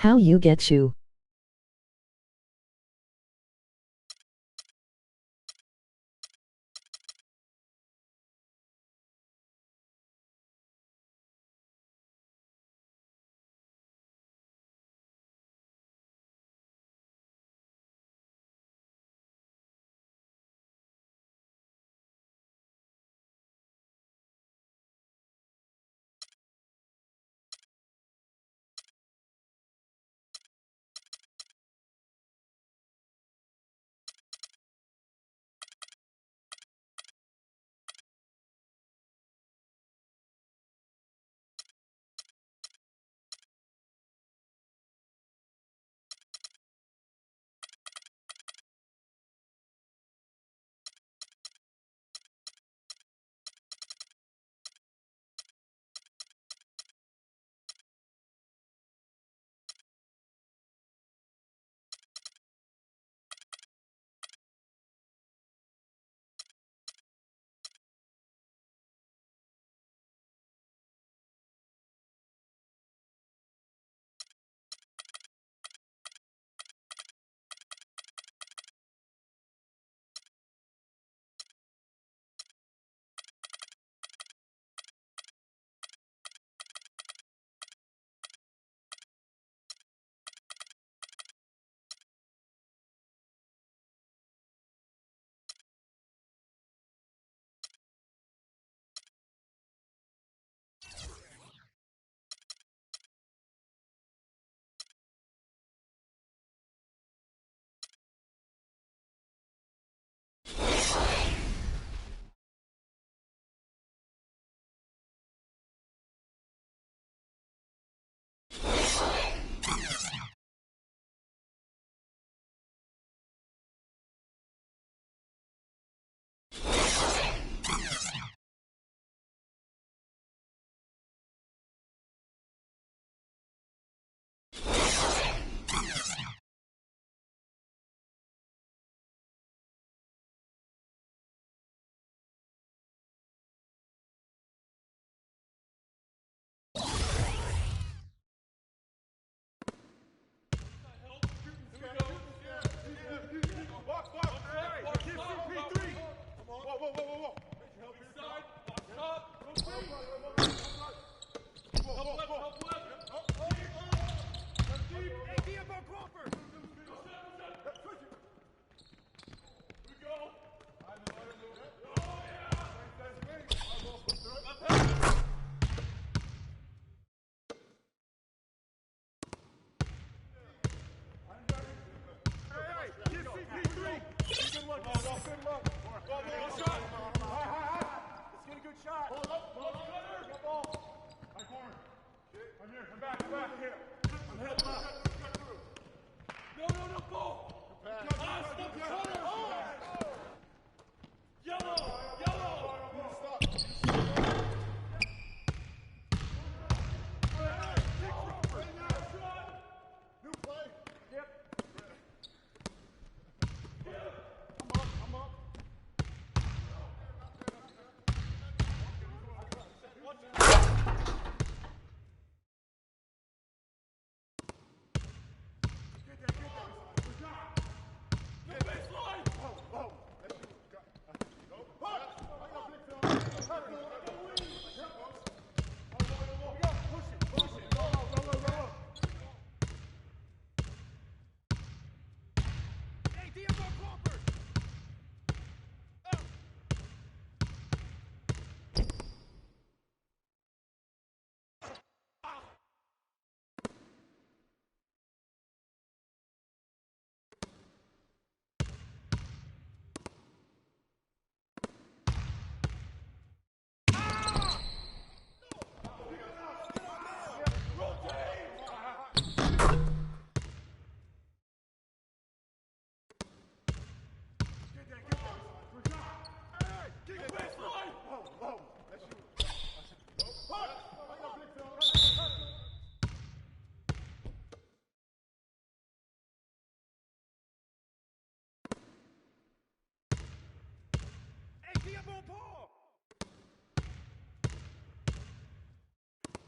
How you get you?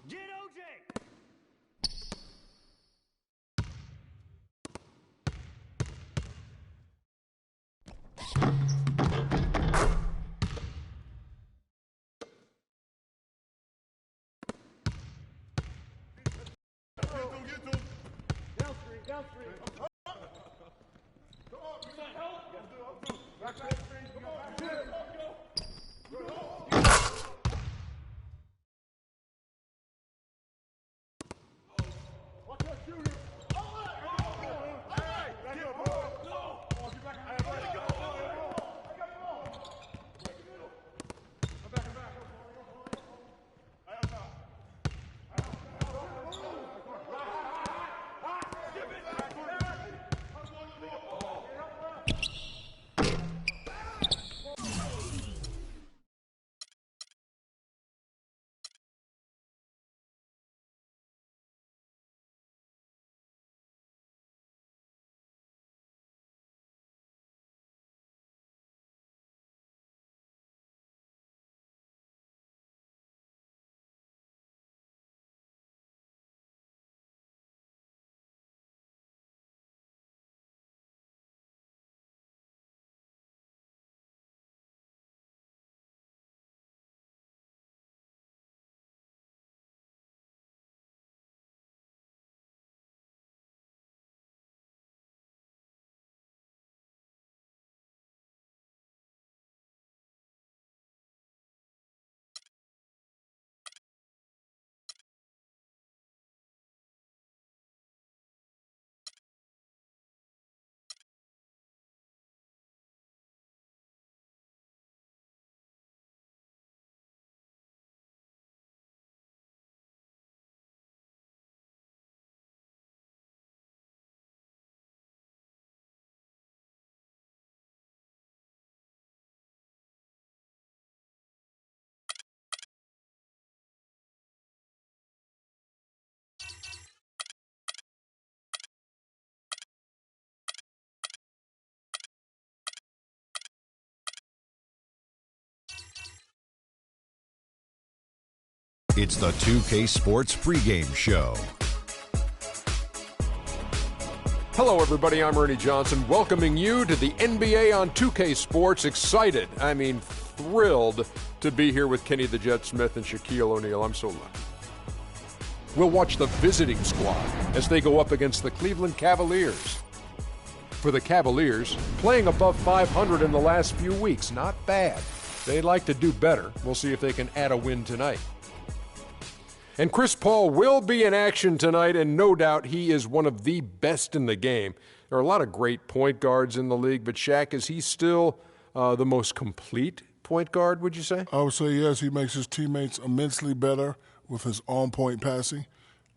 Get OJ! It's the 2K Sports pregame show. Hello, everybody. I'm Ernie Johnson, welcoming you to the NBA on 2K Sports. Excited, thrilled to be here with Kenny the Jet Smith and Shaquille O'Neal. I'm so lucky. We'll watch the visiting squad as they go up against the Cleveland Cavaliers. For the Cavaliers, playing above 500 in the last few weeks, not bad. They'd like to do better. We'll see if they can add a win tonight. And Chris Paul will be in action tonight, and no doubt he is one of the best in the game. There are a lot of great point guards in the league, but Shaq, is he still the most complete point guard, would you say? I would say yes. He makes his teammates immensely better with his on-point passing.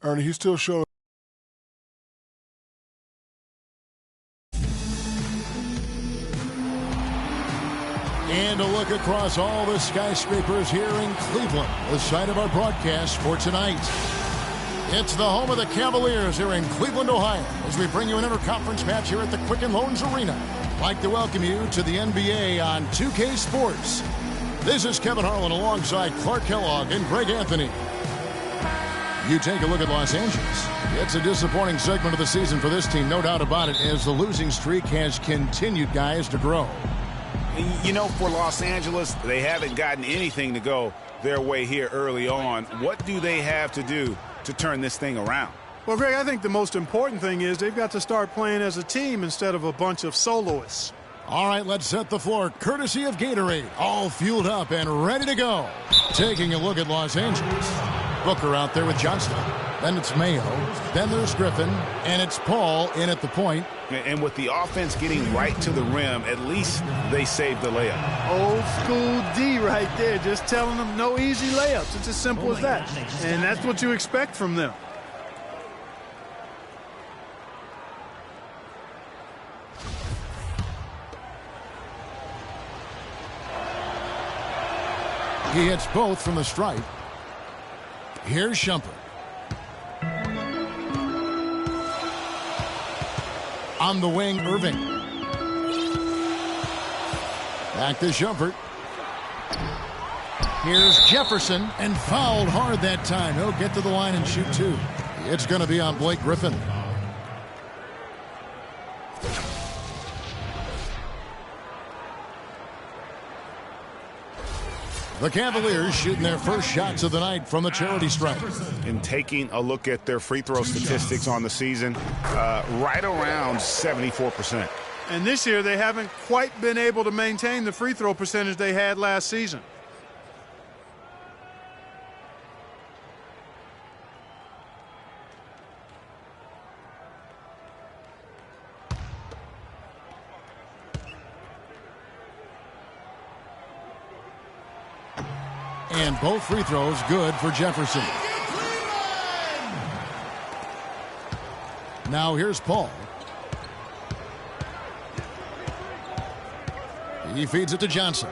Ernie, he still shows. And a look across all the skyscrapers here in Cleveland, the site of our broadcast for tonight. It's the home of the Cavaliers here in Cleveland, Ohio, as we bring you an interconference match here at the Quicken Loans Arena. I'd like to welcome you to the NBA on 2K Sports. This is Kevin Harlan alongside Clark Kellogg and Greg Anthony. You take a look at Los Angeles. It's a disappointing segment of the season for this team, no doubt about it, as the losing streak has continued, guys, to grow. You know, for Los Angeles, they haven't gotten anything to go their way here early on. What do they have to do to turn this thing around? Well, Greg, I think the most important thing is they've got to start playing as a team instead of a bunch of soloists. All right, let's set the floor, courtesy of Gatorade. All fueled up and ready to go. Taking a look at Los Angeles. Booker out there with Johnston. Then it's Mayo. Then there's Griffin. And it's Paul in at the point. And with the offense getting right to the rim, at least they saved the layup. Old school D right there, just telling them no easy layups. It's as simple as that. And that's what you expect from them. He hits both from the stripe. Here's Shumpert. On the wing, Irving. Back to Shumpert. Here's Jefferson, and fouled hard that time. He'll get to the line and shoot two. It's going to be on Blake Griffin. The Cavaliers shooting their first shots of the night from the charity stripe. And taking a look at their free throw statistics on the season, right around 74%. And this year they haven't quite been able to maintain the free throw percentage they had last season. And both free throws good for Jefferson. Now here's Paul. He feeds it to Johnson.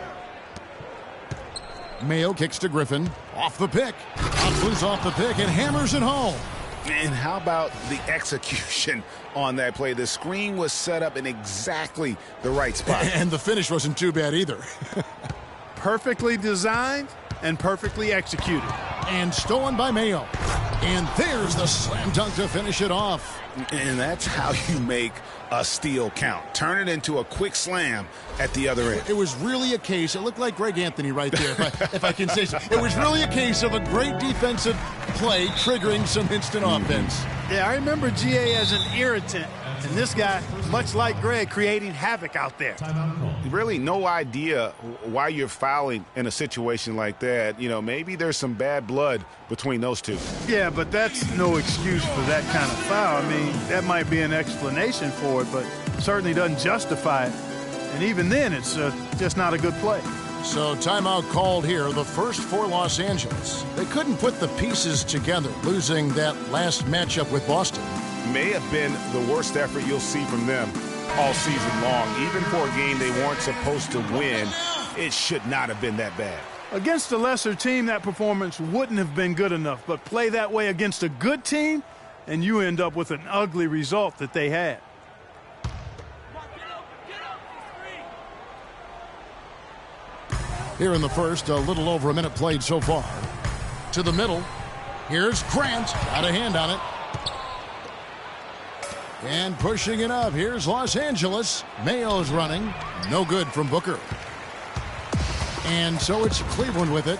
Mayo kicks to Griffin. Off the pick. Loose off the pick and hammers it home. And how about the execution on that play? The screen was set up in exactly the right spot. And the finish wasn't too bad either. Perfectly designed and perfectly executed. And stolen by Mayo. And there's the slam dunk to finish it off. And that's how you make a steal count. Turn it into a quick slam at the other end. It was really a case, it looked like Greg Anthony right there, if I can say so. It was really a case of a great defensive play triggering some instant offense. Yeah, I remember GA as an irritant. And this guy, much like Greg, creating havoc out there. Really no idea why you're fouling in a situation like that. You know, maybe there's some bad blood between those two. Yeah, but that's no excuse for that kind of foul. I mean, that might be an explanation for it, but certainly doesn't justify it. And even then, it's just not a good play. So timeout called here, the first for Los Angeles. They couldn't put the pieces together, losing that last matchup with Boston. May have been the worst effort you'll see from them all season long. Even for a game they weren't supposed to win, it should not have been that bad. Against a lesser team, that performance wouldn't have been good enough. But play that way against a good team, and you end up with an ugly result that they had. Here in the first, a little over a minute played so far. To the middle. Here's Grant. Got a hand on it. And pushing it up, here's Los Angeles. Mayo's running. No good from Booker. And so it's Cleveland with it.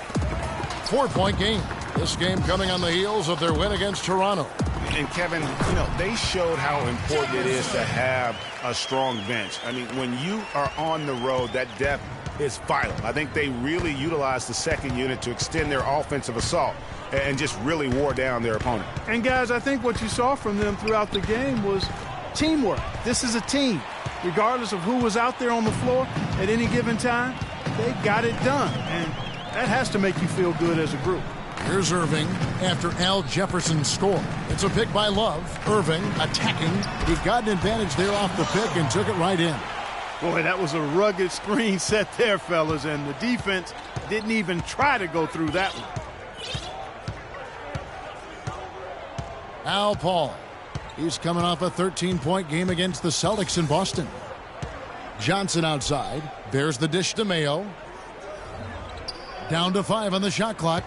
4-point game. This game coming on the heels of their win against Toronto. And Kevin, you know, they showed how important it is to have a strong bench. I mean, when you are on the road, that depth is vital. I think they really utilized the second unit to extend their offensive assault and just really wore down their opponent. And guys, I think what you saw from them throughout the game was teamwork. This is a team. Regardless of who was out there on the floor at any given time, they got it done. And that has to make you feel good as a group. Here's Irving after Al Jefferson scored. It's a pick by Love. Irving attacking. He got an advantage there off the pick and took it right in. Boy, that was a rugged screen set there, fellas, and the defense didn't even try to go through that one. Al Paul. He's coming off a 13-point game against the Celtics in Boston. Johnson outside. There's the dish to Mayo. Down to 5 on the shot clock.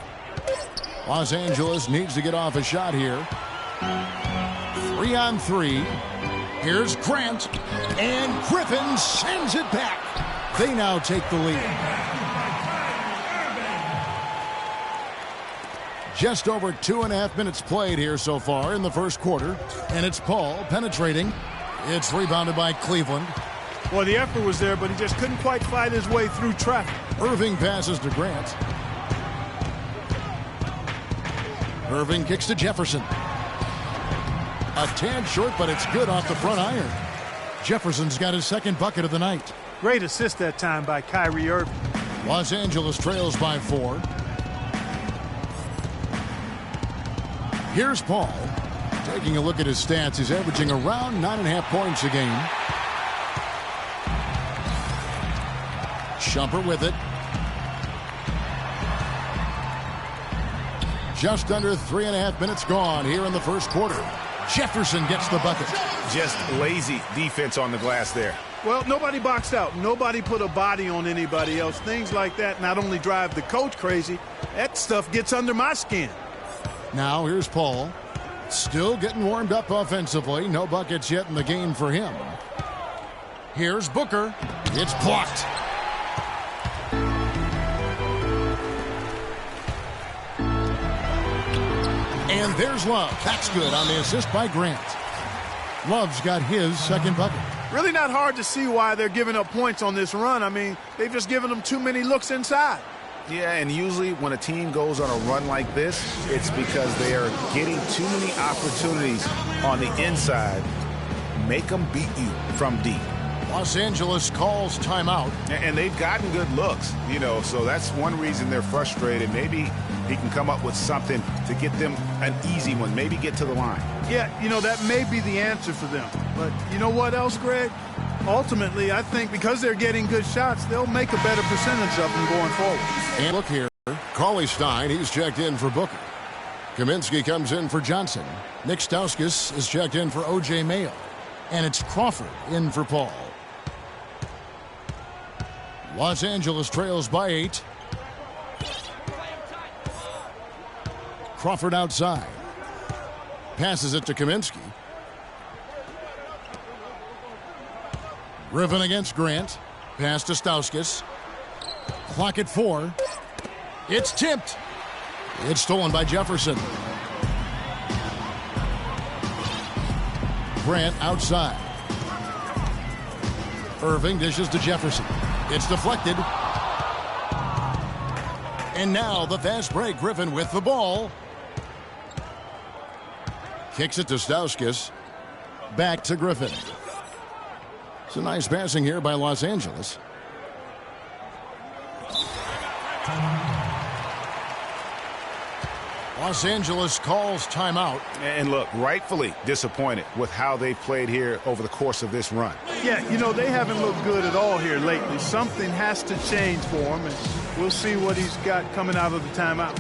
Los Angeles needs to get off a shot here. 3 on 3. Here's Grant. And Griffin sends it back. They now take the lead. Just over 2.5 minutes played here so far in the first quarter. And it's Paul penetrating. It's rebounded by Cleveland. Well, the effort was there, but he just couldn't quite fight his way through traffic. Irving passes to Grant. Irving kicks to Jefferson. A tad short, but it's good off the front iron. Jefferson's got his second bucket of the night. Great assist that time by Kyrie Irving. Los Angeles trails by 4. Here's Paul. Taking a look at his stats, he's averaging around 9.5 points a game. Shumpert with it. Just under 3.5 minutes gone here in the first quarter. Jefferson gets the bucket. Just lazy defense on the glass there. Well, nobody boxed out. Nobody put a body on anybody else. Things like that not only drive the coach crazy, that stuff gets under my skin. Now here's Paul. Still getting warmed up offensively. No buckets yet in the game for him. Here's Booker. It's blocked. And there's Love. That's good on the assist by Grant. Love's got his second bucket. Really not hard to see why they're giving up points on this run. I mean, they've just given them too many looks inside. Yeah, and usually when a team goes on a run like this, it's because they are getting too many opportunities on the inside. Make them beat you from deep. Los Angeles calls timeout. And they've gotten good looks, so that's one reason they're frustrated. Maybe he can come up with something to get them an easy one, maybe get to the line. Yeah, that may be the answer for them. But you know what else, Greg? Ultimately, I think because they're getting good shots, they'll make a better percentage of them going forward. And look here, Cauley-Stein, he's checked in for Booker. Kaminsky comes in for Johnson. Nick Stauskas is checked in for O.J. Mayo. And it's Crawford in for Paul. Los Angeles trails by 8. Crawford outside. Passes it to Kaminsky. Griffin against Grant. Pass to Stauskas. Clock at 4. It's tipped. It's stolen by Jefferson. Grant outside. Irving dishes to Jefferson. It's deflected. And now the fast break. Griffin with the ball. Kicks it to Stauskas. Back to Griffin. It's a nice passing here by Los Angeles. Los Angeles calls timeout. And look, rightfully disappointed with how they played here over the course of this run. Yeah, they haven't looked good at all here lately. Something has to change for him, and we'll see what he's got coming out of the timeout.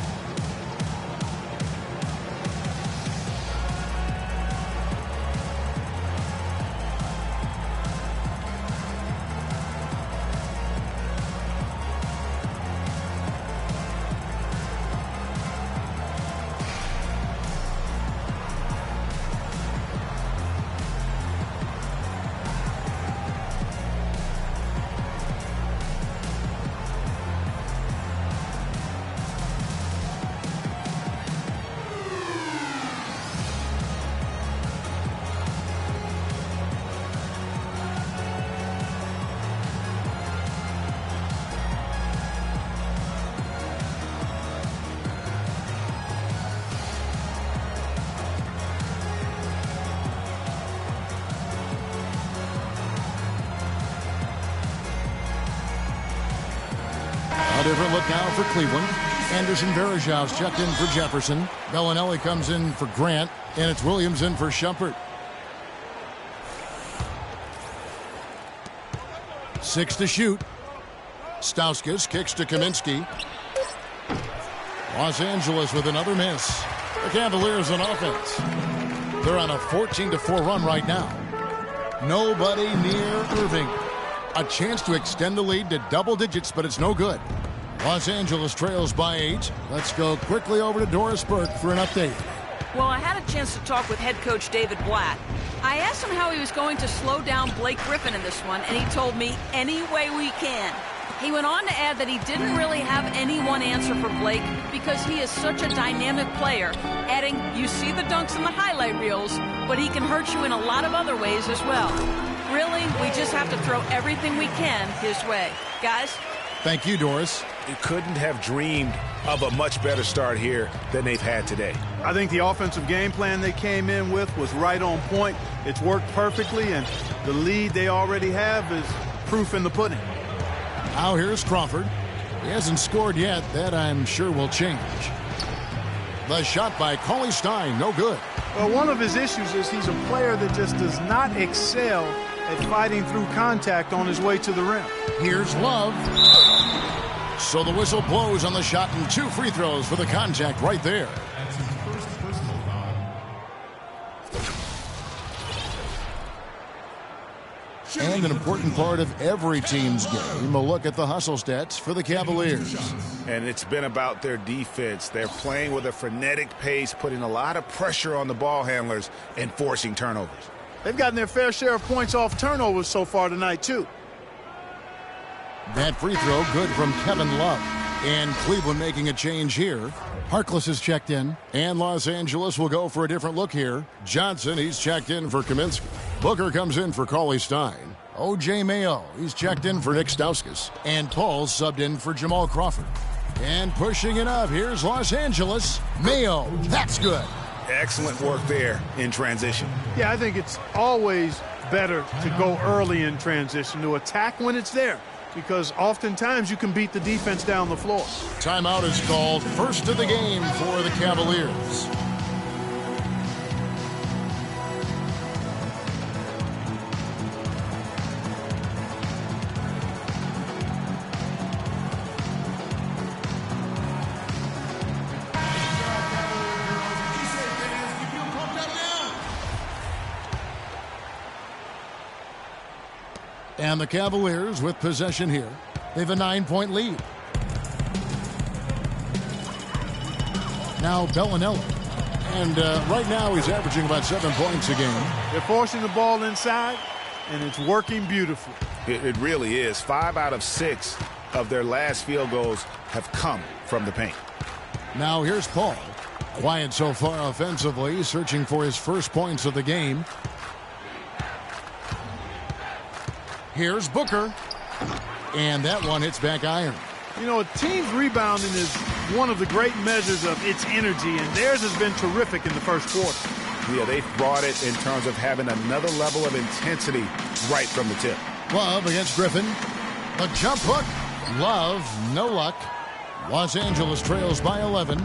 A different look now for Cleveland. Anderson Varejau's checked in for Jefferson. Bellinelli comes in for Grant. And it's Williams in for Shumpert. 6 to shoot. Stauskas kicks to Kaminsky. Los Angeles with another miss. The Cavaliers on offense. They're on a 14-4 run right now. Nobody near Irving. A chance to extend the lead to double digits, but it's no good. Los Angeles trails by 8. Let's go quickly over to Doris Burke for an update. Well, I had a chance to talk with head coach David Blatt. I asked him how he was going to slow down Blake Griffin in this one, and he told me, any way we can. He went on to add that he didn't really have any one answer for Blake because he is such a dynamic player, adding, you see the dunks in the highlight reels, but he can hurt you in a lot of other ways as well. Really, we just have to throw everything we can his way. Guys? Thank you, Doris. You couldn't have dreamed of a much better start here than they've had today. I think the offensive game plan they came in with was right on point. It's worked perfectly, and the lead they already have is proof in the pudding. Now here's Crawford. He hasn't scored yet. That I'm sure will change. The shot by Cauley-Stein, no good. Well, one of his issues is he's a player that just does not excel at fighting through contact on his way to the rim. Here's Love. So the whistle blows on the shot and 2 free throws for the contact right there. And an important part of every team's game, a look at the hustle stats for the Cavaliers. And it's been about their defense. They're playing with a frenetic pace, putting a lot of pressure on the ball handlers and forcing turnovers. They've gotten their fair share of points off turnovers so far tonight, too. That free throw good from Kevin Love. And Cleveland making a change here. Harkless is checked in. And Los Angeles will go for a different look here. Johnson, he's checked in for Kaminsky. Booker comes in for Cauley-Stein. O.J. Mayo, he's checked in for Nick Stauskas. And Paul's subbed in for Jamal Crawford. And pushing it up, here's Los Angeles. Mayo, that's good. Excellent work there in transition. Yeah, I think it's always better to go early in transition, to attack when it's there, because oftentimes you can beat the defense down the floor. Timeout is called. First of the game for the Cavaliers. And the Cavaliers with possession here. They have a 9-point lead. Now Bellinelli. And right now he's averaging about 7 points a game. They're forcing the ball inside, and it's working beautifully. It really is. 5 out of 6 of their last field goals have come from the paint. Now here's Paul. Quiet so far offensively, searching for his first points of the game. Here's Booker. And that one hits back iron. You know, a team's rebounding is one of the great measures of its energy, and theirs has been terrific in the first quarter. Yeah, they've brought it in terms of having another level of intensity right from the tip. Love against Griffin. The jump hook. Love, no luck. Los Angeles trails by 11.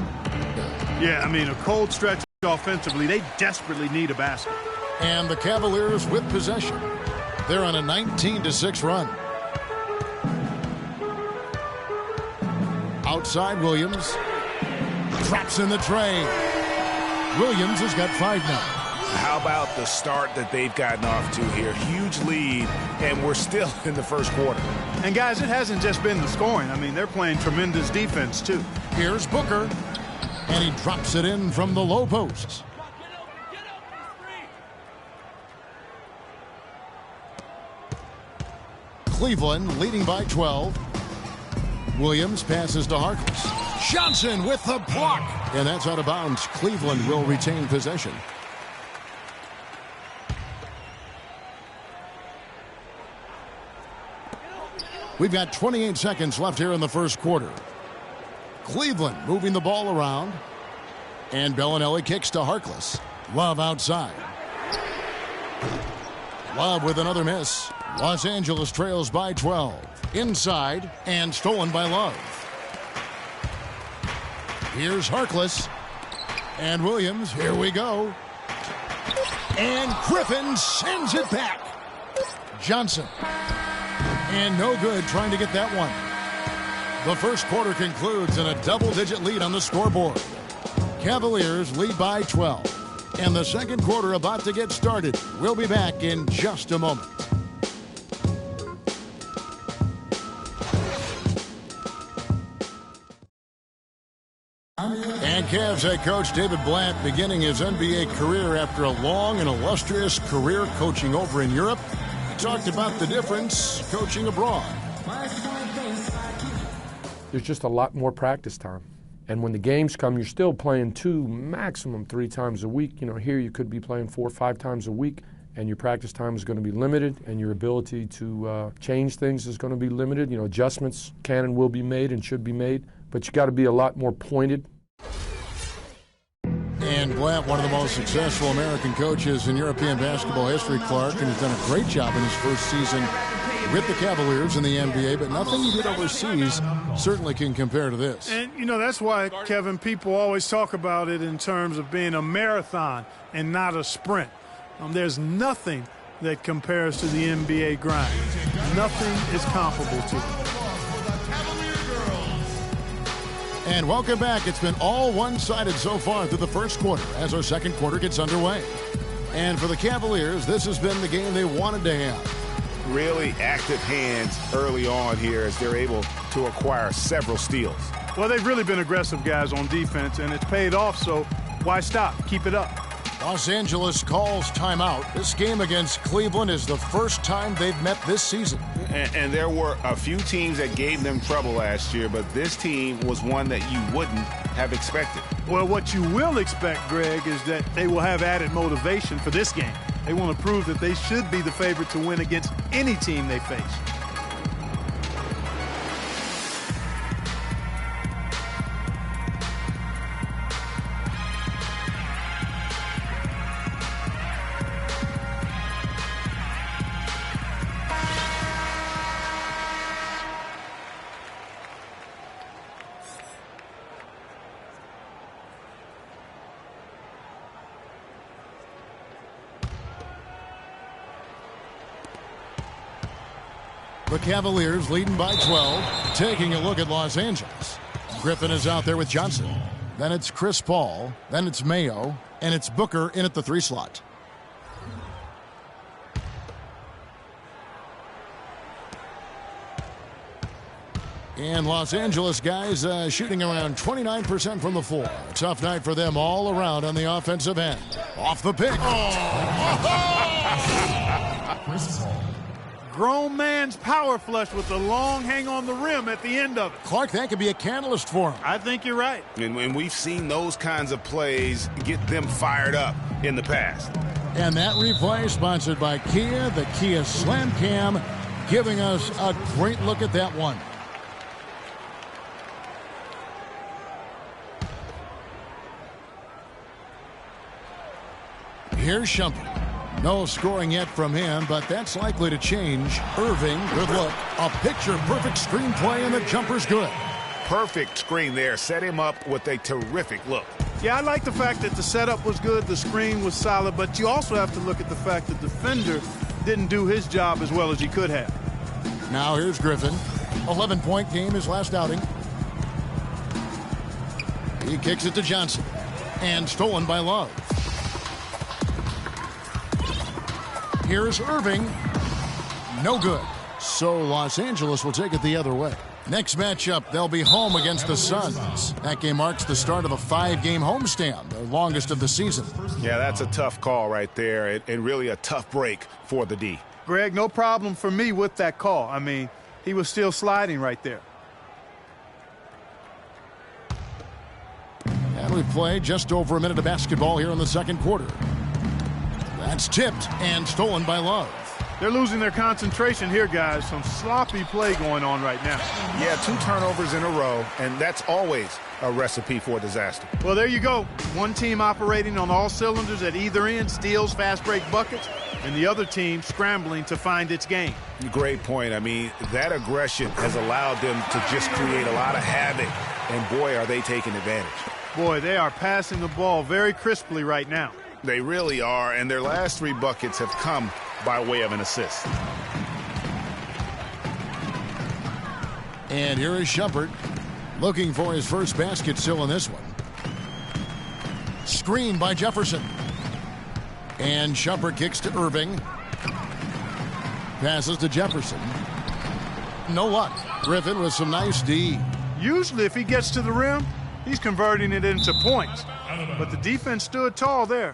Yeah, I mean, a cold stretch offensively. They desperately need a basket. And the Cavaliers with possession. They're on a 19-6 run. Outside Williams. Drops in the tray. Williams has got 5 now. How about the start that they've gotten off to here? Huge lead, and we're still in the first quarter. And, guys, it hasn't just been the scoring. I mean, they're playing tremendous defense, too. Here's Booker. And he drops it in from the low post. Cleveland leading by 12. Williams passes to Harkless. Johnson with the block. And that's out of bounds. Cleveland will retain possession. We've got 28 seconds left here in the first quarter. Cleveland moving the ball around. And Bellinelli kicks to Harkless. Love outside. Love with another miss. Los Angeles trails by 12. Inside and stolen by Love. Here's Harkless. And Williams, here we go. And Griffin sends it back. Johnson. And no good trying to get that one. The first quarter concludes in a double-digit lead on the scoreboard. Cavaliers lead by 12. And the second quarter about to get started. We'll be back in just a moment. And Cavs head coach David Blatt beginning his NBA career after a long and illustrious career coaching over in Europe. He talked about the difference coaching abroad. There's just a lot more practice time. And when the games come, you're still playing 2, maximum 3 times a week. You know, here you could be playing 4 or 5 times a week, and your practice time is going to be limited, and your ability to change things is going to be limited. You know, adjustments can and will be made and should be made, but you got to be a lot more pointed. And Blatt, one of the most successful American coaches in European basketball history, Clark, and has done a great job in his first season with the Cavaliers in the NBA, but nothing he did overseas certainly can compare to this. And, you know, that's why, Kevin, people always talk about it in terms of being a marathon and not a sprint. There's nothing that compares to the NBA grind. Nothing is comparable to it. And welcome back. It's been all one-sided so far through the first quarter as our second quarter gets underway. And for the Cavaliers, this has been the game they wanted to have. Really active hands early on here as they're able to acquire several steals. Well, they've really been aggressive guys on defense, and it's paid off, so why stop? Keep it up. Los Angeles calls timeout. This game against Cleveland is the first time they've met this season. And there were a few teams that gave them trouble last year, but this team was one that you wouldn't have expected. Well, what you will expect, Greg, is that they will have added motivation for this game. They want to prove that they should be the favorite to win against any team they face. The Cavaliers leading by 12, taking a look at Los Angeles. Griffin is out there with Johnson. Then it's Chris Paul. Then it's Mayo. And it's Booker in at the 3 slot. And Los Angeles guys shooting around 29% from the floor. Tough night for them all around on the offensive end. Off the pick. Grown man's power flush with the long hang on the rim at the end of it. Clark, that could be a catalyst for him. I think you're right. And we've seen those kinds of plays get them fired up in the past. And that replay sponsored by Kia, the Kia Slam Cam, giving us a great look at that one. Here's Shumpert. No scoring yet from him, but that's likely to change. Irving, good look. A picture-perfect screenplay, and the jumper's good. Perfect screen there. Set him up with a terrific look. Yeah, I like the fact that the setup was good, the screen was solid, but you also have to look at the fact that the defender didn't do his job as well as he could have. Now here's Griffin. 11-point game his last outing. He kicks it to Johnson. And stolen by Love. Here's Irving. No good. So Los Angeles will take it the other way. Next matchup, they'll be home against the Suns. That game marks the start of a 5-game homestand, the longest of the season. Yeah, that's a tough call right there, and really a tough break for the D. Greg, no problem for me with that call. I mean, he was still sliding right there. And we've played just over a minute of basketball here in the second quarter. That's tipped and stolen by Love. They're losing their concentration here, guys. Some sloppy play going on right now. Yeah, 2 turnovers in a row, and that's always a recipe for disaster. Well, there you go. One team operating on all cylinders at either end, steals, fast break buckets, and the other team scrambling to find its game. Great point. I mean, that aggression has allowed them to just create a lot of havoc, and boy, are they taking advantage. Boy, they are passing the ball very crisply right now. They really are, and their last 3 buckets have come by way of an assist. And here is Shumpert looking for his first basket still in this one. Screen by Jefferson. And Shumpert kicks to Irving. Passes to Jefferson. No luck. Griffin with some nice D. Usually if he gets to the rim, he's converting it into points. But the defense stood tall there.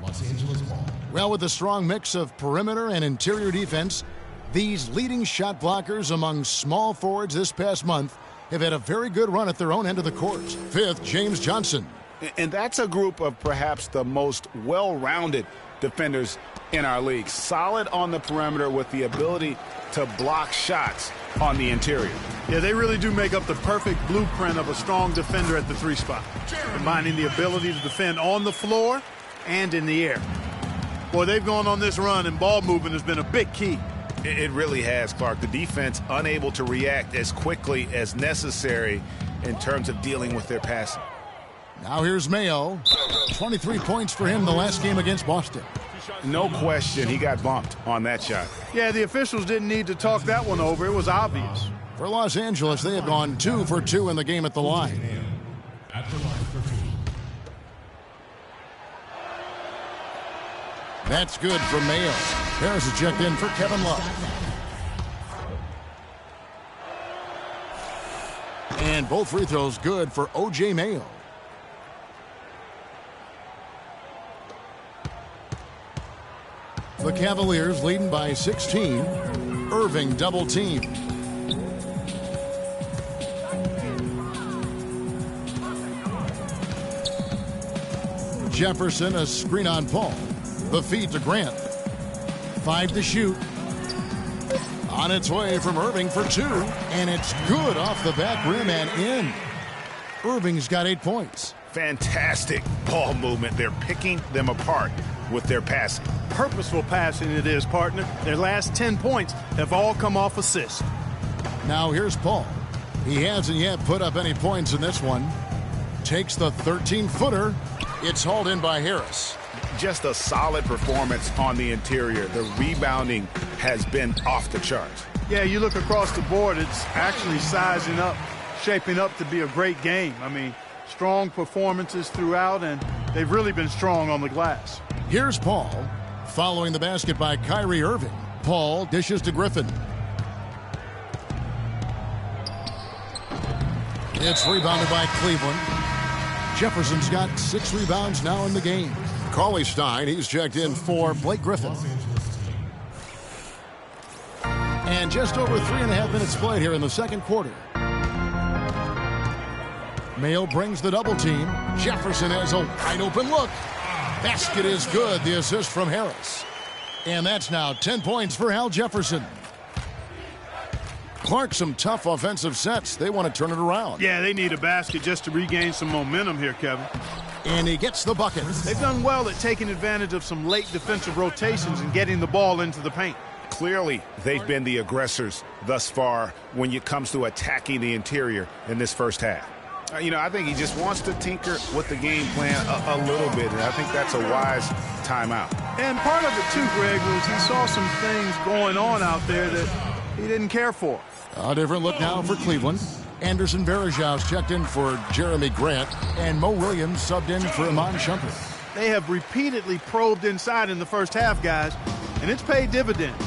Well, with a strong mix of perimeter and interior defense, these leading shot blockers among small forwards this past month have had a very good run at their own end of the court. 5th, James Johnson. And that's a group of perhaps the most well-rounded defenders in our league. Solid on the perimeter with the ability to block shots on the interior. Yeah, they really do make up the perfect blueprint of a strong defender at the 3 spot, combining the ability to defend on the floor and in the air. Boy, they've gone on this run, and ball movement has been a big key. It really has, Clark. The defense unable to react as quickly as necessary in terms of dealing with their passing. Now here's Mayo. 23 points for him the last game against Boston. No question he got bumped on that shot. Yeah, the officials didn't need to talk that one over. It was obvious. For Los Angeles, they have gone 2 for 2 in the game at the line. That's good for Mayo. Harris is checked in for Kevin Love. And both free throws good for O.J. Mayo. The Cavaliers leading by 16. Irving double team. Jefferson, a screen on Paul. The feed to Grant. 5 to shoot. On its way from Irving for 2. And it's good off the back rim and in. Irving's got 8 points. Fantastic ball movement. They're picking them apart with their passing. Purposeful passing it is, partner. Their last 10 points have all come off assists. Now here's Paul. He hasn't yet put up any points in this one. Takes the 13-footer. It's hauled in by Harris. Just a solid performance on the interior. The rebounding has been off the charts. Yeah, you look across the board, it's actually sizing up, shaping up to be a great game. I mean, strong performances throughout, and they've really been strong on the glass. Here's Paul. Following the basket by Kyrie Irving. Paul dishes to Griffin. It's rebounded by Cleveland. Jefferson's got 6 rebounds now in the game. Cauley-Stein, he's checked in for Blake Griffin. And just over 3.5 minutes played here in the second quarter. Mayo brings the double team. Jefferson has a wide open look. Basket is good. The assist from Harris. And that's now 10 points for Al Jefferson. Clark, some tough offensive sets. They want to turn it around. Yeah, they need a basket just to regain some momentum here, Kevin. And he gets the bucket. They've done well at taking advantage of some late defensive rotations and getting the ball into the paint. Clearly, they've been the aggressors thus far when it comes to attacking the interior in this first half. I think he just wants to tinker with the game plan a little bit, and I think that's a wise timeout. And part of it, too, Greg, was he saw some things going on out there that he didn't care for. A different look now for Cleveland. Anderson Varejau's checked in for Jeremy Grant, and Mo Williams subbed in for Iman Shumpert. They have repeatedly probed inside in the first half, guys, and it's paid dividends.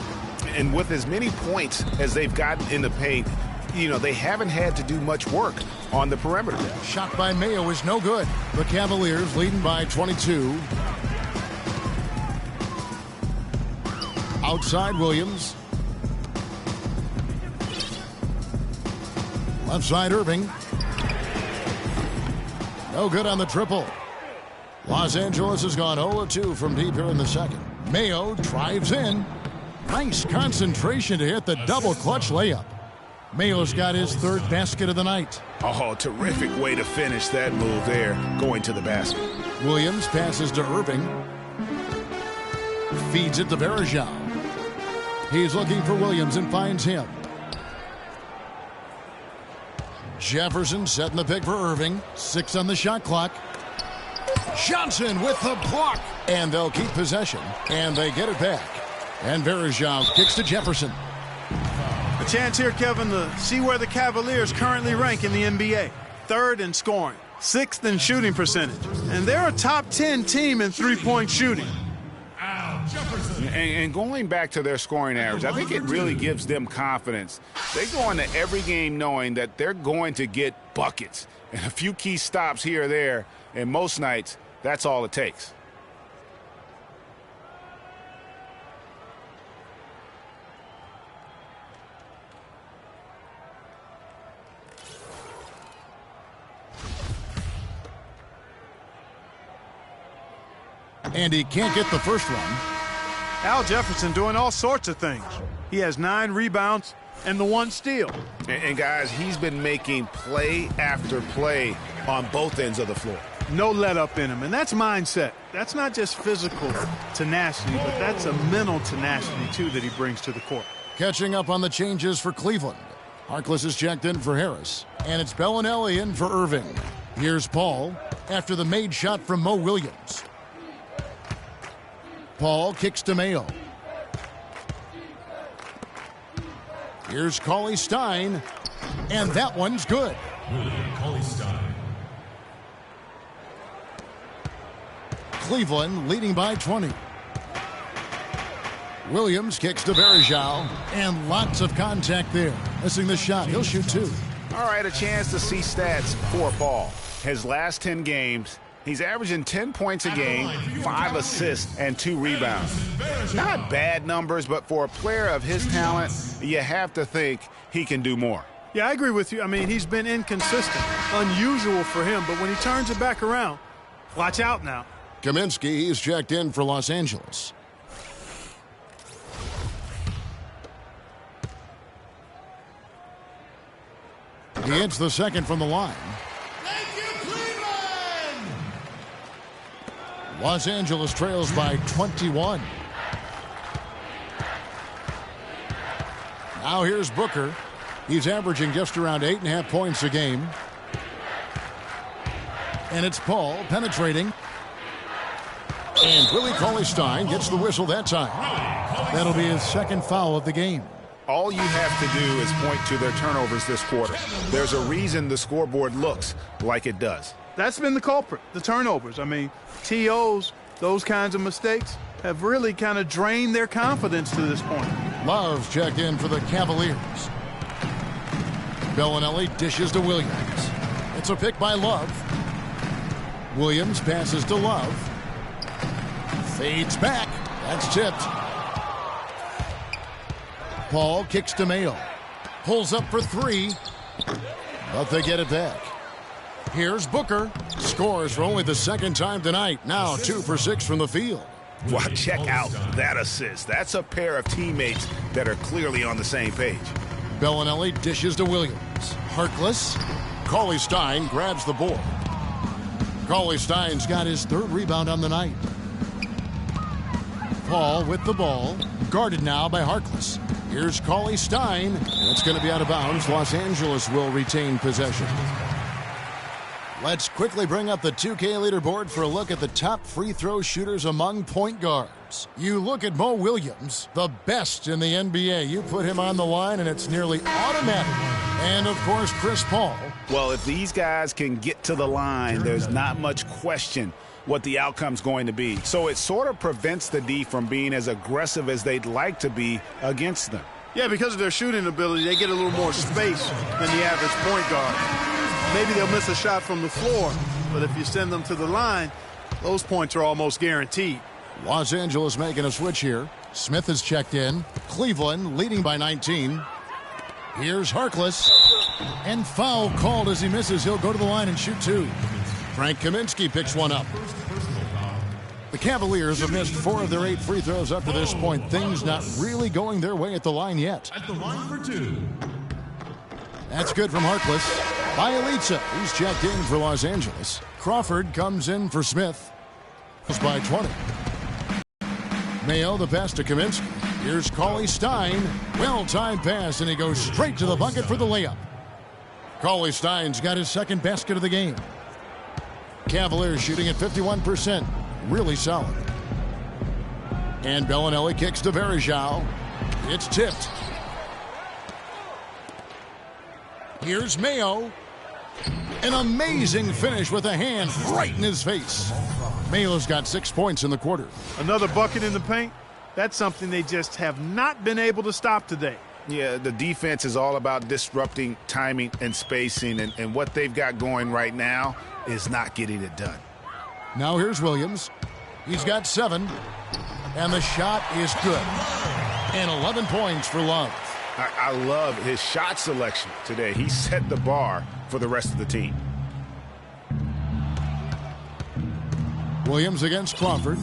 And with as many points as they've gotten in the paint, they haven't had to do much work on the perimeter. Shot by Mayo is no good. The Cavaliers leading by 22. Outside Williams. Left side Irving. No good on the triple. Los Angeles has gone 0-2 from deep here in the second. Mayo drives in. Nice concentration to hit the double clutch layup. Mayo's got his 3rd basket of the night. Oh, terrific way to finish that move there, going to the basket. Williams passes to Irving. Feeds it to Varejao. He's looking for Williams and finds him. Jefferson setting the pick for Irving. 6 on the shot clock. Johnson with the block. And they'll keep possession. And they get it back. And Varejao kicks to Jefferson. A chance here, Kevin, to see where the Cavaliers currently rank in the NBA. 3rd in scoring, 6th in shooting percentage. And they're a top 10 team in three-point shooting. And going back to their scoring average, I think it really gives them confidence. They go into every game knowing that they're going to get buckets. And a few key stops here or there, and most nights, that's all it takes. And he can't get the first one. Al Jefferson doing all sorts of things. He has 9 rebounds and the 1 steal. And guys, he's been making play after play on both ends of the floor. No let up in him, and that's mindset. That's not just physical tenacity, but that's a mental tenacity, too, that he brings to the court. Catching up on the changes for Cleveland. Harkless is checked in for Harris, and it's Bellinelli in for Irving. Here's Paul after the made shot from Mo Williams. Paul kicks to Mayo. Here's Cauley-Stein, and that one's good. Cleveland leading by 20. Williams kicks to Varejao, and lots of contact there. Missing the shot. He'll shoot 2. All right, a chance to see stats for Paul. His last 10 games, He's averaging 10 points a game, 5 assists, and 2 rebounds. Not bad numbers, but for a player of his talent, you have to think he can do more. Yeah, I agree with you. I mean, he's been inconsistent, unusual for him, but when he turns it back around, watch out now. Kaminsky, he's checked in for Los Angeles. He hits the second from the line. Thank you, Cleveland! Los Angeles trails by 21. Now here's Booker. He's averaging just around 8.5 points a game. And it's Paul penetrating. And Willie Cauley-Stein gets the whistle that time. That'll be his second foul of the game. All you have to do is point to their turnovers this quarter. There's a reason the scoreboard looks like it does. That's been the culprit, the turnovers. I mean, TOs, those kinds of mistakes, have really kind of drained their confidence to this point. Love's checked in for the Cavaliers. Bellinelli dishes to Williams. It's a pick by Love. Williams passes to Love. Fades back. That's tipped. Paul kicks to Mayo. Pulls up for 3. But they get it back. Here's Booker. Scores for only the second time tonight. Now 2 for 6 from the field. Wow, check out that assist. That's a pair of teammates that are clearly on the same page. Bellinelli dishes to Williams. Harkless. Cauley-Stein grabs the board. Cauley-Stein's got his 3rd rebound on the night. Paul with the ball. Guarded now by Harkless. Here's Cauley-Stein. It's going to be out of bounds. Los Angeles will retain possession. Let's quickly bring up the 2K leaderboard for a look at the top free throw shooters among point guards. You look at Mo Williams, the best in the NBA. You put him on the line and it's nearly automatic. And of course, Chris Paul. Well, if these guys can get to the line, there's not much question what the outcome's going to be. So it sort of prevents the D from being as aggressive as they'd like to be against them. Yeah, because of their shooting ability, they get a little more space than the average point guard. Maybe they'll miss a shot from the floor, but if you send them to the line, those points are almost guaranteed. Los Angeles making a switch here. Smith is checked in. Cleveland leading by 19. Here's Harkless. And foul called as he misses. He'll go to the line and shoot 2. Frank Kaminsky picks one up. The Cavaliers have missed 4 of their 8 free throws up to this point. Things not really going their way at the line yet. At the line for 2. That's good from Harkless. Bielitsa, who's checked in for Los Angeles. Crawford comes in for Smith. By 20. Mayo, the pass to Kaminsky. Here's Cauley-Stein. Well-timed pass, and he goes straight to the bucket for the layup. Cauley-Stein's got his 2nd basket of the game. Cavaliers shooting at 51%. Really solid. And Bellinelli kicks to Varejao. It's tipped. Here's Mayo. An amazing finish with a hand right in his face. Mayo's got 6 points in the quarter. Another bucket in the paint. That's something they just have not been able to stop today. Yeah, the defense is all about disrupting timing and spacing, and what they've got going right now is not getting it done. Now here's Williams. He's got 7, and the shot is good. And 11 points for Love. I love his shot selection today. He set the bar for the rest of the team. Williams against Crawford.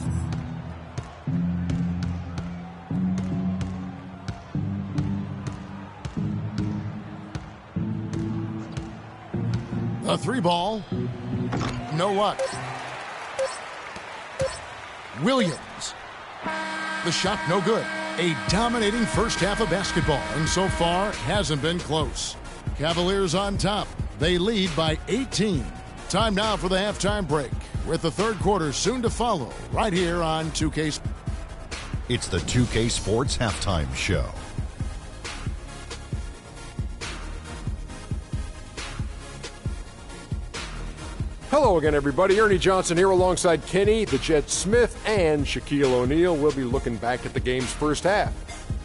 A 3 ball. No luck. Williams. The shot no good. A dominating first half of basketball, and so far hasn't been close. Cavaliers on top. They lead by 18. Time now for the halftime break, with the 3rd quarter soon to follow, right here on 2K. It's the 2K Sports Halftime Show. Hello again, everybody. Ernie Johnson here alongside Kenny, the Jet Smith, and Shaquille O'Neal. We'll be looking back at the game's first half.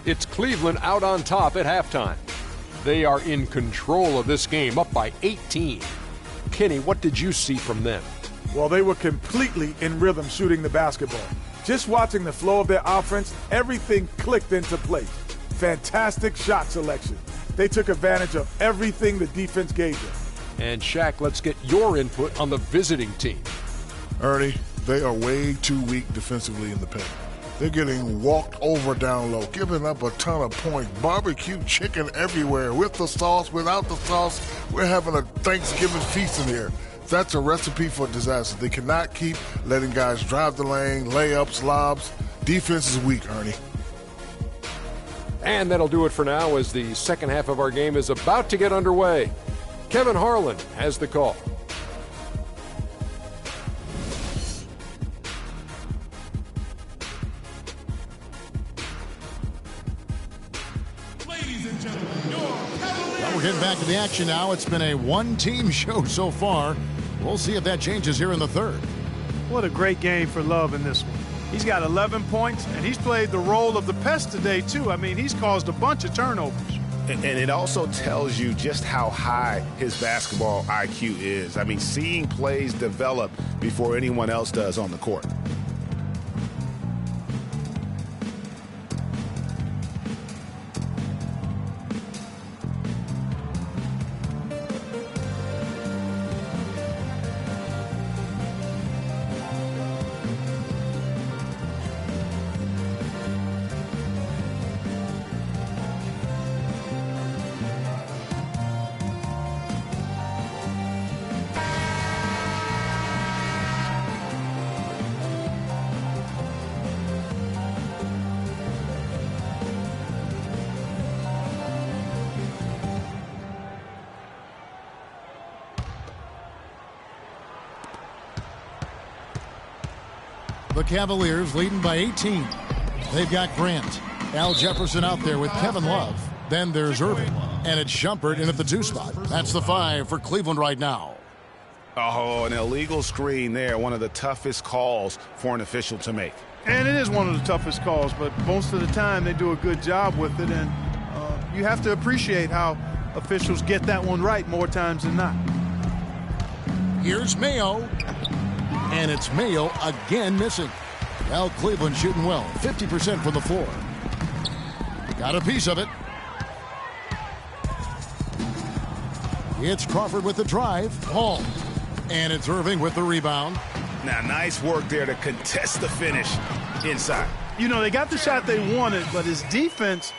It's Cleveland out on top at halftime. They are in control of this game, up by 18. Kenny, what did you see from them? Well, they were completely in rhythm shooting the basketball. Just watching the flow of their offense, everything clicked into place. Fantastic shot selection. They took advantage of everything the defense gave them. And Shaq, let's get your input on the visiting team. Ernie, they are way too weak defensively in the paint. They're getting walked over down low, giving up a ton of points. Barbecue chicken everywhere, with the sauce, without the sauce. We're having a Thanksgiving feast in here. That's a recipe for disaster. They cannot keep letting guys drive the lane, layups, lobs. Defense is weak, Ernie. And that'll do it for now as the second half of our game is about to get underway. Kevin Harlan has the call. Ladies and gentlemen, your Cavaliers. Well, we're getting back to the action now. It's been a one-team show so far. We'll see if that changes here in the third. What a great game for Love in this one. He's got 11 points, and he's played the role of the pest today, too. I mean, he's caused a bunch of turnovers. And it also tells you just how high his basketball IQ is. I mean, seeing plays develop before anyone else does on the court. The Cavaliers leading by 18. They've got Grant, Al Jefferson out there with Kevin Love. Then there's Irving, and it's Shumpert in at the 2 spot. That's the 5 for Cleveland right now. Oh, an illegal screen there. One of the toughest calls for an official to make. And it is one of the toughest calls, but most of the time they do a good job with it, and you have to appreciate how officials get that one right more times than not. Here's Mayo. And it's Mayo again missing. Well, Cleveland shooting well, 50% from the floor. Got a piece of it. It's Crawford with the drive. Hall. And it's Irving with the rebound. Now, nice work there to contest the finish inside. You know, they got the shot they wanted, but his defense,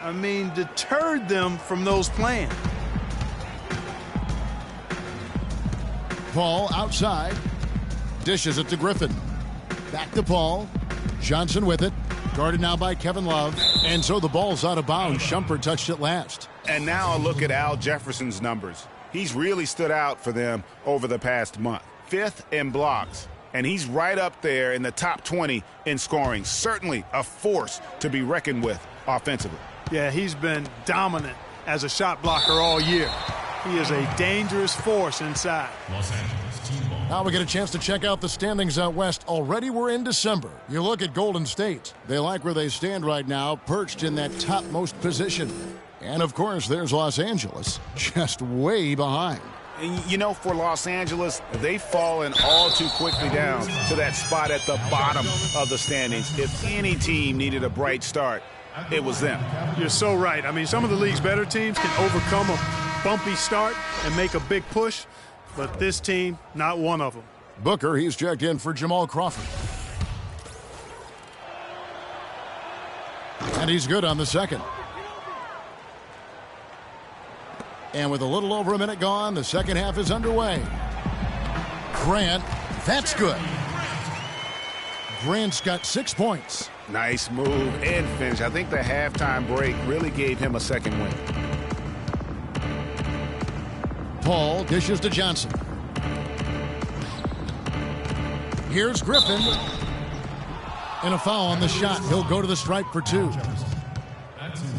I mean, deterred them from those plans. Paul outside. Dishes it to Griffin. Back to Paul. Johnson with it. Guarded now by Kevin Love. And so the ball's out of bounds. Shumpert touched it last. And now a look at Al Jefferson's numbers. He's really stood out for them over the past month. 5th in blocks. And he's right up there in the top 20 in scoring. Certainly a force to be reckoned with offensively. Yeah, he's been dominant as a shot blocker all year. He is a dangerous force inside. Los Angeles team ball. Now we get a chance to check out the standings out west. Already we're in December. You look at Golden State. They like where they stand right now, perched in that topmost position. And, of course, there's Los Angeles, just way behind. And, you know, for Los Angeles, they've fallen all too quickly down to that spot at the bottom of the standings. If any team needed a bright start, it was them. You're so right. I mean, some of the league's better teams can overcome a bumpy start and make a big push, but this team, not one of them. Booker, he's checked in for Jamal Crawford. And he's good on the second. And with a little over a minute gone, the second half is underway. Grant, that's good. Grant's got 6 points. Nice move and finish. I think the halftime break really gave him a second win. Paul dishes to Johnson. Here's Griffin. And a foul on the shot. He'll go to the stripe for 2.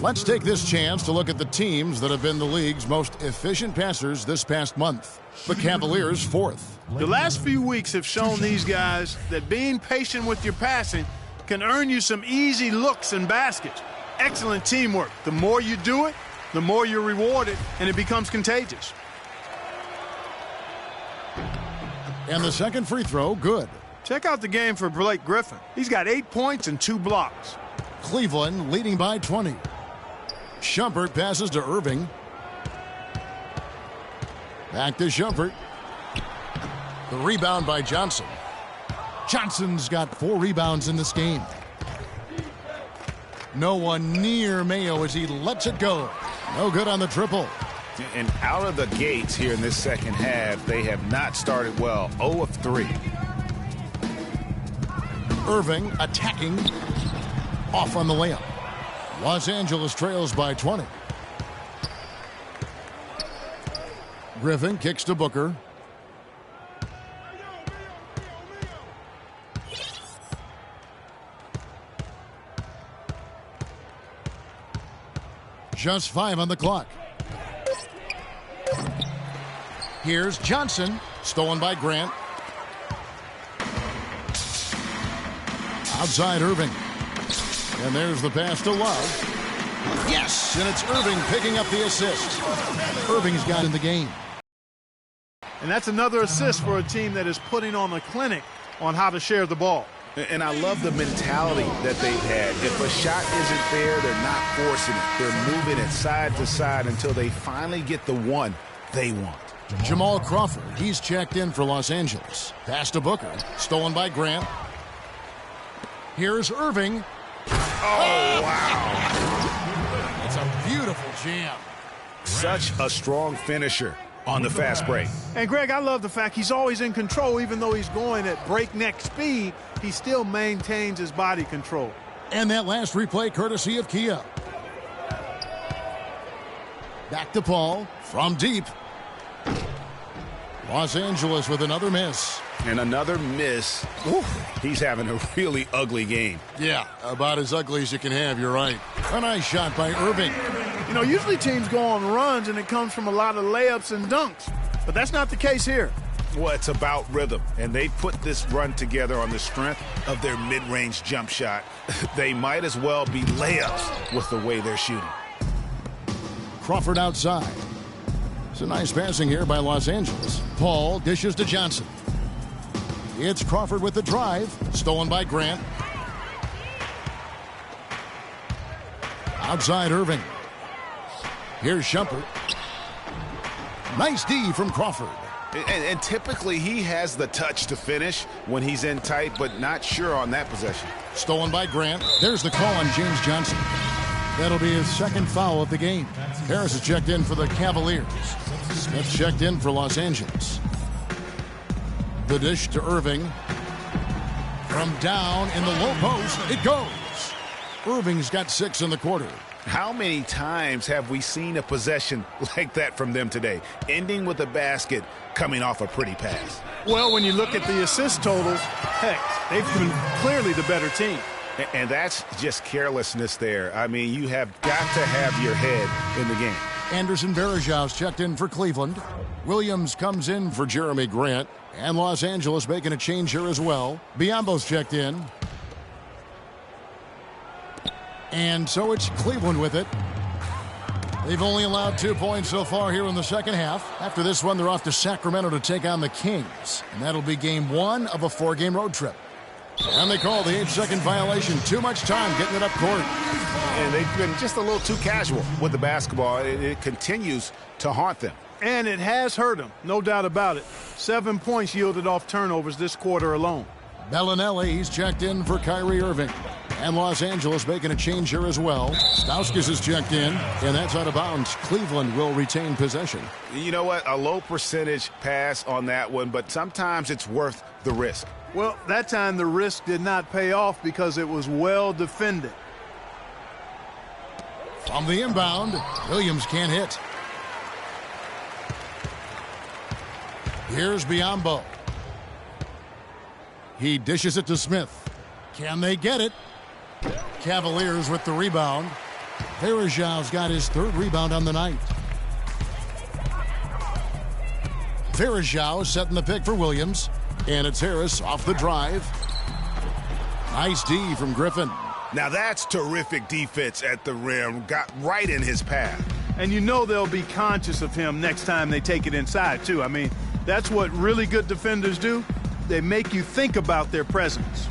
Let's take this chance to look at the teams that have been the league's most efficient passers this past month. The Cavaliers, 4th. The last few weeks have shown these guys that being patient with your passing can earn you some easy looks and baskets. Excellent teamwork. The more you do it, the more you're rewarded, and it becomes contagious. And the second free throw, good. Check out the game for Blake Griffin. He's got 8 points and 2 blocks. Cleveland leading by 20. Shumpert passes to Irving. Back to Shumpert. The rebound by Johnson. Johnson's got 4 rebounds in this game. No one near Mayo as he lets it go. No good on the triple. And out of the gates here in this second half, they have not started well. 0 of 3. Irving attacking. Off on the layup. Los Angeles trails by 20. Griffin kicks to Booker. Just 5 on the clock. Here's Johnson, stolen by Grant. Outside Irving. And there's the pass to Love. Yes, and it's Irving picking up the assist. Irving's got in the game. And that's another assist for a team that is putting on a clinic on how to share the ball. And I love the mentality that they've had. If a shot isn't there, they're not forcing it. They're moving it side to side until they finally get the one they want. Jamal Crawford, he's checked in for Los Angeles. Pass to Booker, stolen by Grant. Here's Irving. Oh, wow. It's a beautiful jam. Such a strong finisher on the fast break. And, Greg, I love the fact he's always in control. Even though he's going at breakneck speed, he still maintains his body control. And that last replay courtesy of Kia. Back to Paul from deep. Los Angeles with another miss. And another miss. Ooh, he's having a really ugly game. Yeah, about as ugly as you can have, you're right. A nice shot by Irving. You know, usually teams go on runs and it comes from a lot of layups and dunks. But that's not the case here. Well, it's about rhythm. And they put this run together on the strength of their mid-range jump shot. They might as well be layups with the way they're shooting. Crawford outside. It's a nice passing here by Los Angeles. Paul dishes to Johnson. It's Crawford with the drive. Stolen by Grant. Outside Irving. Here's Shumpert. Nice D from Crawford. And typically he has the touch to finish when he's in tight, but not sure on that possession. Stolen by Grant. There's the call on James Johnson. That'll be his second foul of the game. Harris has checked in for the Cavaliers. Smith checked in for Los Angeles. The dish to Irving. From down in the low post, it goes. Irving's got 6 in the quarter. How many times have we seen a possession like that from them today, ending with a basket coming off a pretty pass? Well, when you look at the assist totals, heck, they've been clearly the better team. And that's just carelessness there. I mean, you have got to have your head in the game. Anderson Varejau's checked in for Cleveland. Williams comes in for Jeremy Grant. And Los Angeles making a change here as well. Biyombo's checked in. And so it's Cleveland with it. They've only allowed 2 points so far here in the second half. After this one, they're off to Sacramento to take on the Kings. And that'll be game 1 of a 4-game road trip. And they call the 8-second violation. Too much time getting it up court. And they've been just a little too casual with the basketball. It continues to haunt them. And it has hurt them, no doubt about it. 7 points yielded off turnovers this quarter alone. Bellinelli, he's checked in for Kyrie Irving. And Los Angeles making a change here as well. Stauskas is checked in, and that's out of bounds. Cleveland will retain possession. You know what? A low percentage pass on that one, but sometimes it's worth the risk. Well, that time the risk did not pay off because it was well defended. From the inbound, Williams can't hit. Here's Biyombo. He dishes it to Smith. Can they get it? Cavaliers with the rebound. Varejau's got his 3rd rebound on the night. Varejau setting the pick for Williams. And it's Harris off the drive. Nice D from Griffin. Now that's terrific defense at the rim. Got right in his path. And you know they'll be conscious of him next time they take it inside, too. I mean, That's what really good defenders do. They make you think about their presence.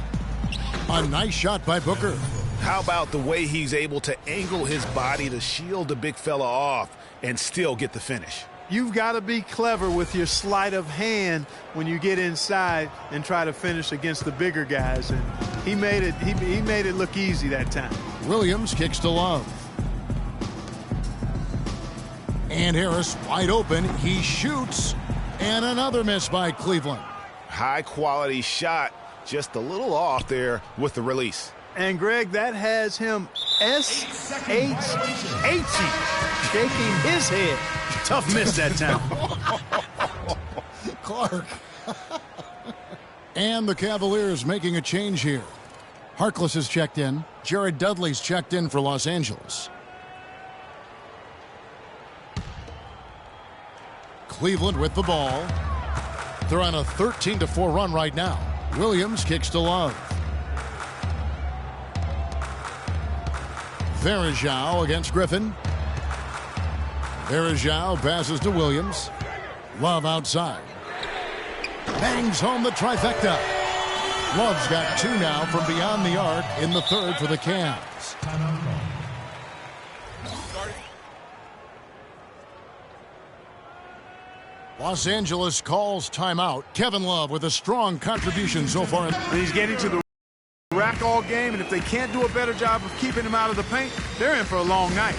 A nice shot by Booker. How about the way he's able to angle his body to shield the big fella off and still get the finish? You've got to be clever with your sleight of hand when you get inside and try to finish against the bigger guys. And he made it look easy that time. Williams kicks to Love. And Harris wide open. He shoots. And another miss by Cleveland. High quality shot, just a little off there with the release. And Greg, that has him S-H-H-E, shaking his head. Tough miss that time. Clark. And the Cavaliers making a change here. Harkless is checked in. Jared Dudley's checked in for Los Angeles. Cleveland with the ball. They're on a 13-4 run right now. Williams kicks to Love. Varejao against Griffin. Varejao passes to Williams. Love outside. Bangs home the trifecta. Love's got 2 now from beyond the arc in the third for the Cavs. Los Angeles calls timeout. Kevin Love with a strong contribution so far. He's getting to the rack all game, and if they can't do a better job of keeping him out of the paint, they're in for a long night.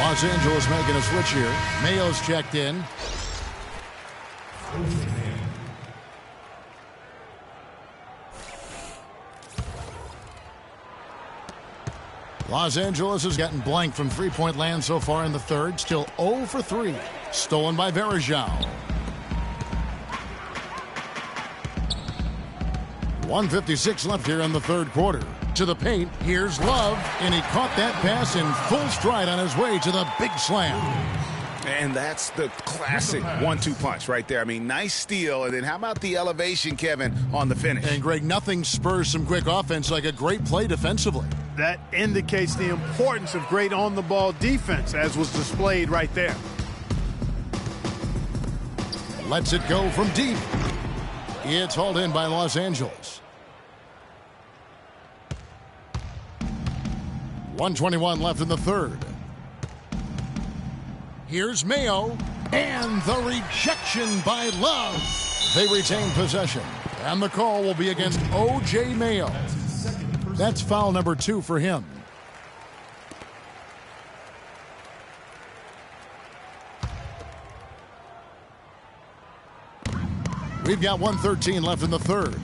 Los Angeles making a switch here. Mayo's checked in. Los Angeles has gotten blank from three-point land so far in the third. Still 0 for 3. Stolen by Varejao. 1:56 left here in the third quarter. To the paint, here's Love, and he caught that pass in full stride on his way to the big slam. And that's the classic 1-2 punch right there. I mean, nice steal, and then how about the elevation, Kevin, on the finish? And, Greg, nothing spurs some quick offense like a great play defensively. That indicates the importance of great on-the-ball defense, as was displayed right there. Lets it go from deep. It's hauled in by Los Angeles. 1:21 left in the third. Here's Mayo, and the rejection by Love. They retain possession, and the call will be against O.J. Mayo. That's foul number 2 for him. We've got 1:13 left in the third.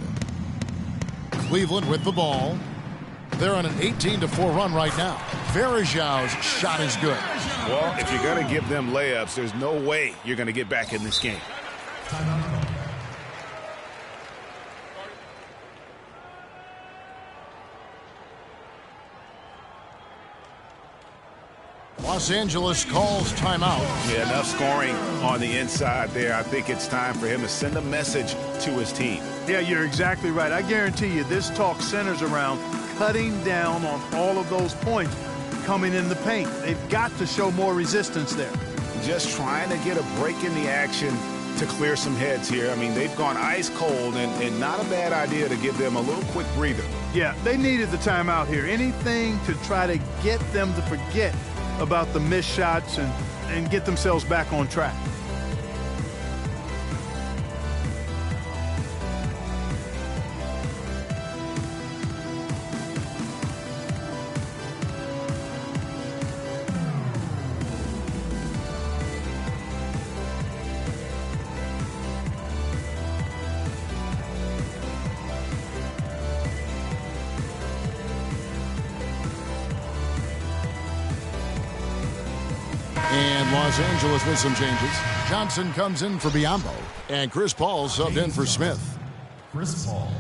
Cleveland with the ball. They're on an 18-4 run right now. Varejao's shot is good. Well, if you're going to give them layups, there's no way you're going to get back in this game. Los Angeles calls timeout. Yeah, enough scoring on the inside there. I think it's time for him to send a message to his team. Yeah, you're exactly right. I guarantee you this talk centers around cutting down on all of those points coming in the paint. They've got to show more resistance there. Just trying to get a break in the action to clear some heads here. I mean, they've gone ice cold, and not a bad idea to give them a little quick breather. Yeah, they needed the timeout here. Anything to try to get them to forget about the missed shots and get themselves back on track. And Los Angeles with some changes. Johnson comes in for Biyombo. And Chris Paul subbed in for Smith. Chris Paul.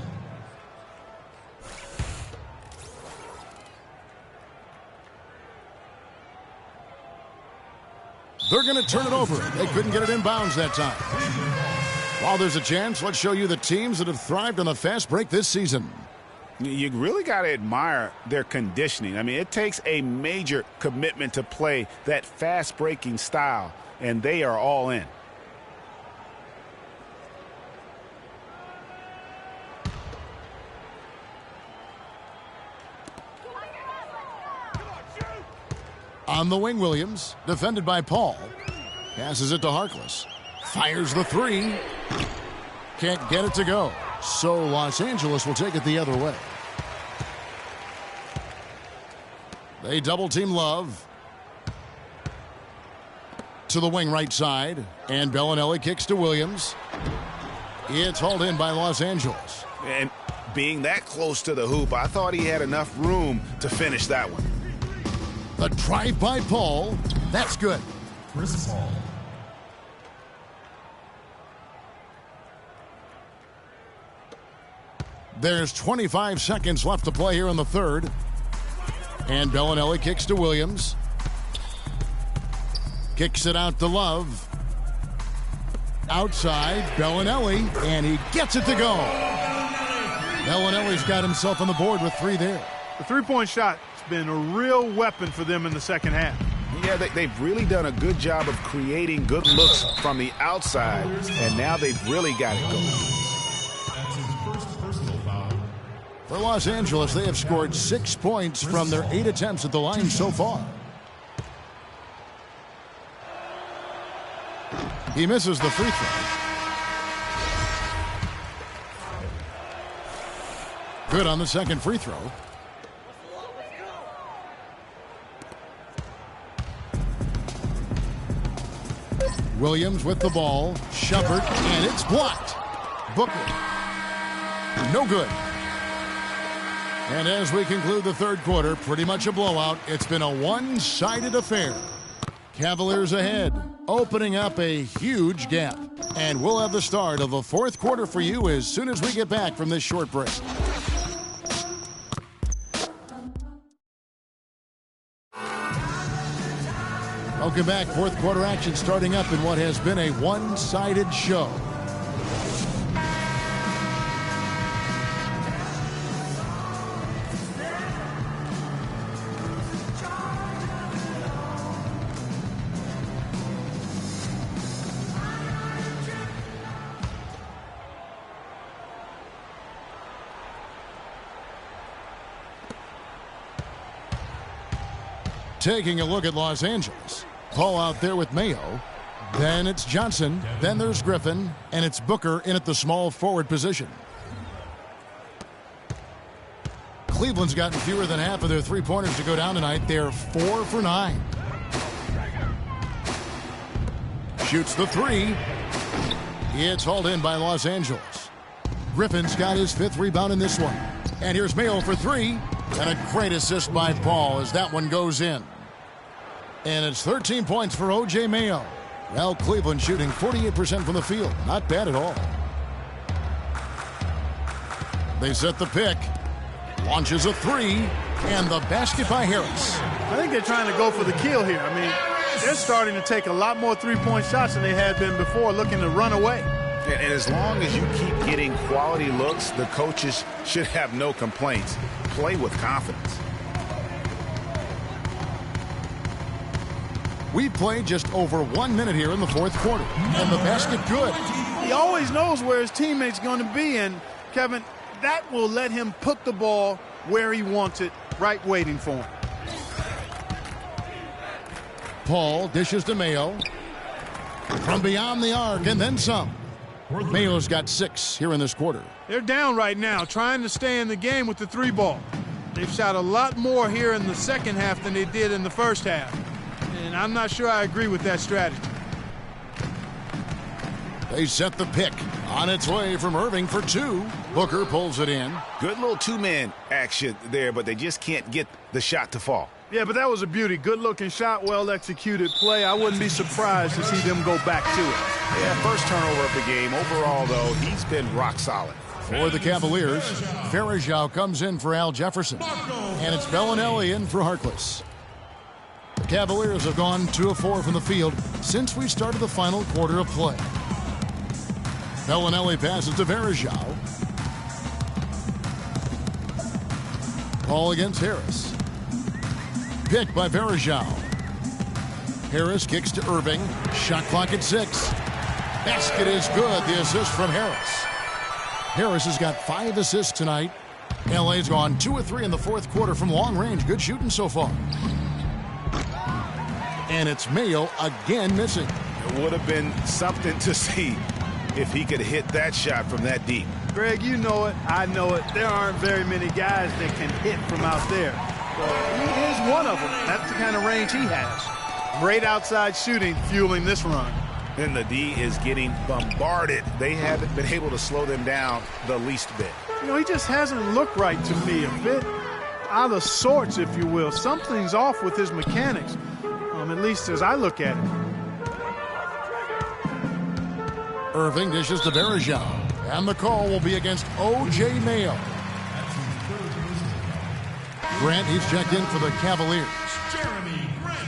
They're going to turn it over. They couldn't get it in bounds that time. While there's a chance, let's show you the teams that have thrived on the fast break this season. You really got to admire their conditioning. I mean, it takes a major commitment to play that fast-breaking style, and they are all in. On the wing, Williams, defended by Paul. Passes it to Harkless. Fires the three. Can't get it to go. So Los Angeles will take it the other way. They double-team Love. To the wing right side. And Bellinelli kicks to Williams. It's hauled in by Los Angeles. And being that close to the hoop, I thought he had enough room to finish that one. The drive by Paul. That's good. Chris Paul. There's 25 seconds left to play here in the third. And Bellinelli kicks to Williams. Kicks it out to Love. Outside, Bellinelli, and he gets it to go. Bellinelli's got himself on the board with three there. The three-point shot has been a real weapon for them in the second half. Yeah, they've really done a good job of creating good looks from the outside, and now they've really got it going. For Los Angeles, they have scored 6 points from their 8 attempts at the line so far. He misses the free throw. Good on the second free throw. Williams with the ball. Shumpert, and it's blocked. Booker. No good. And as we conclude the third quarter, pretty much a blowout. It's been a one-sided affair. Cavaliers ahead, opening up a huge gap. And we'll have the start of the fourth quarter for you as soon as we get back from this short break. Welcome back. Fourth quarter action starting up in what has been a one-sided show. Taking a look at Los Angeles. Paul out there with Mayo. Then it's Johnson. Then there's Griffin. And it's Booker in at the small forward position. Cleveland's gotten fewer than half of their three-pointers to go down tonight. They're 4 for 9. Shoots the three. It's hauled in by Los Angeles. Griffin's got his 5th rebound in this one. And here's Mayo for 3. And a great assist by Paul as that one goes in. And it's 13 points for O.J. Mayo. Well, Cleveland shooting 48% from the field. Not bad at all. They set the pick. Launches a 3. And the basket by Harris. I think they're trying to go for the kill here. I mean, they're starting to take a lot more three-point shots than they had been before, looking to run away. And as long as you keep getting quality looks, the coaches should have no complaints. Play with confidence. We played just over 1 minute here in the fourth quarter. And the basket good. He always knows where his teammate's going to be. And, Kevin, that will let him put the ball where he wants it, right waiting for him. Paul dishes to Mayo. From beyond the arc and then some. Mayo's got 6 here in this quarter. They're down right now, trying to stay in the game with the 3 ball. They've shot a lot more here in the second half than they did in the first half. And I'm not sure I agree with that strategy. They set the pick. On its way from Irving for 2. Booker pulls it in. Good little two-man action there, but they just can't get the shot to fall. Yeah, but that was a beauty. Good-looking shot, well-executed play. I wouldn't be surprised to see them go back to it. Yeah, first turnover of the game. Overall, though, he's been rock solid. For the Cavaliers, Varejao comes in for Al Jefferson. And it's Bellinelli in for Harkless. The Cavaliers have gone 2 of 4 from the field since we started the final quarter of play. Bellinelli passes to Varejao. Ball against Harris. Picked by Varejao. Harris kicks to Irving. Shot clock at 6. Basket is good. The assist from Harris. Harris has got 5 assists tonight. LA's gone 2 of 3 in the fourth quarter from long range. Good shooting so far. And it's Mayo again missing. It would have been something to see if he could hit that shot from that deep. Greg, you know it. I know it. There aren't very many guys that can hit from out there. He is one of them. That's the kind of range he has. Great outside shooting fueling this run. And the D is getting bombarded. They haven't been able to slow them down the least bit. You know, he just hasn't looked right to me. A bit out of sorts, if you will. Something's off with his mechanics, at least as I look at it. Irving dishes to Varejao. And the call will be against O.J. Mayo. Grant, he's checked in for the Cavaliers. Jeremy Grant.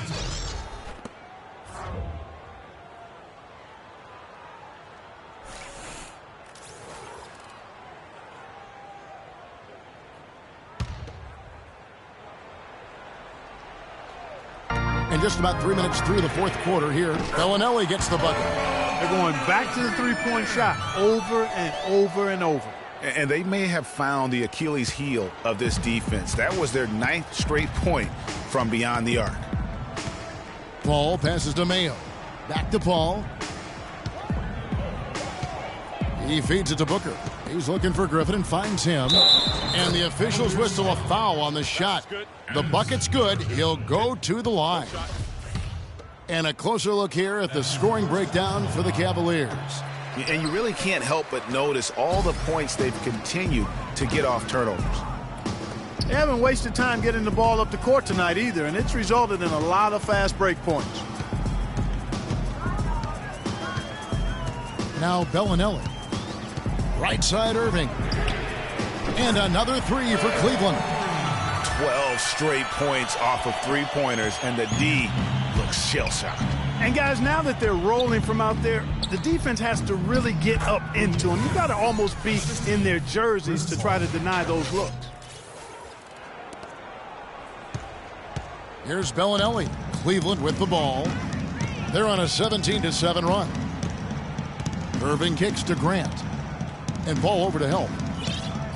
And just about 3 minutes through the fourth quarter here, Bellinelli gets the bucket. They're going back to the three-point shot over and over and over. And they may have found the Achilles heel of this defense. That was their 9th straight point from beyond the arc. Paul passes to Mayo. Back to Paul. He feeds it to Booker. He's looking for Griffin and finds him. And the officials whistle a foul on the shot. The bucket's good. He'll go to the line. And a closer look here at the scoring breakdown for the Cavaliers. And you really can't help but notice all the points they've continued to get off turnovers. They haven't wasted time getting the ball up the court tonight either, and it's resulted in a lot of fast break points. Now Bellinelli. Right side Irving. And another 3 for Cleveland. 12 straight points off of three-pointers, and the D looks shell-shocked. And guys, now that they're rolling from out there, the defense has to really get up into them. You've got to almost be in their jerseys to try to deny those looks. Here's Bellinelli. Cleveland with the ball. They're on a 17-7 run. Irving kicks to Grant. And Paul over to help.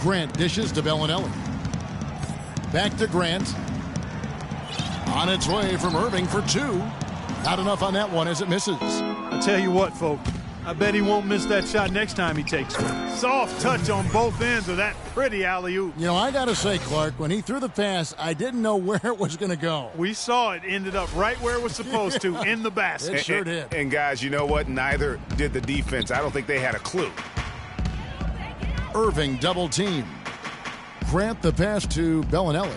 Grant dishes to Bellinelli. Back to Grant. On its way from Irving for 2. Not enough on that one as it misses. I'll tell you what, folks. I bet he won't miss that shot next time he takes it. Soft touch on both ends of that pretty alley-oop. You know, I got to say, Clark, when he threw the pass, I didn't know where it was going to go. We saw it ended up right where it was supposed to, in the basket. It sure did. And guys, you know what? Neither did the defense. I don't think they had a clue. Irving double team. Grant the pass to Bellinelli.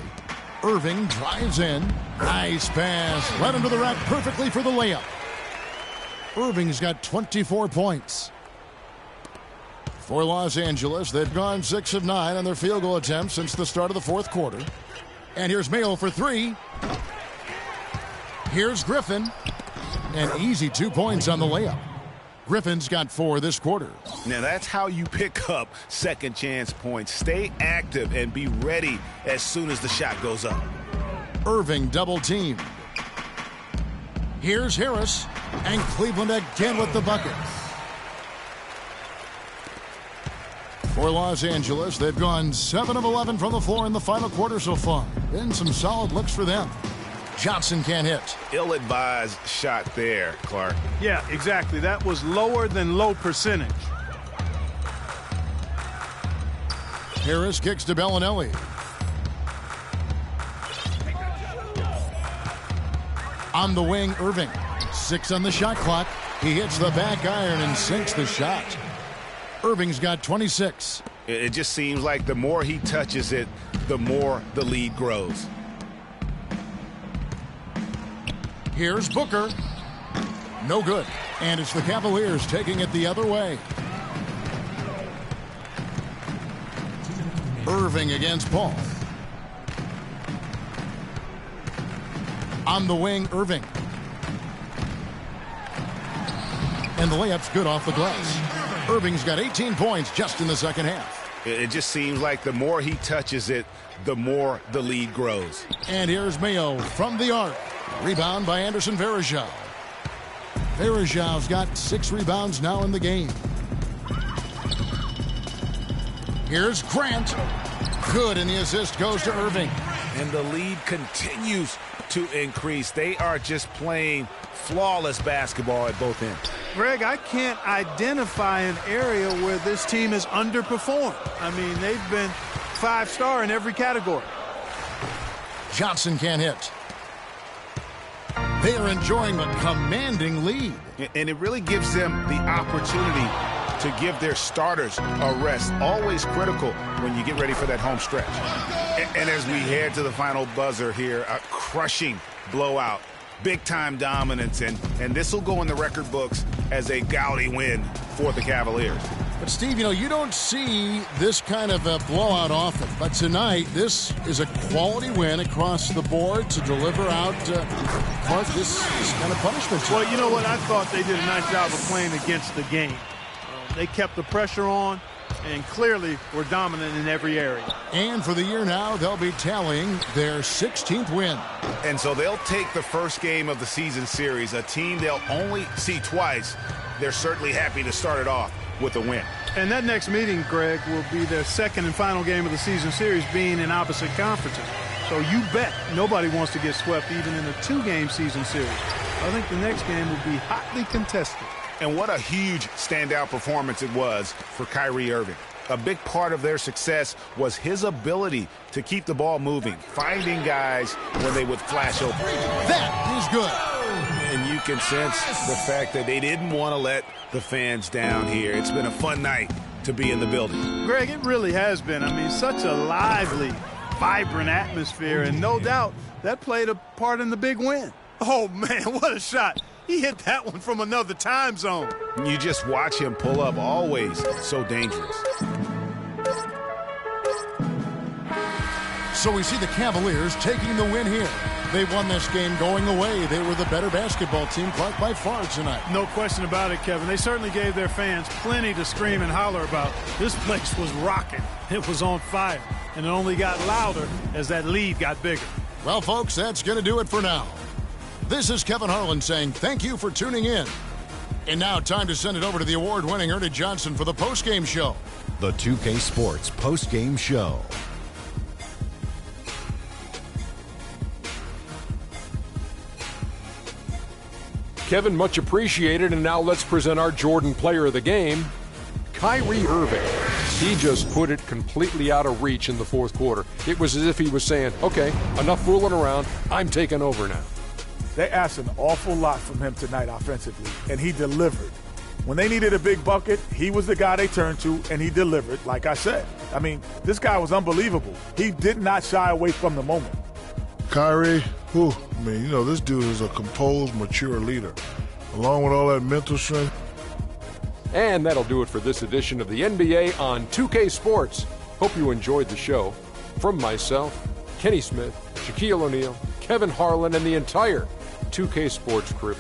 Irving drives in. Nice pass. Led him to the rack perfectly for the layup. Irving's got 24 points. For Los Angeles, they've gone 6 of 9 on their field goal attempts since the start of the fourth quarter. And here's Mayo for 3. Here's Griffin. An easy 2 points on the layup. Griffin's got 4 this quarter. Now that's how you pick up second chance points. Stay active and be ready as soon as the shot goes up. Irving double team. Here's Harris. And Cleveland again with the bucket. For Los Angeles, they've gone 7 of 11 from the floor in the final quarter so far. Been some solid looks for them. Johnson can't hit. Ill-advised shot there, Clark. Yeah, exactly. That was lower than low percentage. Harris kicks to Bellinelli. On the wing, Irving. 6 on the shot clock. He hits the back iron and sinks the shot. Irving's got 26. It just seems like the more he touches it, the more the lead grows. Here's Booker. No good. And it's the Cavaliers taking it the other way. Irving against Paul. On the wing, Irving. And the layup's good off the glass. Irving's got 18 points just in the second half. It just seems like the more he touches it, the more the lead grows. And here's Mayo from the arc. Rebound by Anderson Varejao. Varejão's got 6 rebounds now in the game. Here's Grant. Good, and the assist goes to Irving. And the lead continues to increase. They are just playing flawless basketball at both ends. Greg, I can't identify an area where this team has underperformed. I mean, they've been 5-star in every category. Johnson can't hit. They are enjoying a commanding lead. And it really gives them the opportunity to give their starters a rest. Always critical when you get ready for that home stretch. And as we head to the final buzzer here, a crushing blowout. Big-time dominance, and this will go in the record books as a gaudy win for the Cavaliers. But, Steve, you don't see this kind of a blowout often. But tonight, this is a quality win across the board to deliver out, Clark, this kind of punishment. Well, you know what? I thought they did a nice job of playing against the game. They kept the pressure on and clearly were dominant in every area. And for the year now, they'll be tallying their 16th win. And so they'll take the first game of the season series, a team they'll only see twice. They're certainly happy to start it off with a win. And that next meeting, Greg, will be their second and final game of the season series, being in opposite conferences. So you bet nobody wants to get swept even in a 2-game season series. I think the next game will be hotly contested. And what a huge standout performance it was for Kyrie Irving. A big part of their success was his ability to keep the ball moving, finding guys when they would flash open. That is good. And you can sense the fact that they didn't want to let the fans down here. It's been a fun night to be in the building. Greg, it really has been. I mean, such a lively, vibrant atmosphere, and no doubt that played a part in the big win. Oh, man, what a shot. He hit that one from another time zone. You just watch him pull up, always so dangerous. So we see the Cavaliers taking the win here. They won this game going away. They were the better basketball team, Clark, by far tonight. No question about it, Kevin. They certainly gave their fans plenty to scream and holler about. This place was rocking. It was on fire. And it only got louder as that lead got bigger. Well, folks, that's going to do it for now. This is Kevin Harlan saying thank you for tuning in. And now time to send it over to the award-winning Ernie Johnson for the postgame show. The 2K Sports postgame show. Kevin, much appreciated. And now let's present our Jordan player of the game, Kyrie Irving. He just put it completely out of reach in the fourth quarter. It was as if he was saying, okay, enough fooling around. I'm taking over now. They asked an awful lot from him tonight offensively, and he delivered. When they needed a big bucket, he was the guy they turned to, and he delivered, like I said. I mean, this guy was unbelievable. He did not shy away from the moment. Kyrie, this dude is a composed, mature leader. Along with all that mental strength. And that'll do it for this edition of the NBA on 2K Sports. Hope you enjoyed the show. From myself, Kenny Smith, Shaquille O'Neal, Kevin Harlan, and the entire 2K Sports crew.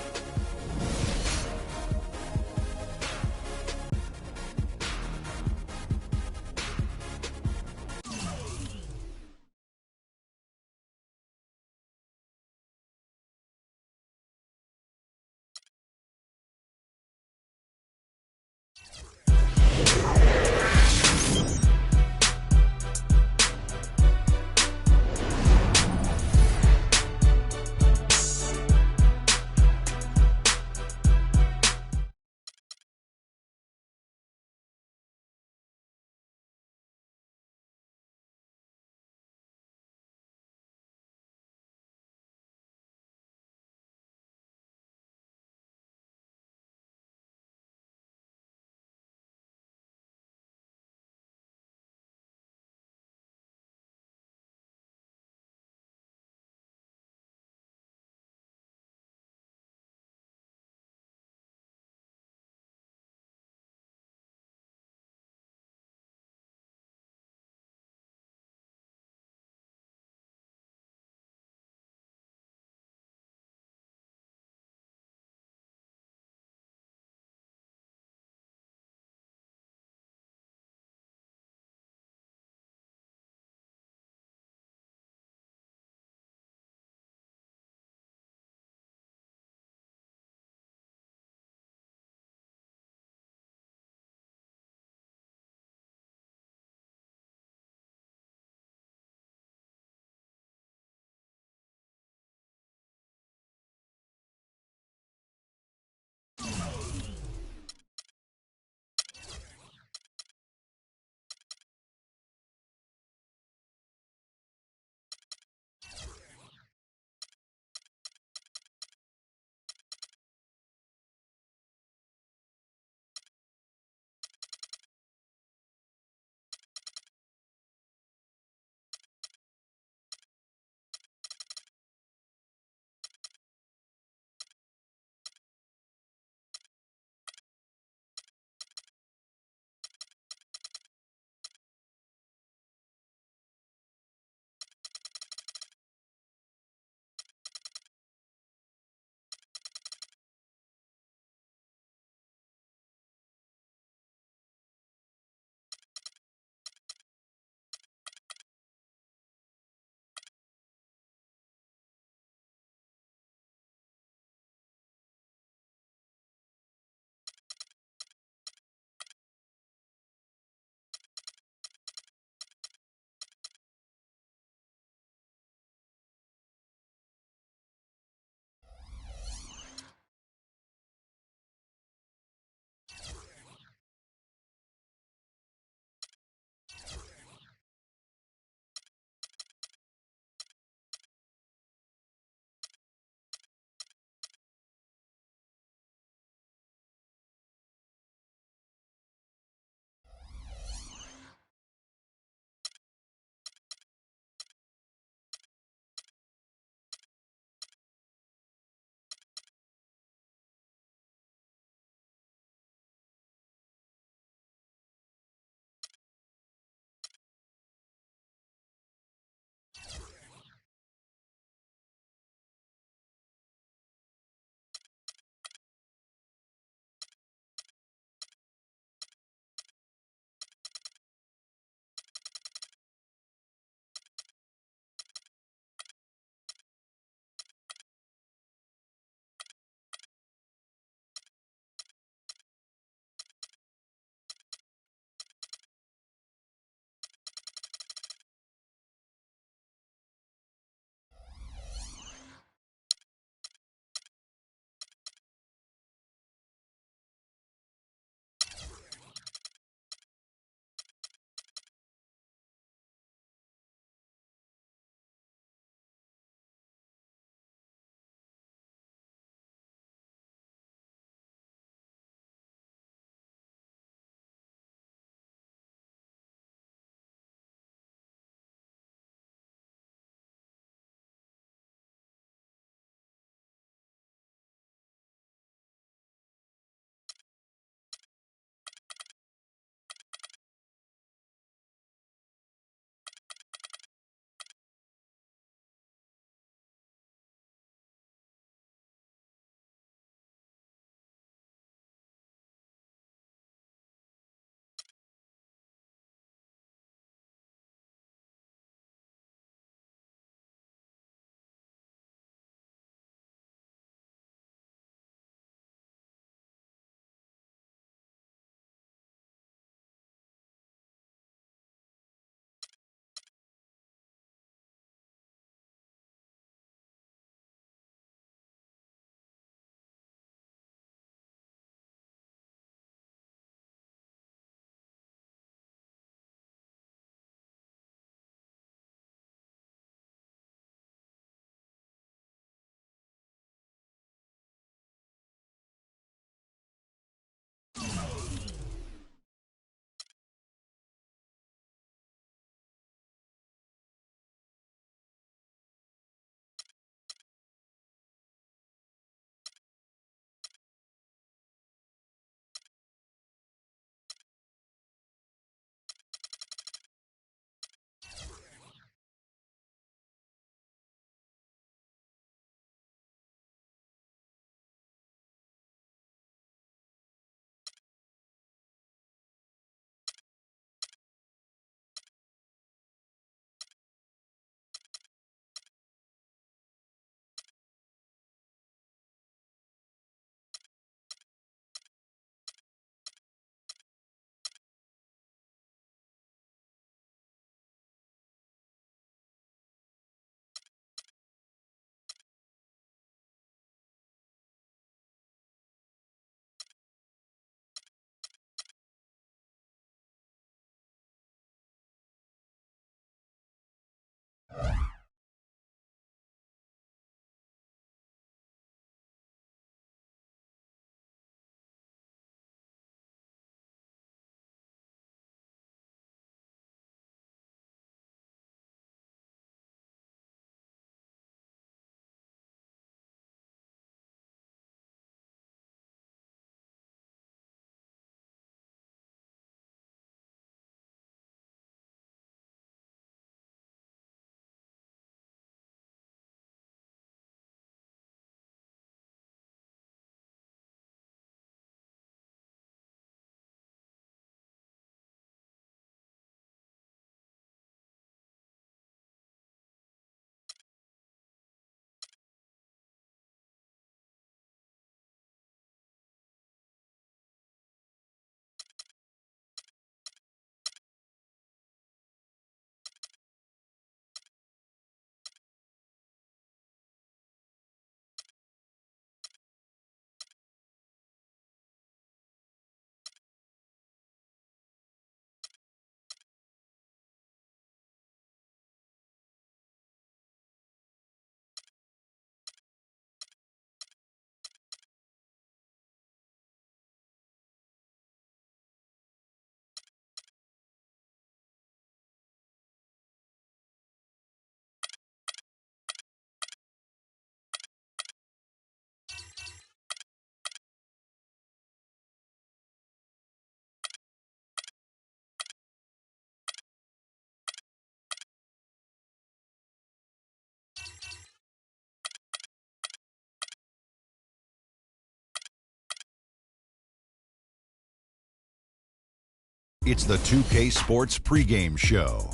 It's the 2K Sports pregame show.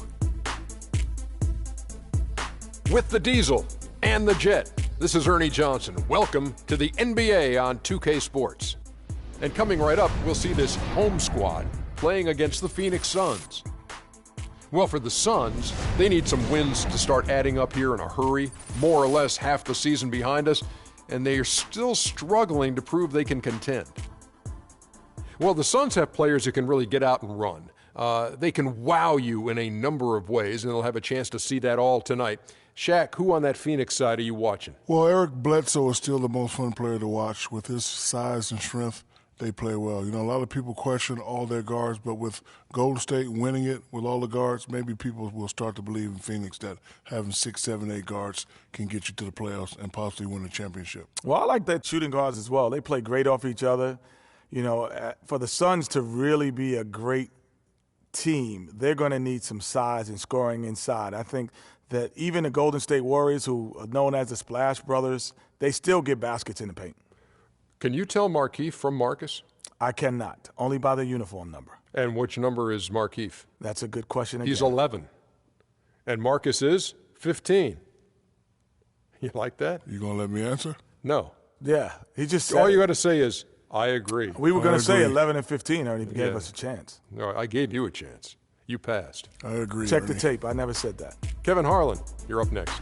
With the Diesel and the Jet, this is Ernie Johnson. Welcome to the NBA on 2K Sports. And coming right up, we'll see this home squad playing against the Phoenix Suns. Well, for the Suns, they need some wins to start adding up here in a hurry. More or less half the season behind us, and they are still struggling to prove they can contend. Well, the Suns have players who can really get out and run. They can wow you in a number of ways, and they'll have a chance to see that all tonight. Shaq, who on that Phoenix side are you watching? Well, Eric Bledsoe is still the most fun player to watch. With his size and strength, they play well. You know, a lot of people question all their guards, but with Golden State winning it with all the guards, maybe people will start to believe in Phoenix that having 6, 7, 8 guards can get you to the playoffs and possibly win a championship. Well, I like that shooting guards as well. They play great off each other. You know, for the Suns to really be a great team, they're going to need some size and scoring inside. I think that even the Golden State Warriors, who are known as the Splash Brothers, they still get baskets in the paint. Can you tell Markieff from Marcus? I cannot, only by the uniform number. And which number is Markieff? That's a good question again. He's 11. And Marcus is 15. You like that? You going to let me answer? No. Yeah, he just said all you got to say is, I agree. We were going to say 11 and 15, Ernie, if you gave us a chance. No, I gave you a chance. You passed. I agree. Check Ernie. the tape. I never said that. Kevin Harlan, you're up next.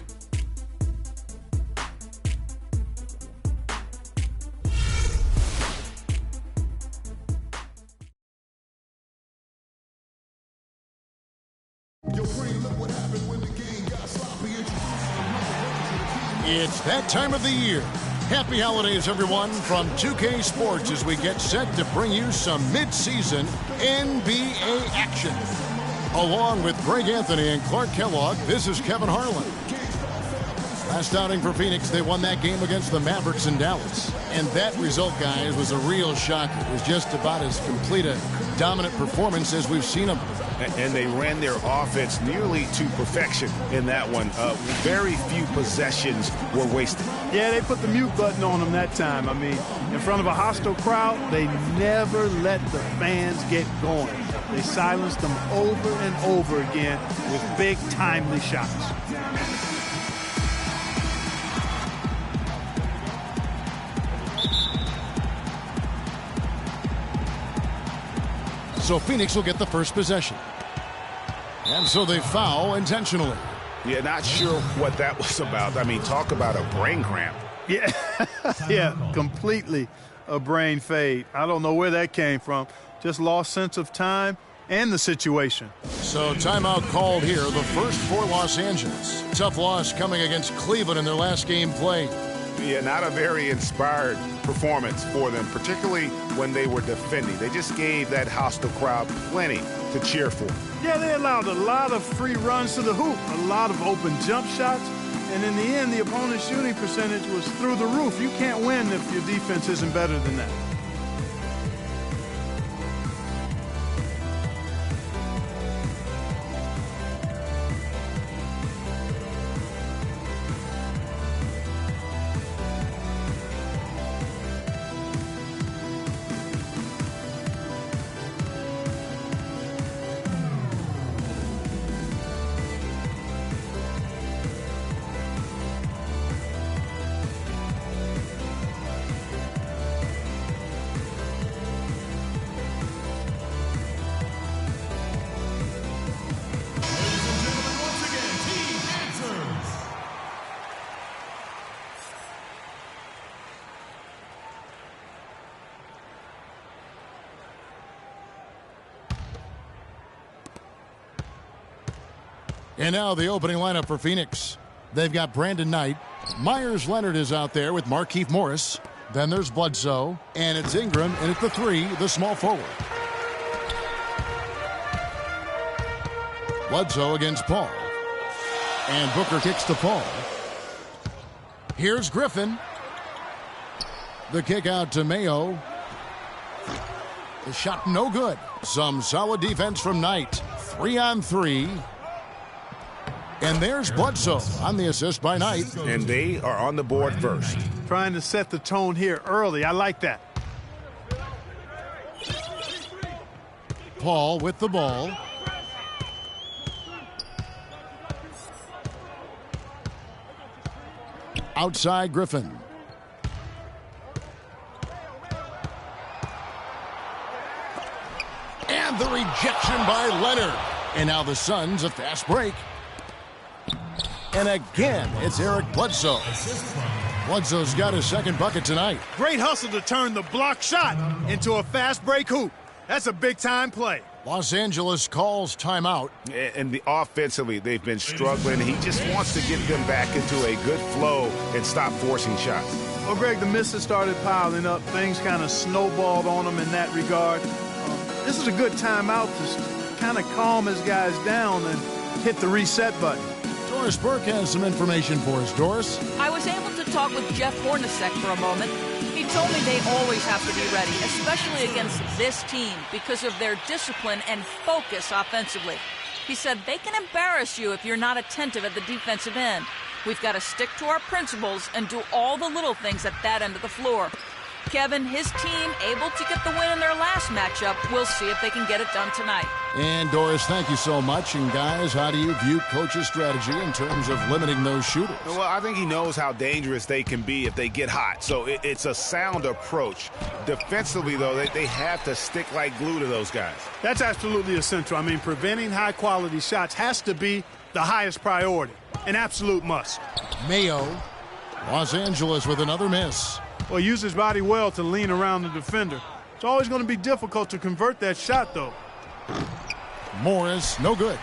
It's that time of the year. Happy holidays, everyone, from 2K Sports as we get set to bring you some mid-season NBA action. Along with Greg Anthony and Clark Kellogg, this is Kevin Harlan. Last outing for Phoenix, they won that game against the Mavericks in Dallas. And that result, guys, was a real shocker. It was just about as complete a dominant performance as we've seen them. And they ran their offense nearly to perfection in that one. Very few possessions were wasted. Yeah, they put the mute button on them that time. I mean, in front of a hostile crowd, they never let the fans get going. They silenced them over and over again with big, timely shots. So Phoenix will get the first possession. And so they foul intentionally. Yeah, not sure what that was about. I mean, talk about a brain cramp. Yeah, yeah, completely a brain fade. I don't know where that came from. Just lost sense of time and the situation. So timeout called here, the first for Los Angeles. Tough loss coming against Cleveland in their last game played. Yeah, not a very inspired performance for them, particularly when they were defending. They just gave that hostile crowd plenty to cheer for. Yeah, they allowed a lot of free runs to the hoop, a lot of open jump shots, and in the end, the opponent's shooting percentage was through the roof. You can't win if your defense isn't better than that. And now the opening lineup for Phoenix. They've got Brandon Knight. Myers Leonard is out there with Markieff Morris. Then there's Bledsoe. And it's Ingram. And at the 3, the small forward. Bledsoe against Paul. And Booker kicks to Paul. Here's Griffin. The kick out to Mayo. The shot no good. Some solid defense from Knight. 3-on-3. And there's Bledsoe on the assist by Knight. And they are on the board first. Trying to set the tone here early. I like that. Paul with the ball. Outside Griffin. And the rejection by Leonard. And now the Suns a fast break. And again, it's Eric Bledsoe. Bledsoe's got his second bucket tonight. Great hustle to turn the block shot into a fast break hoop. That's a big-time play. Los Angeles calls timeout. And offensively, they've been struggling. He just wants to get them back into a good flow and stop forcing shots. Well, Greg, the misses started piling up. Things kind of snowballed on them in that regard. This is a good timeout to kind of calm his guys down and hit the reset button. Doris Burke has some information for us. Doris? I was able to talk with Jeff Hornacek for a moment. He told me they always have to be ready, especially against this team, because of their discipline and focus offensively. He said they can embarrass you if you're not attentive at the defensive end. We've got to stick to our principles and do all the little things at that end of the floor. Kevin, his team able to get the win in their last matchup. We'll see if they can get it done tonight. And Doris, thank you so much. And guys, how do you view coach's strategy in terms of limiting those shooters? Well, I think he knows how dangerous they can be if they get hot. So it's a sound approach. Defensively, though, they have to stick like glue to those guys. That's absolutely essential. I mean, preventing high-quality shots has to be the highest priority. An absolute must. Mayo, Los Angeles with another miss. Well, use his body well to lean around the defender. It's always going to be difficult to convert that shot, though. Morris, no good.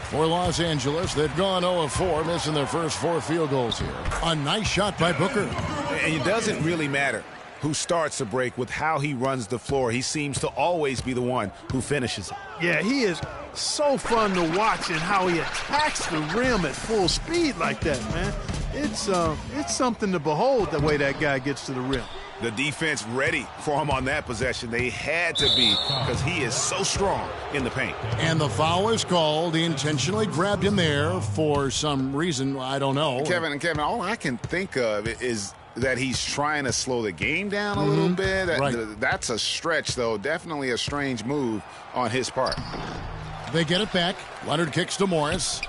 For Los Angeles, they've gone 0 of 4, missing their first 4 field goals here. A nice shot by Booker. And it doesn't really matter who starts the break with how he runs the floor. He seems to always be the one who finishes it. Yeah, he is so fun to watch and how he attacks the rim at full speed like that, man. It's something to behold the way that guy gets to the rim. The defense ready for him on that possession. They had to be because he is so strong in the paint. And the foul is called. He intentionally grabbed him there for some reason. I don't know. Kevin, all I can think of is that he's trying to slow the game down a little bit. Right. That's a stretch, though. Definitely a strange move on his part. They get it back. Leonard kicks to Morris.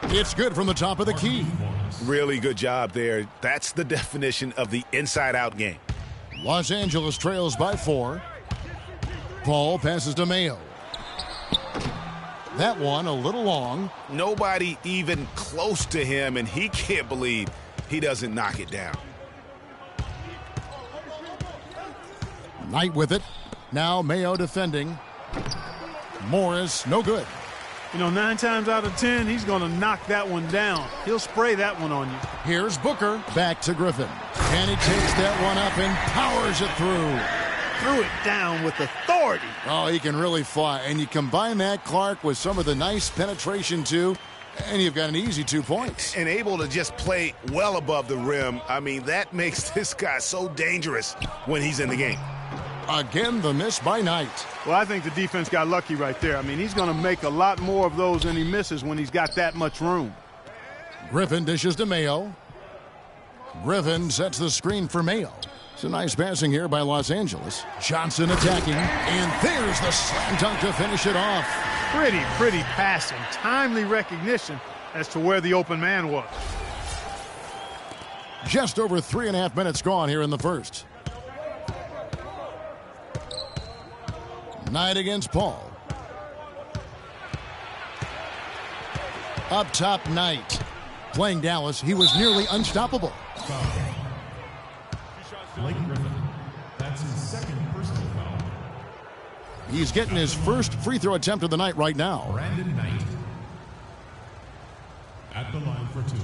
It's good from the top of the key. Really good job there. That's the definition of the inside-out game. Los Angeles trails by 4. Paul passes to Mayo. That one a little long. Nobody even close to him, and he can't believe he doesn't knock it down. Knight with it. Now Mayo defending. Morris, no good. You know, 9 times out of 10, he's going to knock that one down. He'll spray that one on you. Here's Booker. Back to Griffin. And he takes that one up and powers it through. Threw it down with authority. Oh, he can really fly. And you combine that, Clark, with some of the nice penetration, too, and you've got an easy 2 points. And able to just play well above the rim. I mean, that makes this guy so dangerous when he's in the game. Again, the miss by Knight. Well, I think the defense got lucky right there. I mean, he's going to make a lot more of those than he misses when he's got that much room. Griffin dishes to Mayo. Griffin sets the screen for Mayo. It's a nice passing here by Los Angeles. Johnson attacking, and there's the slam dunk to finish it off. Pretty passing. Timely recognition as to where the open man was. Just over 3.5 minutes gone here in the first. Knight against Paul. Up top, Knight. Playing Dallas, he was nearly unstoppable. Blake Griffin. That's his second personal foul. He's getting his first free throw attempt of the night right now. Brandon Knight. At the line for 2.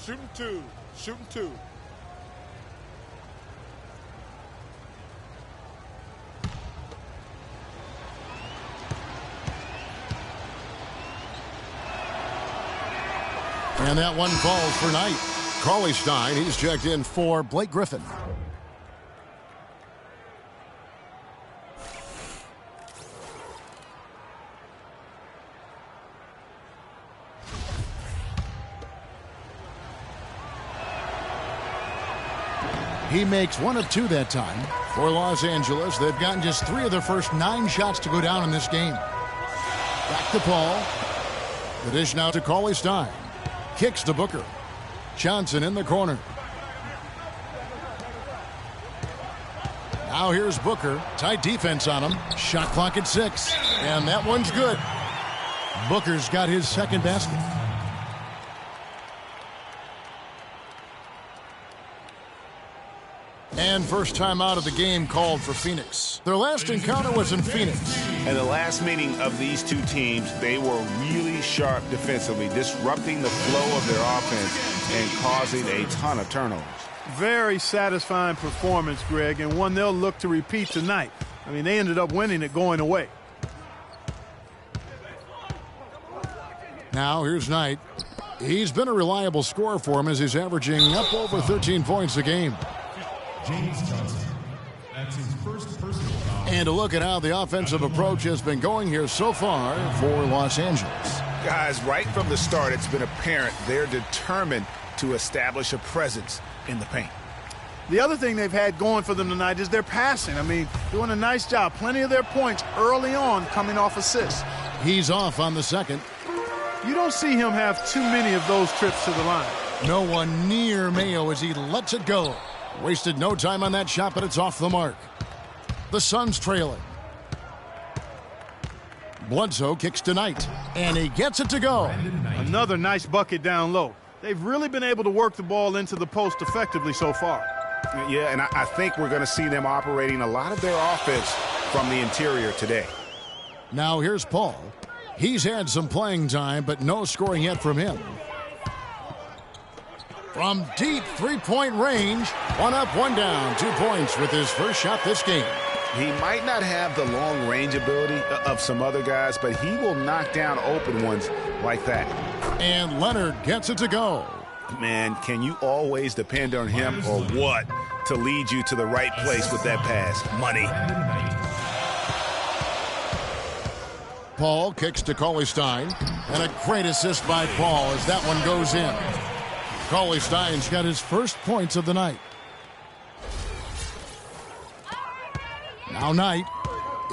Shooting 2. Shooting 2. And that one falls for Knight. Cauley Stein, he's checked in for Blake Griffin. He makes 1 of 2 that time. For Los Angeles, they've gotten just 3 of their first 9 shots to go down in this game. Back to Paul. The dish now to Cauley-Stein. Kicks to Booker. Johnson in the corner. Now here's Booker. Tight defense on him. Shot clock at 6. And that one's good. Booker's got his second basket. And first time out of the game called for Phoenix. Their last encounter was in Phoenix. And the last meeting of these two teams, they were really sharp defensively, disrupting the flow of their offense and causing a ton of turnovers. Very satisfying performance, Greg, and one they'll look to repeat tonight. I mean, they ended up winning it going away. Now here's Knight. He's been a reliable scorer for him as he's averaging up over 13 points a game. James Johnson. That's his first personal foul. And a look at how the offensive approach has been going here so far for Los Angeles. Guys, right from the start, it's been apparent they're determined to establish a presence in the paint. The other thing they've had going for them tonight is their passing. I mean, doing a nice job. Plenty of their points early on coming off assists. He's off on the second. You don't see him have too many of those trips to the line. No one near Mayo as he lets it go. Wasted no time on that shot, but it's off the mark. The Suns trailing. Bledsoe kicks to Knight, and he gets it to go. Another nice bucket down low. They've really been able to work the ball into the post effectively so far. Yeah, and I think we're going to see them operating a lot of their offense from the interior today. Now here's Paul. He's had some playing time, but no scoring yet from him. From deep three-point range, 1 up, 1 down, 2 points with his first shot this game. He might not have the long range ability of some other guys, but he will knock down open ones like that. And Leonard gets it to go. Man, can you always depend on him or what to lead you to the right place with that pass? Money. Paul kicks to Cauley-Stein, and a great assist by Paul as that one goes in. Cauley-Stein's got his first points of the night. Now Knight.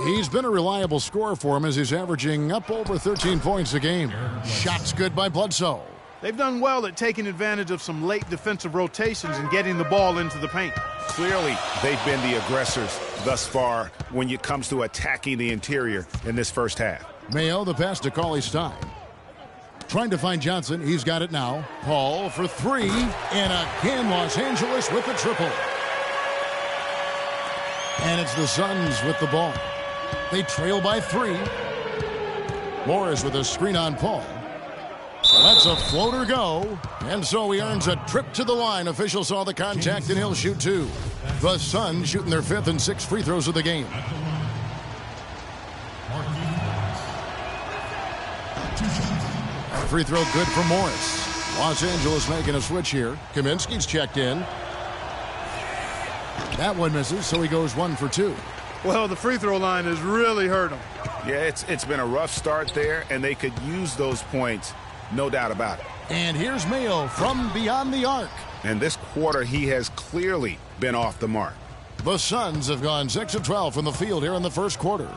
He's been a reliable scorer for him as he's averaging up over 13 points a game. Shots good by Bledsoe. They've done well at taking advantage of some late defensive rotations and getting the ball into the paint. Clearly, they've been the aggressors thus far when it comes to attacking the interior in this first half. Mayo, the pass to Cauley-Stein. Trying to find Johnson. He's got it now. Paul for 3. And again, Los Angeles with the triple. And it's the Suns with the ball. They trail by 3. Morris with a screen on Paul. Lets a floater go. And so he earns a trip to the line. Officials saw the contact and he'll shoot 2. The Suns shooting their 5th and 6th free throws of the game. Free throw good for Morris. Los Angeles making a switch here. Kaminsky's checked in. That one misses, so he goes 1 for 2. Well, the free throw line has really hurt him. Yeah, it's been a rough start there, and they could use those points, no doubt about it. And here's Mayo from beyond the arc. And this quarter, he has clearly been off the mark. The Suns have gone 6 of 12 from the field here in the first quarter.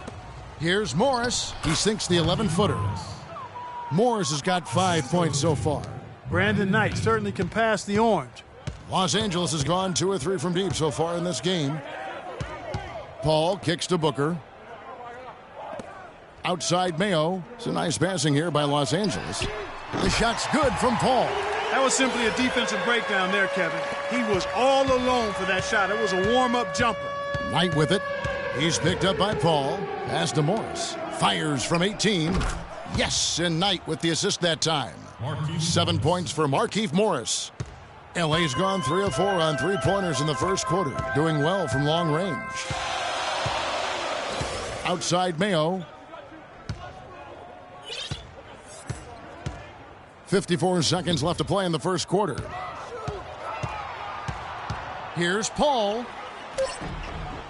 Here's Morris. He sinks the 11-footer. Morris has got 5 points so far. Brandon Knight certainly can pass the orange. Los Angeles has gone 2 or 3 from deep so far in this game. Paul kicks to Booker. Outside Mayo. It's a nice passing here by Los Angeles. The shot's good from Paul. That was simply a defensive breakdown there, Kevin. He was all alone for that shot. It was a warm-up jumper. Knight with it. He's picked up by Paul. Pass to Morris. Fires from 18. Yes, and Knight with the assist that time. 7 points for Markieff Morris. LA's gone 3 of 4 on 3-pointers in the first quarter, doing well from long range. Outside Mayo. 54 seconds left to play in the first quarter. Here's Paul.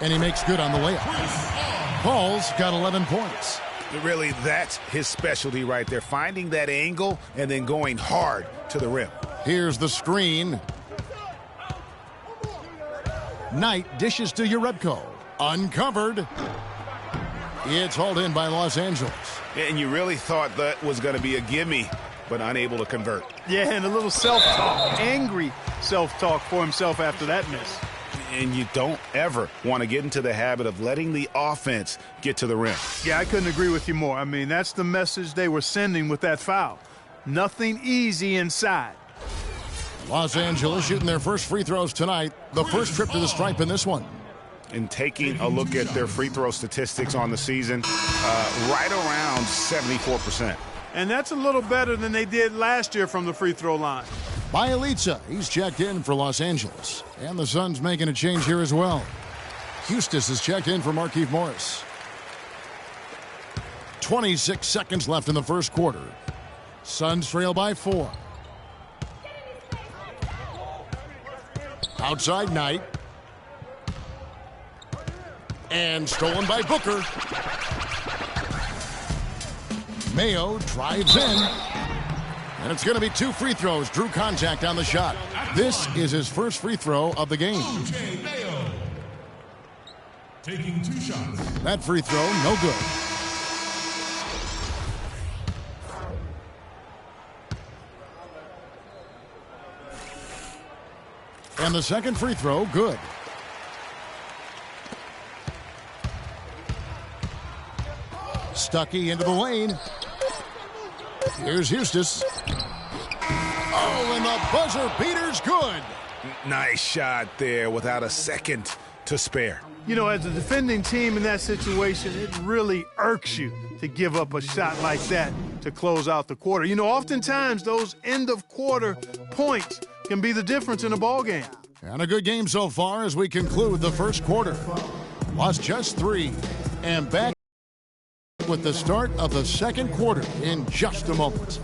And he makes good on the layup. Paul's got 11 points. Really, that's his specialty right there, finding that angle and then going hard to the rim. Here's the screen. Knight dishes to Jerebko. Uncovered. It's hauled in by Los Angeles. And you really thought that was going to be a gimme, but unable to convert. Yeah, and a little self-talk, angry self-talk for himself after that miss. And you don't ever want to get into the habit of letting the offense get to the rim. Yeah, I couldn't agree with you more. I mean, that's the message they were sending with that foul. Nothing easy inside. Los Angeles shooting their first free throws tonight. The first trip to the stripe in this one. And taking a look at their free throw statistics on the season, right around 74%. And that's a little better than they did last year from the free throw line. Bjelica, he's checked in for Los Angeles. And the Suns making a change here as well. Eustace is checked in for Markieff Morris. 26 seconds left in the first quarter. Suns trail by 4. Outside Knight. And stolen by Booker. Mayo drives in. And it's going to be 2 free throws. Drew contact on the shot. This is his first free throw of the game. O.J. Mayo. Taking 2 shots. That free throw, no good. And the second free throw, good. Stuckey into the lane. Here's Eustace. Oh, and the buzzer beater's good. Nice shot there without a second to spare. You know, as a defending team in that situation, it really irks you to give up a shot like that to close out the quarter. You know, oftentimes those end-of-quarter points can be the difference in a ball game. And a good game so far as we conclude the first quarter. Lost just 3. And back with the start of the second quarter in just a moment.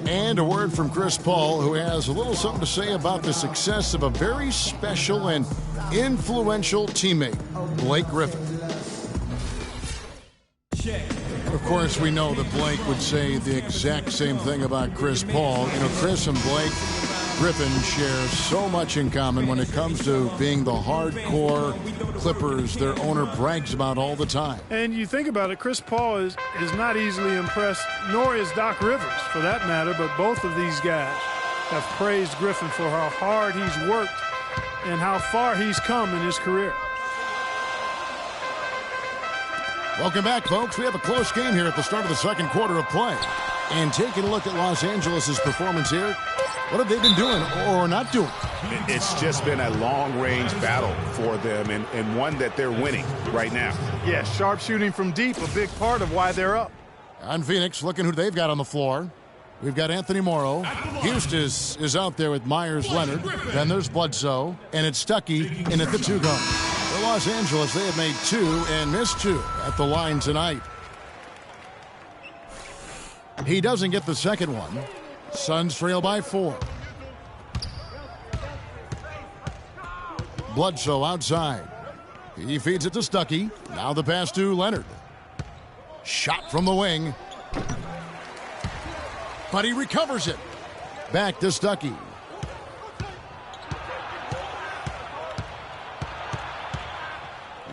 And a word from Chris Paul, who has a little something to say about the success of a very special and influential teammate, Blake Griffin. Of course, we know that Blake would say the exact same thing about Chris Paul. You know, Chris and Blake Griffin share so much in common when it comes to being the hardcore Clippers their owner brags about all the time. And you think about it, Chris Paul is not easily impressed, nor is Doc Rivers, for that matter, but both of these guys have praised Griffin for how hard he's worked and how far he's come in his career. Welcome back, folks. We have a close game here at the start of the second quarter of play. And taking a look at Los Angeles' performance here, what have they been doing or not doing? It's just been a long-range battle for them and one that they're winning right now. Yeah, sharp shooting from deep, a big part of why they're up. On Phoenix, looking who they've got on the floor. We've got Anthony Morrow. Eustace is out there with Myers Leonard. Then there's Bledsoe. And it's Stuckey in at the 2 guard. For Los Angeles, they have made 2 and missed 2 at the line tonight. He doesn't get the second one. Suns trail by 4. Bledsoe outside. He feeds it to Stuckey. Now the pass to Leonard. Shot from the wing. But he recovers it. Back to Stuckey.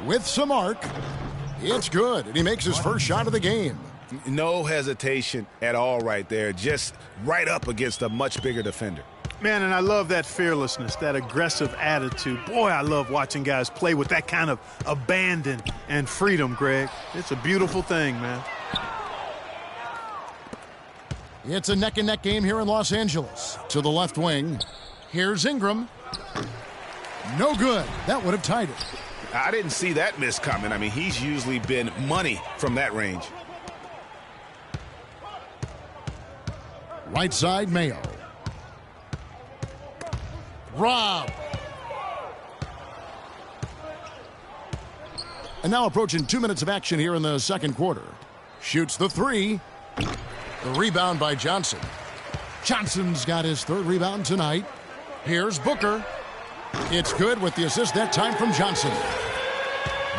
With some arc. It's good, and he makes his first shot of the game. No hesitation at all right there. Just right up against a much bigger defender. Man, and I love that fearlessness, that aggressive attitude. Boy, I love watching guys play with that kind of abandon and freedom, Greg. It's a beautiful thing, man. It's a neck-and-neck game here in Los Angeles. To the left wing, here's Ingram. No good. That would have tied it. I didn't see that miss coming. I mean, he's usually been money from that range. Right side, Mayo. Rob. And now approaching 2 minutes of action here in the second quarter. Shoots the 3. The rebound by Johnson. Johnson's got his 3rd rebound tonight. Here's Booker. It's good with the assist that time from Johnson.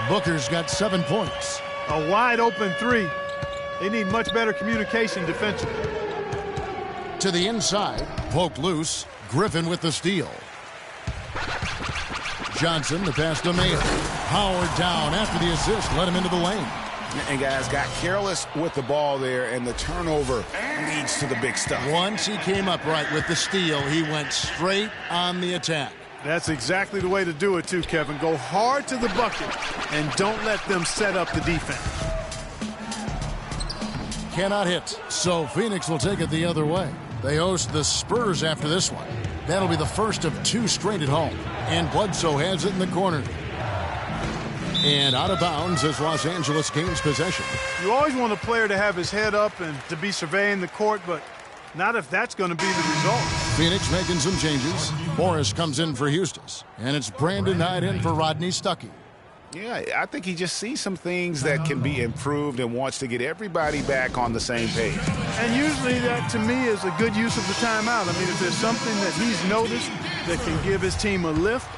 Booker's got 7 points. A wide open 3. They need much better communication defensively. To the inside, poked loose. Griffin with the steal. Johnson, the pass to Mayo. Howard down after the assist, let him into the lane. And guys got careless with the ball there, and the turnover leads to the big stuff. Once he came up right with the steal, he went straight on the attack. That's exactly the way to do it, too, Kevin. Go hard to the bucket and don't let them set up the defense. Cannot hit, so Phoenix will take it the other way. They host the Spurs after this one. That'll be the first of 2 straight at home. And Bledsoe has it in the corner. And out of bounds as Los Angeles gains possession. You always want a player to have his head up and to be surveying the court, but not if that's going to be the result. Phoenix making some changes. Morris comes in for Houston. And it's Brandon Knight in for Rodney Stuckey. Yeah, I think he just sees some things that can be improved and wants to get everybody back on the same page. And usually that, to me, is a good use of the timeout. I mean, if there's something that he's noticed that can give his team a lift,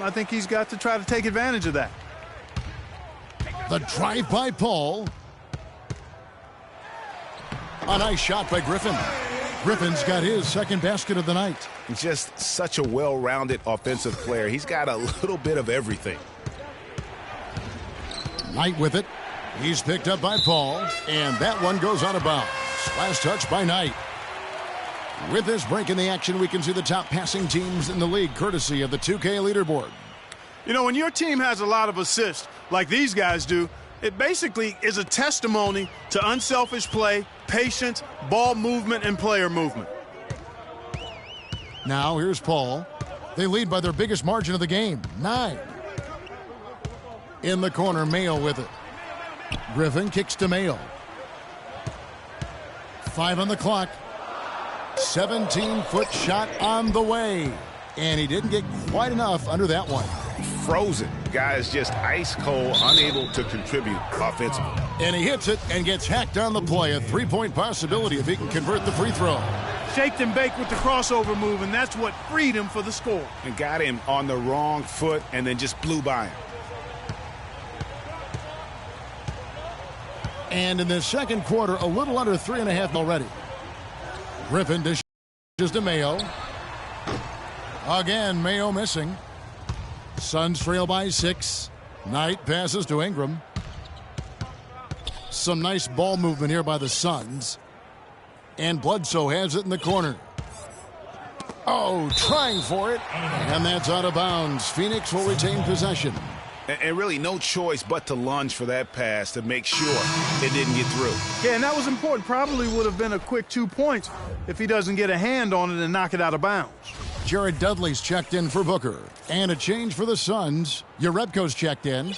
I think he's got to try to take advantage of that. The drive by Paul. A nice shot by Griffin. Griffin's got his second basket of the night. Just such a well-rounded offensive player. He's got a little bit of everything. Knight with it. He's picked up by Paul, and that one goes out of bounds. Last touch by Knight. With this break in the action, we can see the top passing teams in the league, courtesy of the 2K leaderboard. You know, when your team has a lot of assists, like these guys do, it basically is a testimony to unselfish play, patience, ball movement, and player movement. Now here's Paul. They lead by their biggest margin of the game, 9. In the corner, Mayo with it. Griffin kicks to Mayo. 5 on the clock. 17-foot shot on the way. And he didn't get quite enough under that one. Frozen. Guys just ice cold, unable to contribute offensively. And he hits it and gets hacked on the play. A 3-point possibility if he can convert the free throw. Shaked and baked with the crossover move, and that's what freed him for the score. And got him on the wrong foot and then just blew by him. And in the second quarter, a little under 3.5 already. Griffin dishes to Mayo. Again, Mayo missing. Suns trail by 6. Knight passes to Ingram. Some nice ball movement here by the Suns. And Bledsoe has it in the corner. Oh, trying for it. And that's out of bounds. Phoenix will retain possession. And really no choice but to lunge for that pass to make sure it didn't get through. Yeah, and that was important. Probably would have been a quick 2 points if he doesn't get a hand on it and knock it out of bounds. Jared Dudley's checked in for Booker. And a change for the Suns. Jerebko's checked in.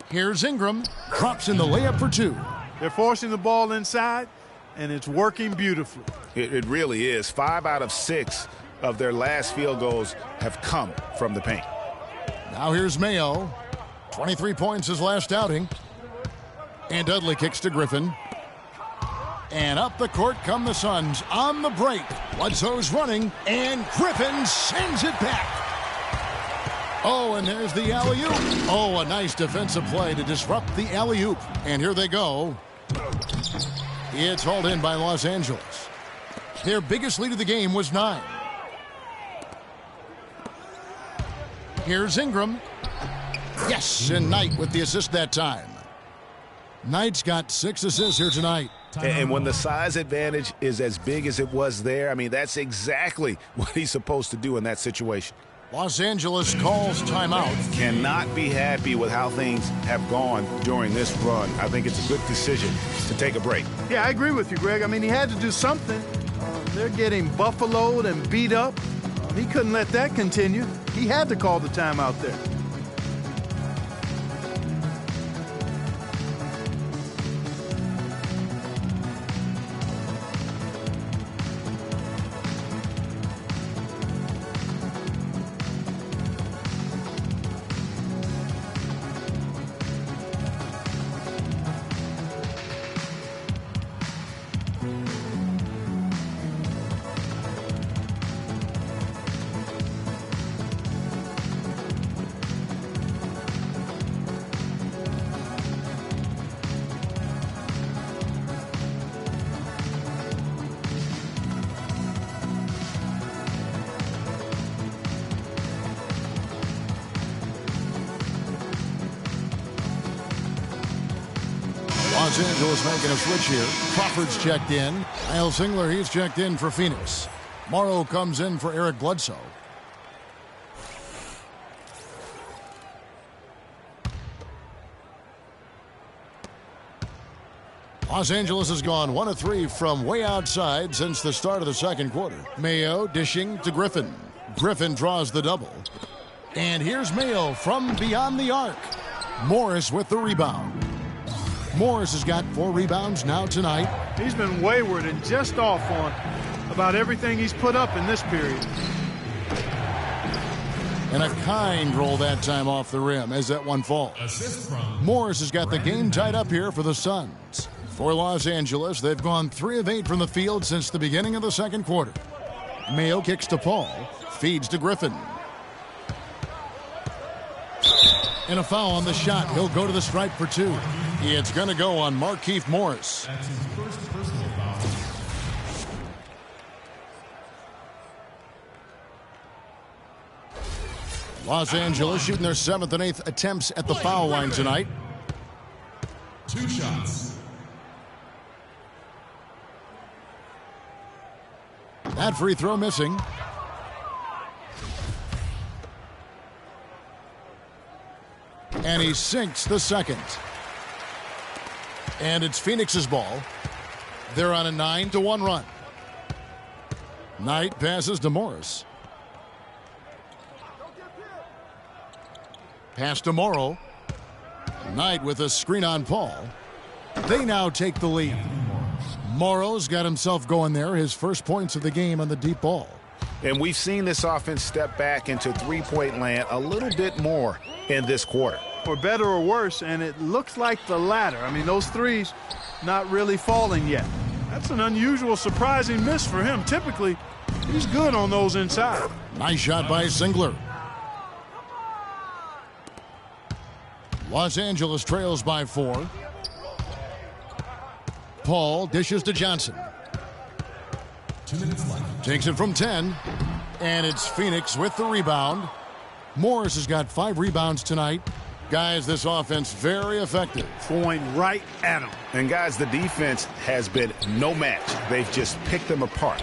Here's Ingram. Drops in the layup for 2. They're forcing the ball inside, and it's working beautifully. It really is. 5 out of 6 of their last field goals have come from the paint. Now here's Mayo. 23 points his last outing. And Dudley kicks to Griffin. And up the court come the Suns on the break. Bledsoe's running, and Griffin sends it back. Oh, and there's the alley-oop. Oh, a nice defensive play to disrupt the alley-oop. And here they go. It's hauled in by Los Angeles. Their biggest lead of the game was 9. Here's Ingram. Yes, and Knight with the assist that time. Knight's got 6 assists here tonight. And when the size advantage is as big as it was there, I mean, that's exactly what he's supposed to do in that situation. Los Angeles calls timeout. Cannot be happy with how things have gone during this run. I think it's a good decision to take a break. Yeah, I agree with you, Greg. I mean, he had to do something. They're getting buffaloed and beat up. He couldn't let that continue. He had to call the timeout there. Los Angeles making a switch here. Crawford's checked in. Miles Singler, he's checked in for Phoenix. Morrow comes in for Eric Bledsoe. Los Angeles has gone 1 of 3 from way outside since the start of the second quarter. Mayo dishing to Griffin. Griffin draws the double. And here's Mayo from beyond the arc. Morris with the rebound. Morris has got 4 rebounds now tonight. He's been wayward and just off on about everything he's put up in this period. And a kind roll that time off the rim as that one falls. Morris has got the game tied up here for the Suns. For Los Angeles, they've gone 3 of 8 from the field since the beginning of the second quarter. Mayo kicks to Paul, feeds to Griffin. And a foul on the shot. He'll go to the stripe for 2. It's going to go on Markieff Morris. That's his first personal foul. Los Angeles shooting their 7th and 8th attempts at the foul line tonight. 2 shots. That free throw missing. And he sinks the second. And it's Phoenix's ball. They're on a 9-1 run. Knight passes to Morris. Pass to Morrow. Knight with a screen on Paul. They now take the lead. Morrow's got himself going there, his first points of the game on the deep ball. And we've seen this offense step back into three-point land a little bit more in this quarter. For better or worse, and it looks like the latter. I mean, those threes not really falling yet. That's an unusual, surprising miss for him. Typically, he's good on those inside. Nice shot by Singler. Los Angeles trails by 4. Paul dishes to Johnson. 2 minutes left. Takes it from 10. And it's Phoenix with the rebound. Morris has got 5 rebounds tonight. Guys, this offense very effective. Going right at him. And guys, the defense has been no match. They've just picked them apart.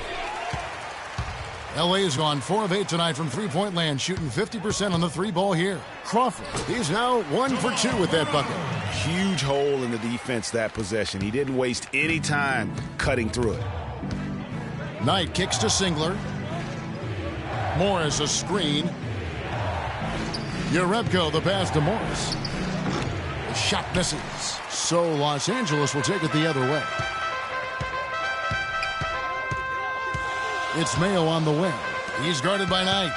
LA has gone 4 of 8 tonight from three-point land, shooting 50% on the 3-ball here. Crawford, he's now 1 for 2 with that bucket. Huge hole in the defense that possession. He didn't waste any time cutting through it. Knight kicks to Singler. Morris a screen. Jerebko the pass to Morris. The shot misses. So Los Angeles will take it the other way. It's Mayo on the wing. He's guarded by Knight.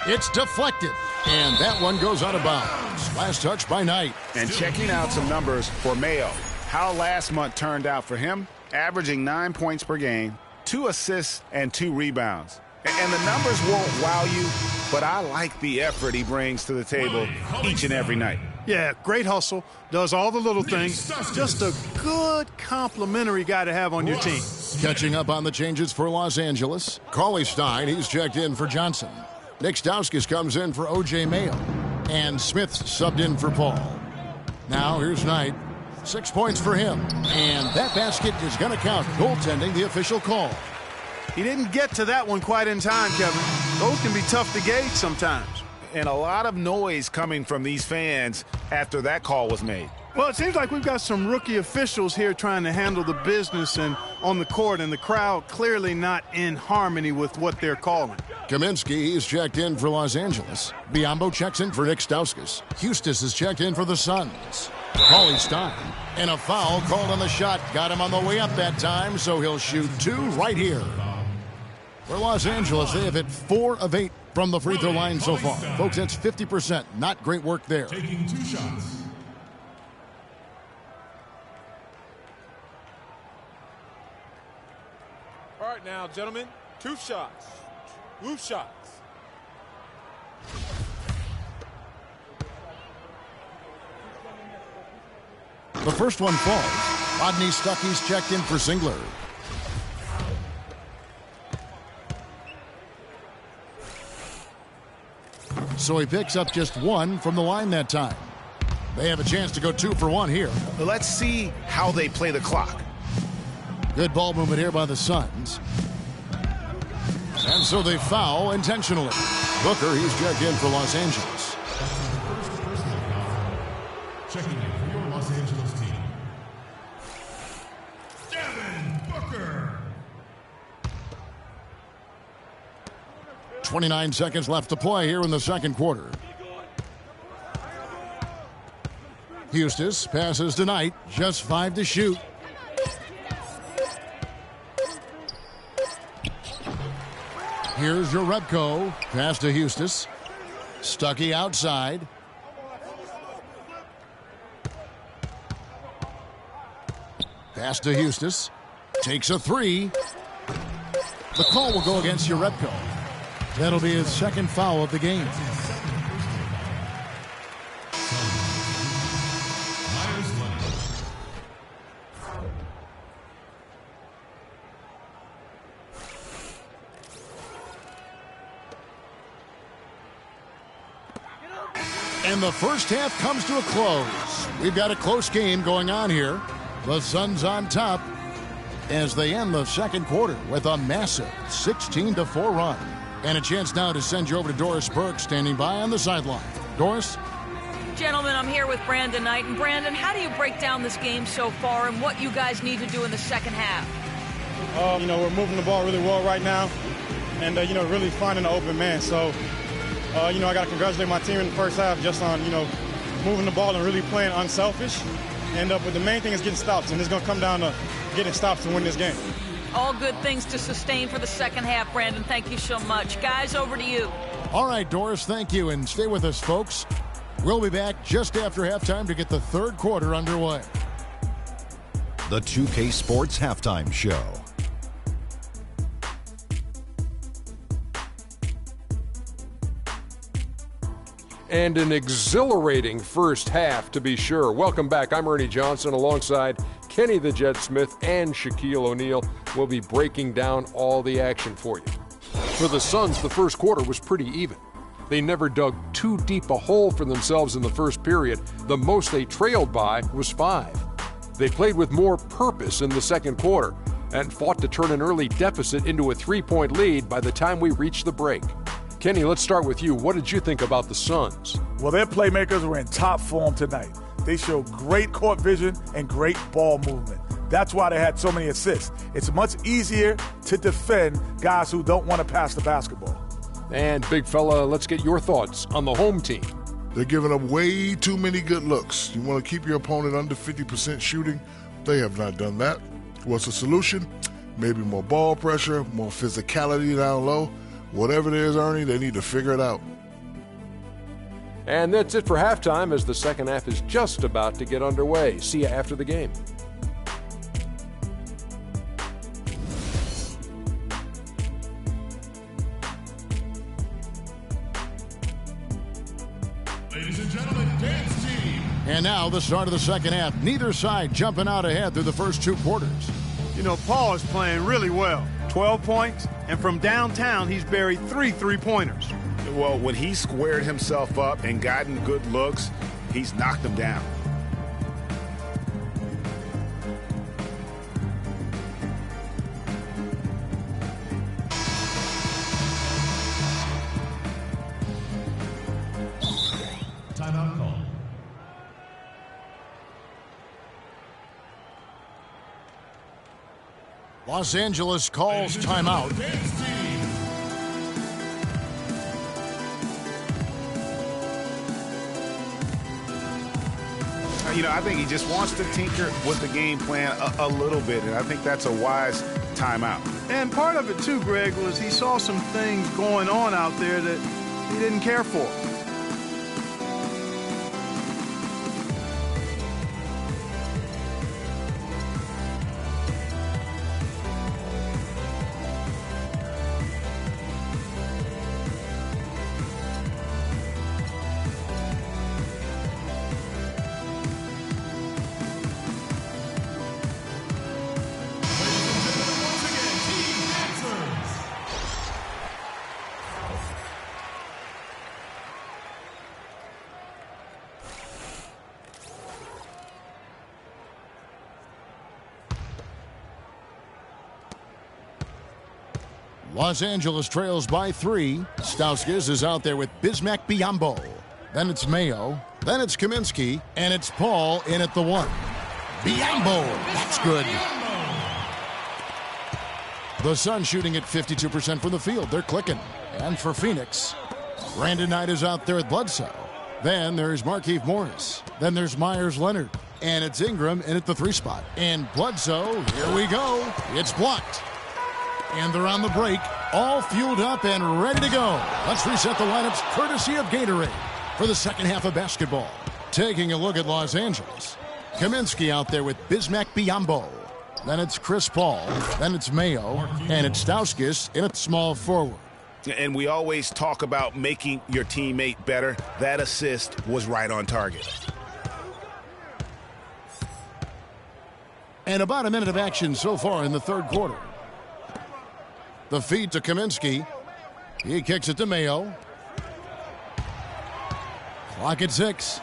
It's deflected. And that one goes out of bounds. Last touch by Knight. And checking out some numbers for Mayo. How last month turned out for him, averaging 9 points per game, 2 assists, and 2 rebounds. And the numbers won't wow you, but I like the effort he brings to the table each and every night. Yeah, great hustle, does all the little things. Just a good complimentary guy to have on your team. Catching up on the changes for Los Angeles. Cauley-Stein, he's checked in for Johnson. Nick Stauskas comes in for O.J. Mayo. And Smith subbed in for Paul. Now here's Knight. 6 points for him. And that basket is going to count. Goaltending, the official call. He didn't get to that one quite in time, Kevin. Those can be tough to gauge sometimes. And a lot of noise coming from these fans after that call was made. Well, it seems like we've got some rookie officials here trying to handle the business and on the court, and the crowd clearly not in harmony with what they're calling. Kaminsky is checked in for Los Angeles. Biombo checks in for Nick Stauskas. Hustis is checked in for the Suns. Cauley-Stein. And a foul called on the shot. Got him on the way up that time, so he'll shoot 2 right here. For Los Angeles, they have hit 4 of 8 from the free throw line so far. Folks, that's 50%. Not great work there. Taking 2 shots. All right now, gentlemen, 2 shots. 2 shots. The first one falls. Rodney Stuckey's checked in for Singler. So he picks up just 1 from the line that time. They have a chance to go 2 for 1 here. Let's see how they play the clock. Good ball movement here by the Suns. And so they foul intentionally. Booker, he's checked in for Los Angeles. That's his first personal foul. Checking in for your Los Angeles team, Devin Booker. 29 seconds left to play here in the second quarter. Eustace passes to Knight, just 5 to shoot. Here's Jerebko, pass to Eustace. Stuckey outside. Pass to Eustace. Takes a 3. The call will go against Jerebko. That'll be his second foul of the game. And the first half comes to a close. We've got a close game going on here. The Suns on top as they end the second quarter with a massive 16-4 run. And a chance now to send you over to Doris Burke, standing by on the sideline. Doris? Gentlemen, I'm here with Brandon Knight. And Brandon, how do you break down this game so far and what you guys need to do in the second half? We're moving the ball really well right now and, really finding an open man. So, I got to congratulate my team in the first half just on, moving the ball and really playing unselfish. But the main thing is getting stops, and it's going to come down to getting stops to win this game. All good things to sustain for the second half, Brandon. Thank you so much. Guys, over to you. All right, Doris, thank you. And stay with us, folks. We'll be back just after halftime to get the third quarter underway. The 2K Sports Halftime Show. And an exhilarating first half, to be sure. Welcome back. I'm Ernie Johnson alongside Kenny the Jet Smith and Shaquille O'Neal. We'll be breaking down all the action for you. For the Suns, the first quarter was pretty even. They never dug too deep a hole for themselves in the first period. The most they trailed by was 5. They played with more purpose in the second quarter and fought to turn an early deficit into a 3-point lead by the time we reached the break. Kenny, let's start with you. What did you think about the Suns? Well, their playmakers were in top form tonight. They showed great court vision and great ball movement. That's why they had so many assists. It's much easier to defend guys who don't want to pass the basketball. And, big fella, let's get your thoughts on the home team. They're giving up way too many good looks. You want to keep your opponent under 50% shooting? They have not done that. What's the solution? Maybe more ball pressure, more physicality down low. Whatever it is, Ernie, they need to figure it out. And that's it for halftime as the second half is just about to get underway. See you after the game. Ladies and gentlemen, dance team. And now the start of the second half. Neither side jumping out ahead through the first 2 quarters. Paul is playing really well. 12 points, and from downtown, he's buried 3 3-pointers. Well, when he squared himself up and gotten good looks, he's knocked them down. Timeout call. Los Angeles calls timeout. I think he just wants to tinker with the game plan a little bit, and I think that's a wise timeout. And part of it, too, Greg, was he saw some things going on out there that he didn't care for. Los Angeles trails by 3. Stauskas is out there with Bismack Biyombo. Then it's Mayo. Then it's Kaminsky. And it's Paul in at the 1. Biyombo. That's good. The Suns shooting at 52% from the field. They're clicking. And for Phoenix, Brandon Knight is out there at Bledsoe. Then there's Markieff Morris. Then there's Myers Leonard. And it's Ingram in at the 3 spot. And Bledsoe, here we go. It's blocked. And they're on the break, all fueled up and ready to go. Let's reset the lineups courtesy of Gatorade for the second half of basketball. Taking a look at Los Angeles. Kaminsky out there with Bismack Biyombo. Then it's Chris Paul. Then it's Mayo. And it's Stauskas in at small forward. And we always talk about making your teammate better. That assist was right on target. And about a minute of action so far in the third quarter. The feed to Kaminsky. He kicks it to Mayo. Clock at 6.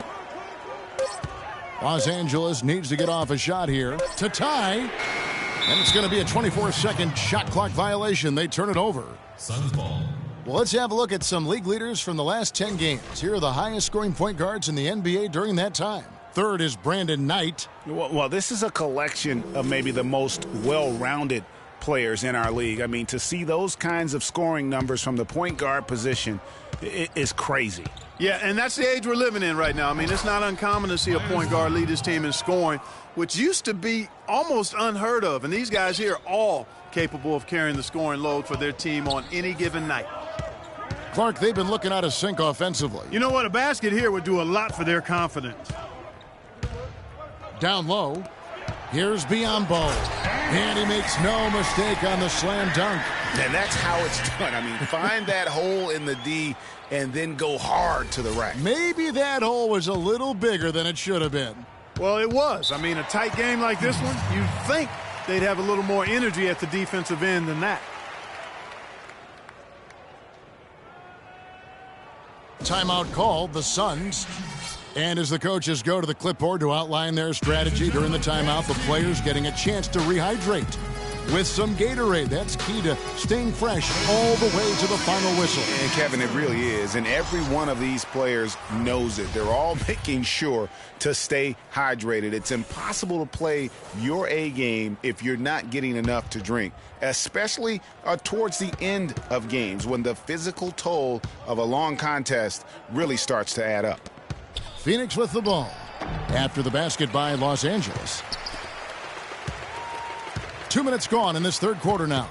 Los Angeles needs to get off a shot here to tie. And it's going to be a 24-second shot clock violation. They turn it over. Suns ball. Well, let's have a look at some league leaders from the last 10 games. Here are the highest scoring point guards in the NBA during that time. Third is Brandon Knight. Well, this is a collection of maybe the most well-rounded players in our league. I mean, to see those kinds of scoring numbers from the point guard position is crazy. Yeah, and that's the age we're living in right now. I mean, it's not uncommon to see a point guard lead his team in scoring, which used to be almost unheard of. And these guys here are all capable of carrying the scoring load for their team on any given night. Clark, they've been looking out of sync offensively. You know what? A basket here would do a lot for their confidence. Down low. Here's Biyombo. And he makes no mistake on the slam dunk. And that's how it's done. I mean, find that hole in the D and then go hard to the rack. Maybe that hole was a little bigger than it should have been. Well, it was. I mean, a tight game like this one, you'd think they'd have a little more energy at the defensive end than that. Timeout called, the Suns. And as the coaches go to the clipboard to outline their strategy during the timeout, the players getting a chance to rehydrate with some Gatorade. That's key to staying fresh all the way to the final whistle. And Kevin, it really is. And every one of these players knows it. They're all making sure to stay hydrated. It's impossible to play your A game if you're not getting enough to drink, especially towards the end of games when the physical toll of a long contest really starts to add up. Phoenix with the ball after the basket by Los Angeles. 2 minutes gone in this third quarter now.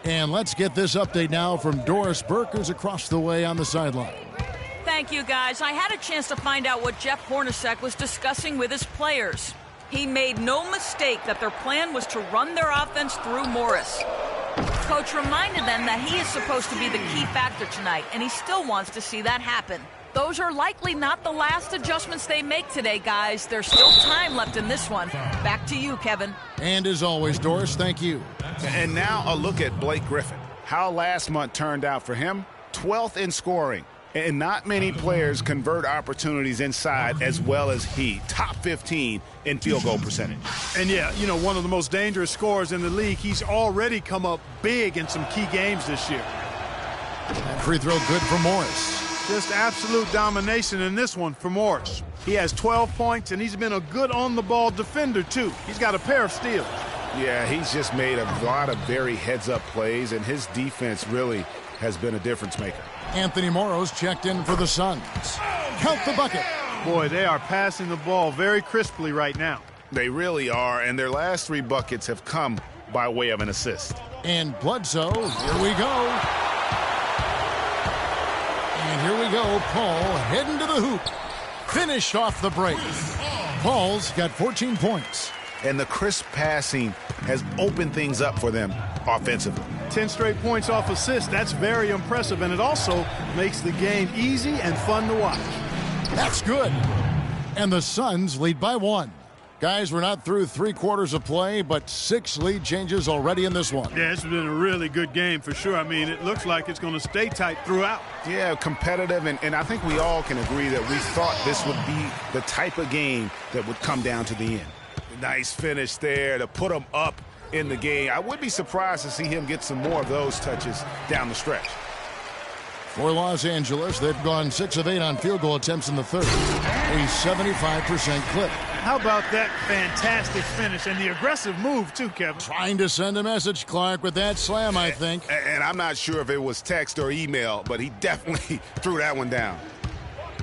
And let's get this update now from Doris Burke, who's across the way on the sideline. Thank you, guys. I had a chance to find out what Jeff Hornacek was discussing with his players. He made no mistake that their plan was to run their offense through Morris. Coach reminded them that he is supposed to be the key factor tonight, and he still wants to see that happen. Those are likely not the last adjustments they make today, guys. There's still time left in this one. Back to you, Kevin. And as always, Doris, thank you. And now a look at Blake Griffin. How last month turned out for him? 12th in scoring. And not many players convert opportunities inside as well as he. Top 15 in field goal percentage. And yeah, you know, one of the most dangerous scorers in the league. He's already come up big in some key games this year. And free throw good for Morris. Just absolute domination in this one for Morris. He has 12 points, and he's been a good on-the-ball defender, too. He's got a pair of steals. Yeah, he's just made a lot of very heads-up plays, and his defense really has been a difference maker. Anthony Morrow's checked in for the Suns. Count the bucket. Boy, they are passing the ball very crisply right now. They really are, and their last 3 buckets have come by way of an assist. And Bledsoe, here we go. And here we go, Paul heading to the hoop. Finished off the break. Paul's got 14 points. And the crisp passing has opened things up for them offensively. 10 straight points off assists. That's very impressive, and it also makes the game easy and fun to watch. That's good. And the Suns lead by 1. Guys, we're not through 3 quarters of play, but 6 lead changes already in this one. Yeah, it's been a really good game for sure. I mean, it looks like it's going to stay tight throughout. Yeah, competitive, and I think we all can agree that we thought this would be the type of game that would come down to the end. Nice finish there to put them up in the game. I would be surprised to see him get some more of those touches down the stretch. For Los Angeles, they've gone 6 of 8 on field goal attempts in the third. A 75% clip. How about that fantastic finish and the aggressive move, too, Kevin? Trying to send a message, Clark, with that slam, I think. And I'm not sure if it was text or email, but he definitely threw that one down.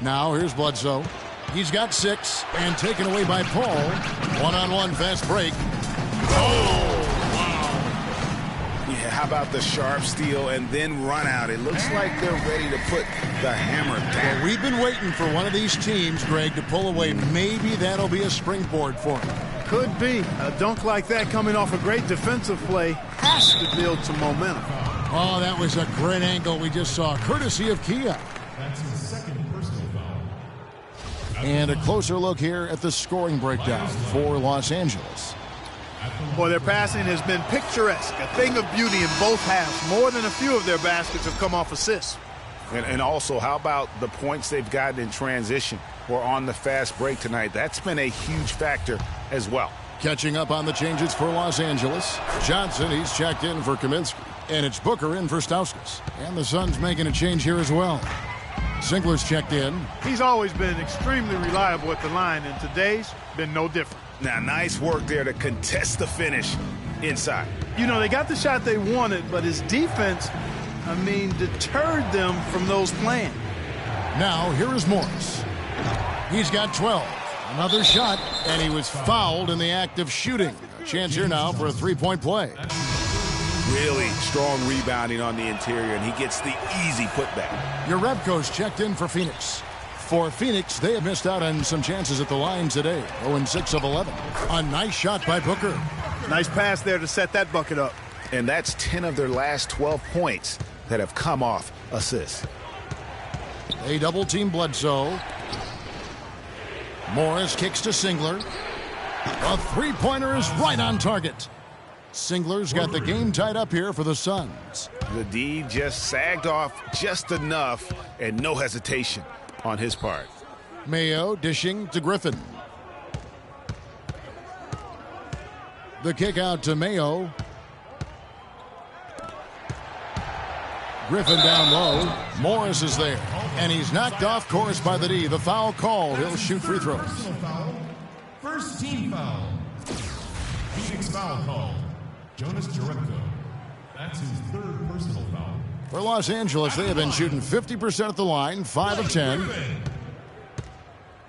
Now here's Bledsoe. He's got 6 and taken away by Paul. One-on-one fast break. Yeah, how about the sharp steal and then run out? It looks like they're ready to put the hammer down. Well, we've been waiting for one of these teams, Greg, to pull away. Maybe that'll be a springboard for them. Could be. A dunk like that coming off a great defensive play has to build some momentum. Oh, that was a great angle we just saw, courtesy of Kia. That's his second personal foul. And a closer look here at the scoring breakdown for Los Angeles. Boy, their passing has been picturesque, a thing of beauty in both halves. More than a few of their baskets have come off assists. And also, how about the points they've gotten in transition or on the fast break tonight? That's been a huge factor as well. Catching up on the changes for Los Angeles. Johnson, he's checked in for Kaminsky. And it's Booker in for Stauskas. And the Suns making a change here as well. Ziegler's checked in. He's always been extremely reliable at the line, and today's been no different. Now, nice work there to contest the finish inside. You know, they got the shot they wanted, but his defense, deterred them from those plans. Now, here is Morris. He's got 12. Another shot, and he was fouled in the act of shooting. A chance here now for a three-point play. Really strong rebounding on the interior, and he gets the easy putback. Jerebko's checked in for Phoenix. For Phoenix, they have missed out on some chances at the line today. 0-6 of 11. A nice shot by Booker. Nice pass there to set that bucket up. And that's 10 of their last 12 points that have come off assists. They double-team Bledsoe. Morris kicks to Singler. A three-pointer is right on target. Singler's got the game tied up here for the Suns. The D just sagged off just enough, and no hesitation on his part. Mayo dishing to Griffin. The kick out to Mayo. Griffin down low. Morris is there. And he's knocked off course by the D. The foul called. He'll shoot free throws. First team foul. Phoenix foul called. Jonas Jerebko. That's his third personal foul. For Los Angeles, they have been shooting 50% at the line, 5 of 10.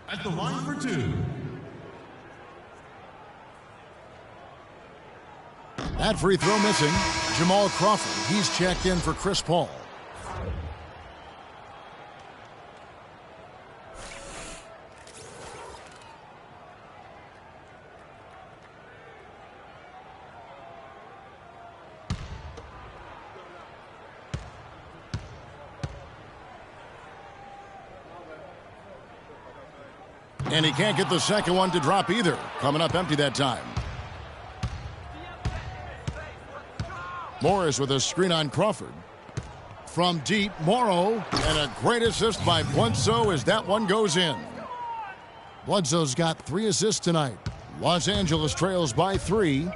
At the line for 2. That free throw missing. Jamal Crawford, he's checked in for Chris Paul. And he can't get the second one to drop either. Coming up empty that time. Morris with a screen on Crawford. From deep, Morrow. And a great assist by Bledsoe as that one goes in. Bledsoe's got 3 assists tonight. Los Angeles trails by 3.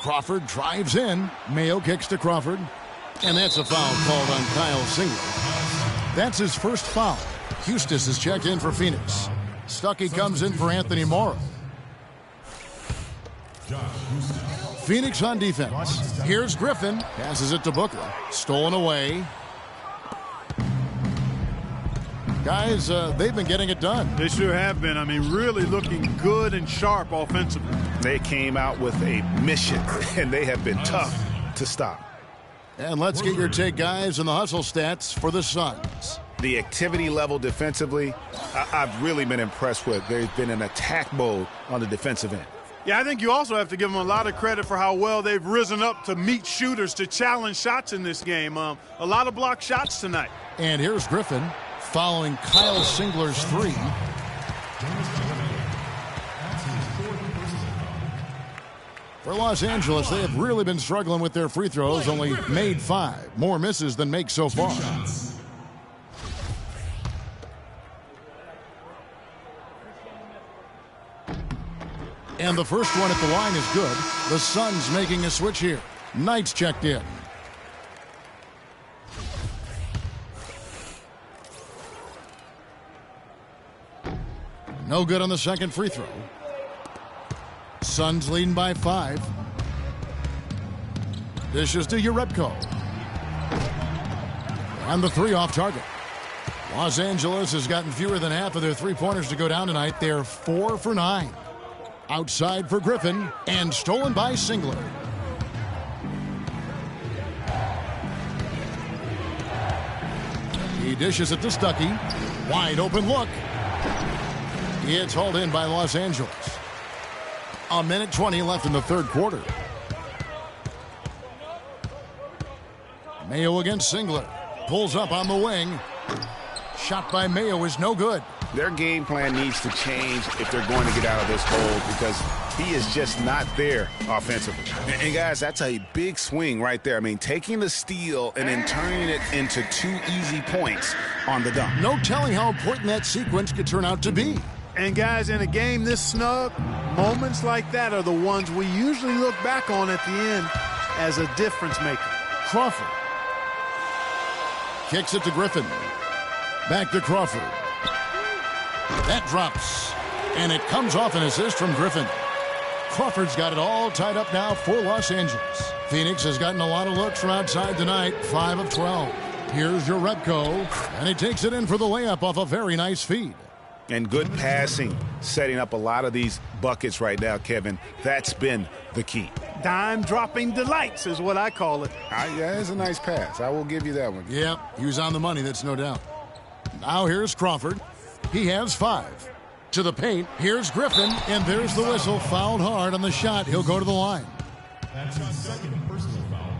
Crawford drives in. Mayo kicks to Crawford. And that's a foul called on Kyle Singler. That's his first foul. Hustis is checked in for Phoenix. Stuckey comes in for Anthony Morrow. Phoenix on defense. Here's Griffin. Passes it to Booker. Stolen away. Guys, they've been getting it done. They sure have been. Really looking good and sharp offensively. They came out with a mission, and they have been tough to stop. And let's get your take, guys, on the hustle stats for the Suns. The activity level defensively, I've really been impressed with. There's been an attack mode on the defensive end. Yeah, I think you also have to give them a lot of credit for how well they've risen up to meet shooters, to challenge shots in this game. A lot of blocked shots tonight. And here's Griffin following Kyle Singler's 3. For Los Angeles, they have really been struggling with their free throws, only made 5. More misses than makes so far. And the first one at the line is good. The Suns making a switch here. Knight's checked in. No good on the second free throw. Suns leading by 5. Dishes to Jerebko. And the 3 off target. Los Angeles has gotten fewer than half of their three-pointers to go down tonight. They're 4 for 9. Outside for Griffin, and stolen by Singler. He dishes it to Stuckey. Wide open look. It's hauled in by Los Angeles. 1:20 left in the third quarter. Mayo against Singler. Pulls up on the wing. Shot by Mayo is no good. Their game plan needs to change if they're going to get out of this hole because he is just not there offensively. And guys, that's a big swing right there. I mean, taking the steal and then turning it into 2 easy points on the dunk. No telling how important that sequence could turn out to be. And guys, in a game this snug, moments like that are the ones we usually look back on at the end as a difference maker. Crawford kicks it to Griffin. Back to Crawford. That drops. And it comes off an assist from Griffin. Crawford's got it all tied up now for Los Angeles. Phoenix has gotten a lot of looks from outside tonight. 5 of 12. Here's Jerebko. And he takes it in for the layup off a very nice feed. And good passing, setting up a lot of these buckets right now, Kevin. That's been the key. Dime-dropping delights is what I call it. Yeah, it's a nice pass. I will give you that one. Yeah, he was on the money, that's no doubt. Now here's Crawford. He has 5. To the paint, here's Griffin, and there's the whistle. Fouled hard on the shot. He'll go to the line. That's his second personal foul.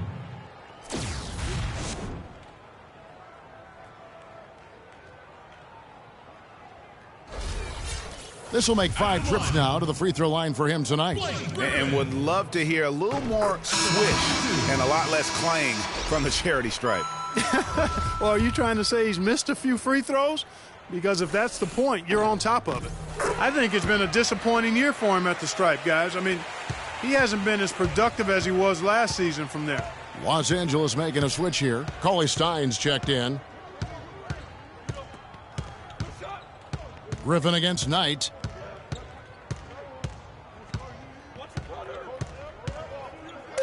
This will make 5 trips now to the free throw line for him tonight. And would love to hear a little more swish and a lot less clang from the charity stripe. Well, are you trying to say he's missed a few free throws? Because if that's the point, you're on top of it. I think it's been a disappointing year for him at the stripe, guys. I mean, he hasn't been as productive as he was last season from there. Los Angeles making a switch here. Cauley Stein's checked in. Griffin against Knight.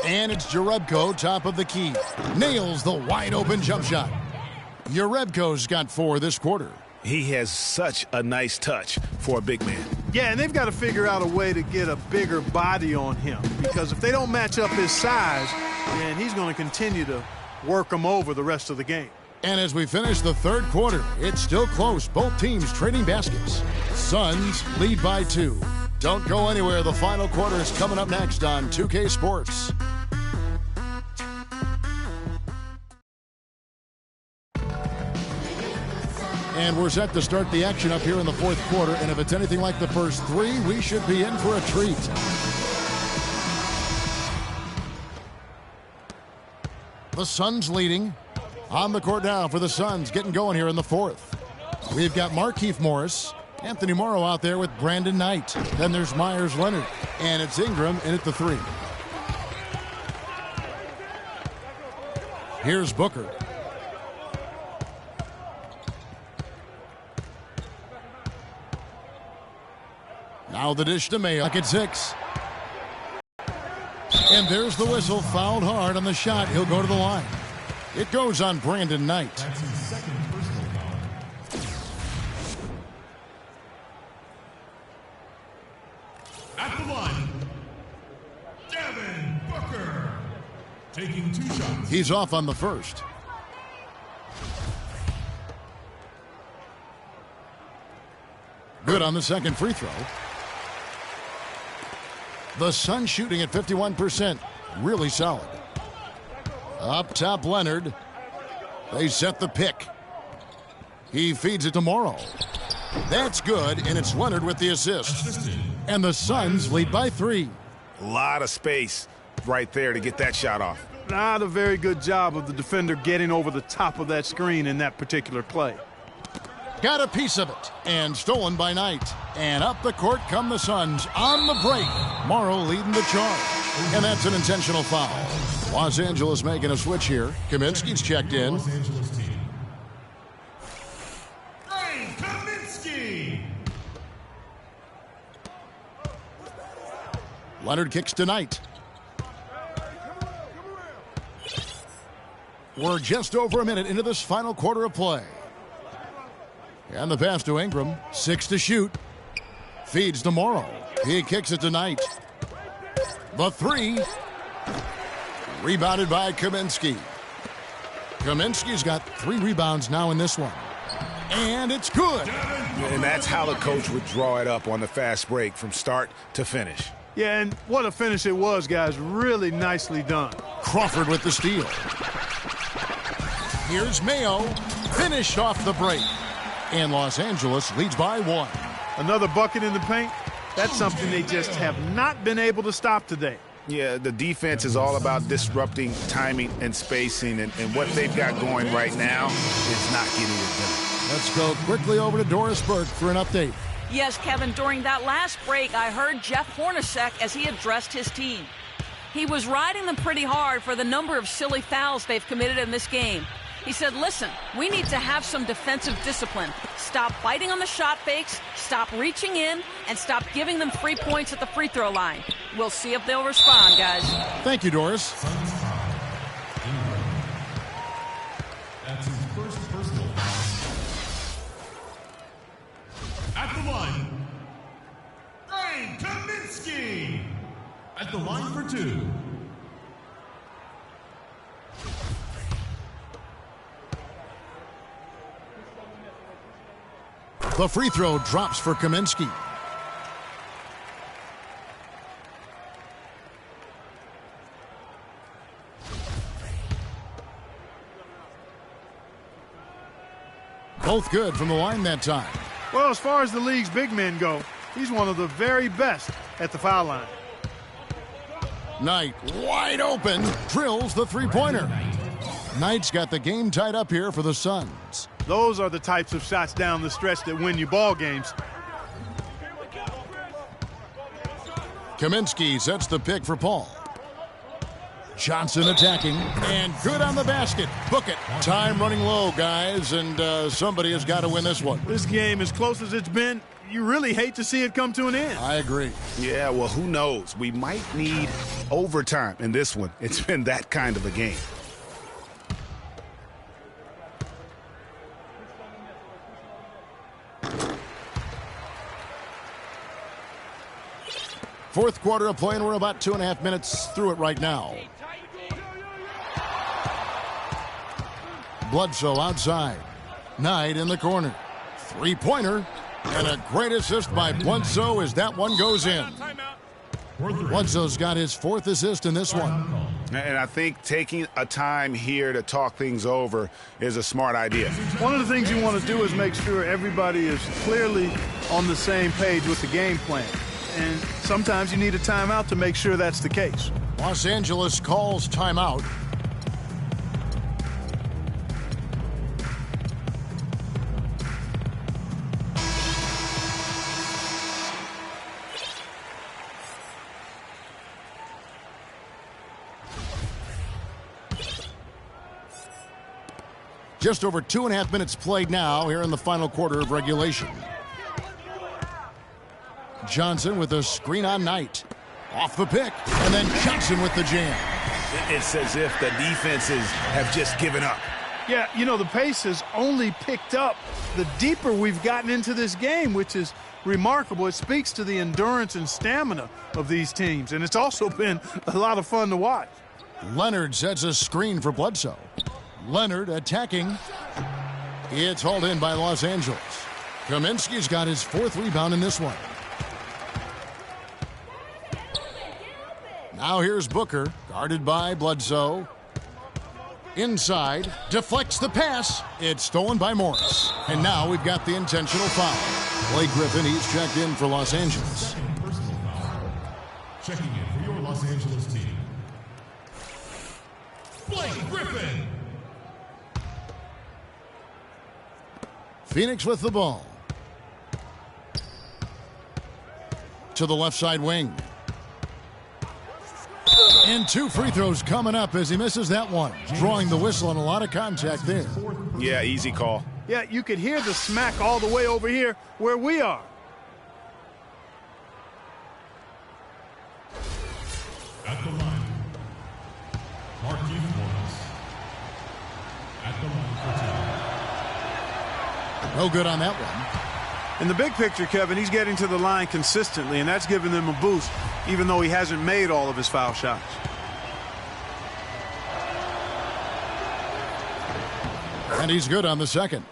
And it's Jerebko, top of the key. Nails the wide-open jump shot. Jerebko's got 4 this quarter. He has such a nice touch for a big man. Yeah, and they've got to figure out a way to get a bigger body on him. Because if they don't match up his size, then he's going to continue to work him over the rest of the game. And as we finish the third quarter, it's still close. Both teams trading baskets. Suns lead by 2. Don't go anywhere. The final quarter is coming up next on 2K Sports. And we're set to start the action up here in the fourth quarter. And if it's anything like the first 3, we should be in for a treat. The Suns leading. On the court now for the Suns, getting going here in the fourth. We've got Markieff Morris, Anthony Morrow out there with Brandon Knight. Then there's Myers Leonard, and it's Ingram in at the 3. Here's Booker. Now the dish to Mayo. At 6. And there's the whistle. Fouled hard on the shot. He'll go to the line. It goes on Brandon Knight. That's his second personal foul. At the line, Devin Booker. Taking 2 shots. He's off on the first. Good on the second free throw. The Suns shooting at 51%. Really solid. Up top, Leonard. They set the pick. He feeds it to Morrow. That's good, and it's Leonard with the assist. And the Suns lead by 3. A lot of space right there to get that shot off. Not a very good job of the defender getting over the top of that screen in that particular play. got a piece of it, and stolen by Knight. And up the court come the Suns on the break. Morrow leading the charge. And that's an intentional foul. Los Angeles making a switch here. Kaminsky's checked in. Los Angeles team. Frank Kaminsky. Leonard kicks to Knight. We're just over a minute into this final quarter of play. And the pass to Ingram. 6 to shoot. Feeds to Morrow. He kicks it to Knight. The 3. Rebounded by Kaminsky. Kaminsky's got 3 rebounds now in this one. And it's good. And that's how the coach would draw it up on the fast break from start to finish. Yeah, and what a finish it was, guys. Really nicely done. Crawford with the steal. Here's Mayo. Finished off the break. And Los Angeles leads by 1. Another bucket in the paint. That's something they just have not been able to stop today. Yeah, the defense is all about disrupting timing and spacing, and what they've got going right now is not getting it done. Let's go quickly over to Doris Burke for an update. Yes, Kevin, during that last break, I heard Jeff Hornacek as he addressed his team. He was riding them pretty hard for the number of silly fouls they've committed in this game. He said, listen, we need to have some defensive discipline. Stop biting on the shot fakes, stop reaching in, and stop giving them free points at the free throw line. We'll see if they'll respond, guys. Thank you, Doris. That's his first personal foul. At the line, Frank Kaminsky. At the line for 2. The free throw drops for Kaminsky. Both good from the line that time. Well, as far as the league's big men go, he's one of the very best at the foul line. Knight wide open, drills the three-pointer. Knight's got the game tied up here for the Suns. Those are the types of shots down the stretch that win you ball games. Kaminsky sets the pick for Paul. Johnson attacking, and good on the basket. Book it. Time running low, guys, and somebody has got to win this one. This game, as close as it's been, you really hate to see it come to an end. I agree. Yeah, well, who knows? We might need overtime in this one. It's been that kind of a game. Fourth quarter of play, and we're about 2.5 minutes through it right now. Bledsoe outside. Knight in the corner. Three-pointer. And a great assist by Bledsoe as that one goes in. Bledsoe's got his 4th assist in this one. And I think taking a time here to talk things over is a smart idea. One of the things you want to do is make sure everybody is clearly on the same page with the game plan. And sometimes you need a timeout to make sure that's the case. Los Angeles calls timeout. Just over 2.5 minutes played now here in the final quarter of regulation. Johnson with a screen on Knight. Off the pick, and then Johnson with the jam. It's as if the defenses have just given up. Yeah, you know, the pace has only picked up the deeper we've gotten into this game, which is remarkable. It speaks to the endurance and stamina of these teams, and it's also been a lot of fun to watch. Leonard sets a screen for Bledsoe. Leonard attacking. It's hauled in by Los Angeles. Kaminsky's got his 4th rebound in this one. Now here's Booker, guarded by Bledsoe. Inside, deflects the pass. It's stolen by Morris. And now we've got the intentional foul. Blake Griffin, he's checked in for Los Angeles. Personal foul. Checking in for your Los Angeles team, Blake Griffin. Phoenix with the ball. To the left side wing. And 2 free throws coming up as he misses that one. Drawing the whistle and a lot of contact there. Yeah, easy call. Yeah, you could hear the smack all the way over here where we are. At the line, Markieff Morris. At the line for 2. No good on that one. In the big picture, Kevin, he's getting to the line consistently, and that's giving them a boost, even though he hasn't made all of his foul shots. And he's good on the second.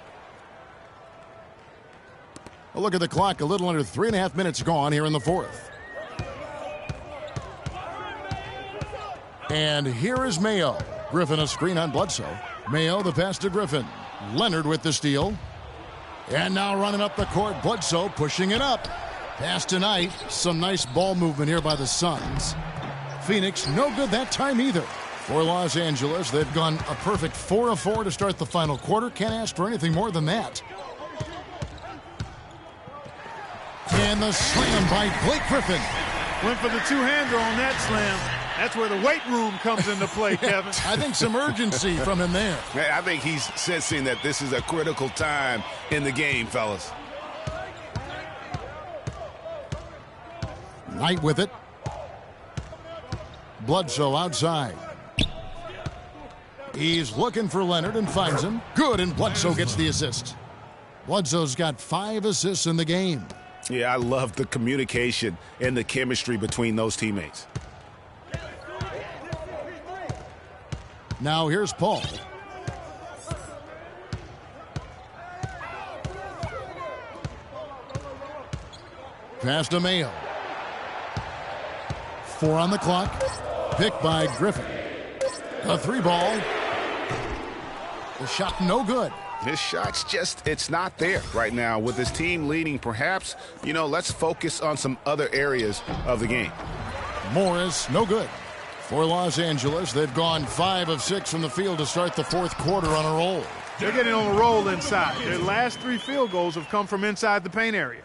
A look at the clock, a little under 3.5 minutes gone here in the fourth. And here is Mayo. Griffin a screen on Bledsoe. Mayo the pass to Griffin. Leonard with the steal. And now running up the court, Bledsoe pushing it up. Pass tonight. Some nice ball movement here by the Suns. Phoenix no good that time either. For Los Angeles, they've gone a perfect 4 of 4 to start the final quarter. Can't ask for anything more than that. And the slam by Blake Griffin. Went for the two-hander on that slam. That's where the weight room comes into play, Kevin. I think some urgency from him there. I think he's sensing that this is a critical time in the game, fellas. Knight with it. Bledsoe outside. He's looking for Leonard and finds him. Good, and Bledsoe gets the assist. Bledsoe's got 5 assists in the game. Yeah, I love the communication and the chemistry between those teammates. Now here's Paul. Pass to Mayo. 4 on the clock. Picked by Griffin. A 3-ball. The shot no good. His shot's just, it's not there right now. With his team leading, perhaps, let's focus on some other areas of the game. Morris, no good. For Los Angeles, they've gone 5 of 6 from the field to start the fourth quarter on a roll. They're getting on a roll inside. Their last 3 field goals have come from inside the paint area.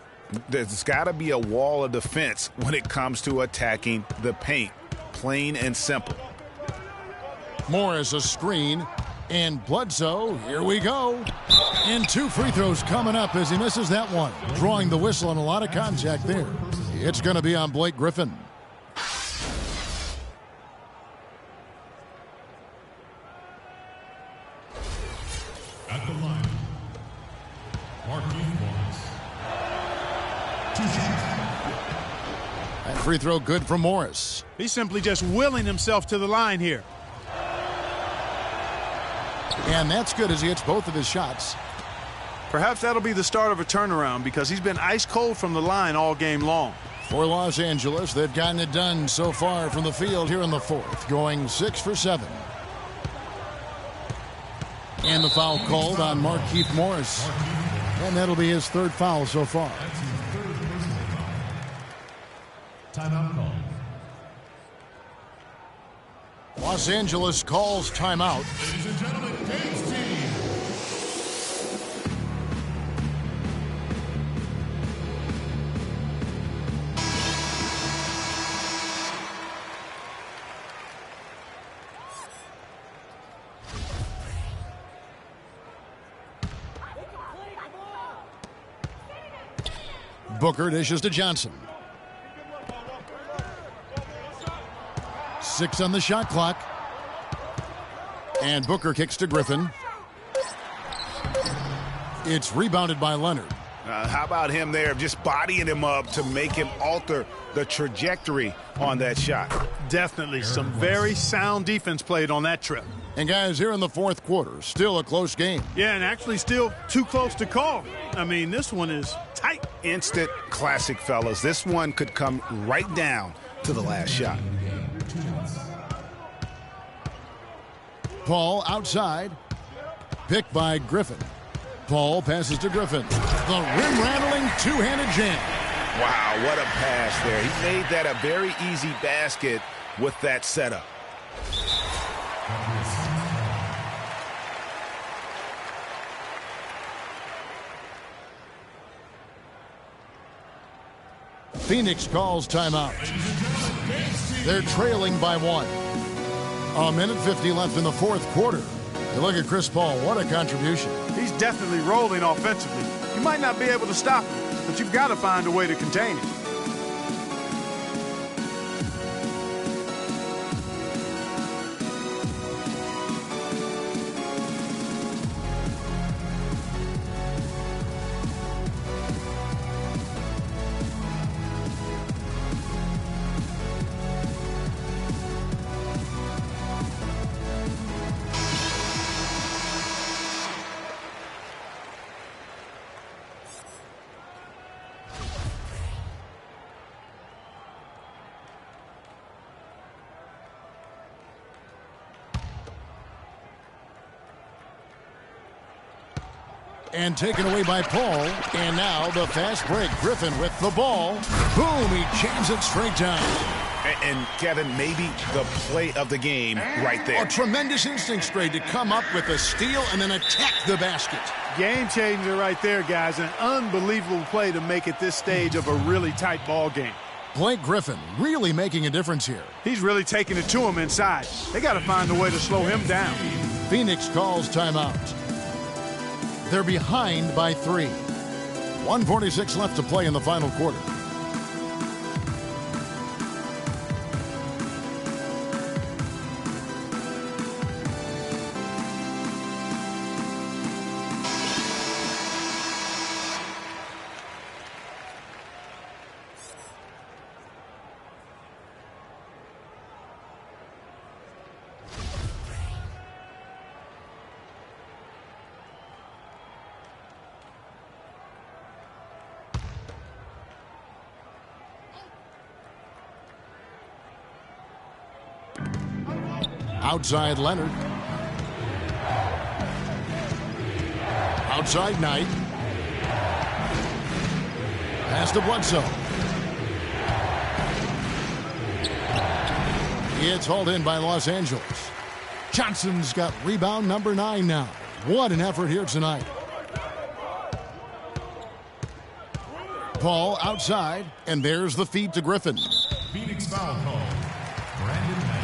There's got to be a wall of defense when it comes to attacking the paint. Plain and simple. Morris a screen. And Bledsoe, here we go. And 2 free throws coming up as he misses that one. Drawing the whistle and a lot of contact there. It's going to be on Blake Griffin. At the line, Markieff Morris. 2 shots. That free throw good from Morris. He's simply just willing himself to the line here. And that's good as he hits both of his shots. Perhaps that'll be the start of a turnaround because he's been ice cold from the line all game long. For Los Angeles, they've gotten it done so far from the field here in the fourth, going 6 for 7. And the foul called on Markieff Morris. And that'll be his 3rd foul so far. Timeout call. Los Angeles calls timeout. Ladies and gentlemen, James team. Booker dishes to Johnson. 6 on the shot clock. And Booker kicks to Griffin. It's rebounded by Leonard. How about him there, just bodying him up to make him alter the trajectory on that shot? Definitely some very sound defense played on that trip. And guys, here in the fourth quarter, still a close game. Yeah, and actually still too close to call. I mean, this one is tight. Instant classic, fellas. This one could come right down to the last shot. Paul outside. Picked by Griffin. Paul passes to Griffin. The rim-rattling two-handed jam. Wow, what a pass there. He made that a very easy basket with that setup. Phoenix calls timeout. They're trailing by 1. 1:50 left in the fourth quarter. You look at Chris Paul, what a contribution. He's definitely rolling offensively. You might not be able to stop him, but you've got to find a way to contain him. And taken away by Paul. And now the fast break. Griffin with the ball. Boom, he jams it straight down. And Kevin, maybe the play of the game right there. A tremendous instinct grade to come up with a steal and then attack the basket. Game changer right there, guys. An unbelievable play to make it this stage of a really tight ball game. Blake Griffin really making a difference here. He's really taking it to him inside. They got to find a way to slow him down. Phoenix calls timeout. They're behind by 3. 1:46 left to play in the final quarter. Outside Leonard. Outside Knight. Pass to Bledsoe. It's hauled in by Los Angeles. Johnson's got rebound number 9 now. What an effort here tonight. Paul outside, and there's the feed to Griffin. Phoenix foul call. Brandon Knight.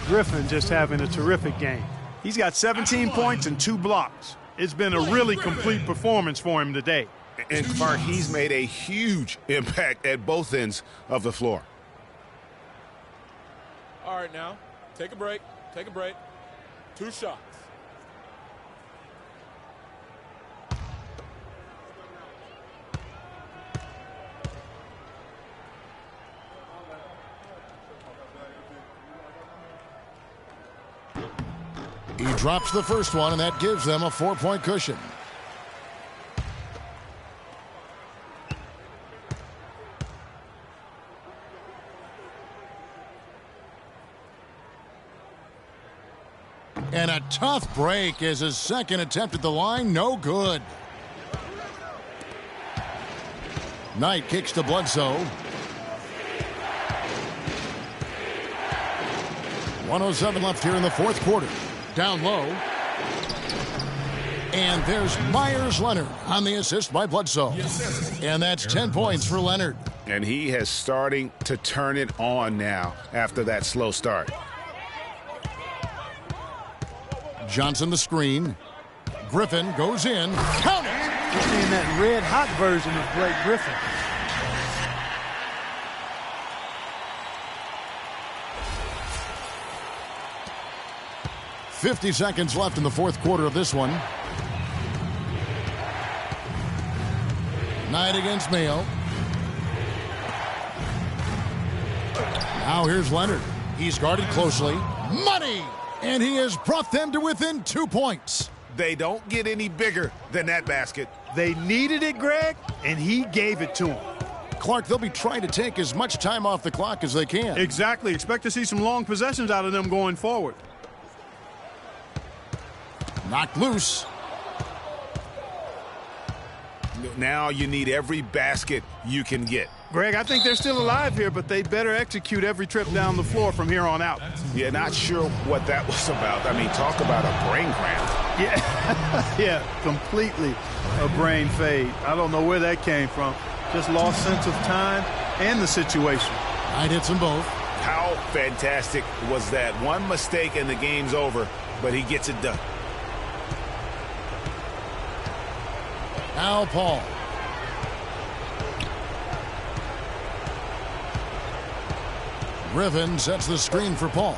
Griffin just having a terrific game. He's got 17 points and 2 blocks. It's been a really complete performance for him today. And Clark, he's made a huge impact at both ends of the floor. All right, now, take a break. Take a break. 2 shots. He drops the first one, and that gives them a 4-point cushion. And a tough break as his second attempt at the line, no good. Knight kicks to Bledsoe. 1:07 left here in the fourth quarter. Down low. And there's Myers Leonard on the assist by Bledsoe. And that's 10 points for Leonard. And he has starting to turn it on now after that slow start. Johnson the screen. Griffin goes in. Count it! We're seeing that red-hot version of Blake Griffin. .50 seconds left in the fourth quarter of this one. Knight against Mayo. Now here's Leonard. He's guarded closely. Money! And he has brought them to within 2 points. They don't get any bigger than that basket. They needed it, Greg, and he gave it to them. Clark, they'll be trying to take as much time off the clock as they can. Exactly. Expect to see some long possessions out of them going forward. Knocked loose. Now you need every basket you can get. Greg, I think they're still alive here, but they better execute every trip down the floor from here on out. Yeah, not sure what that was about. I mean, talk about a brain cramp. Yeah, yeah, completely a brain fade. I don't know where that came from. Just lost sense of time and the situation. Knight hits them both. How fantastic was that? One mistake and the game's over, but he gets it done. Now Paul. Griffin sets the screen for Paul.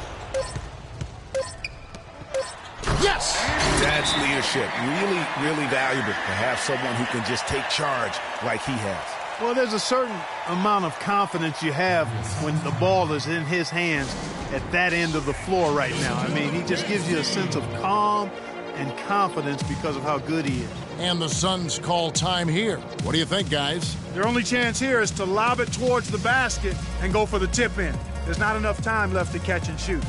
Yes! That's leadership. Really, really valuable to have someone who can just take charge like he has. Well, there's a certain amount of confidence you have when the ball is in his hands at that end of the floor right now. I mean, he just gives you a sense of calm and confidence because of how good he is. And the Suns call time here. What do you think, guys? Their only chance here is to lob it towards the basket and go for the tip in. There's not enough time left to catch and shoot.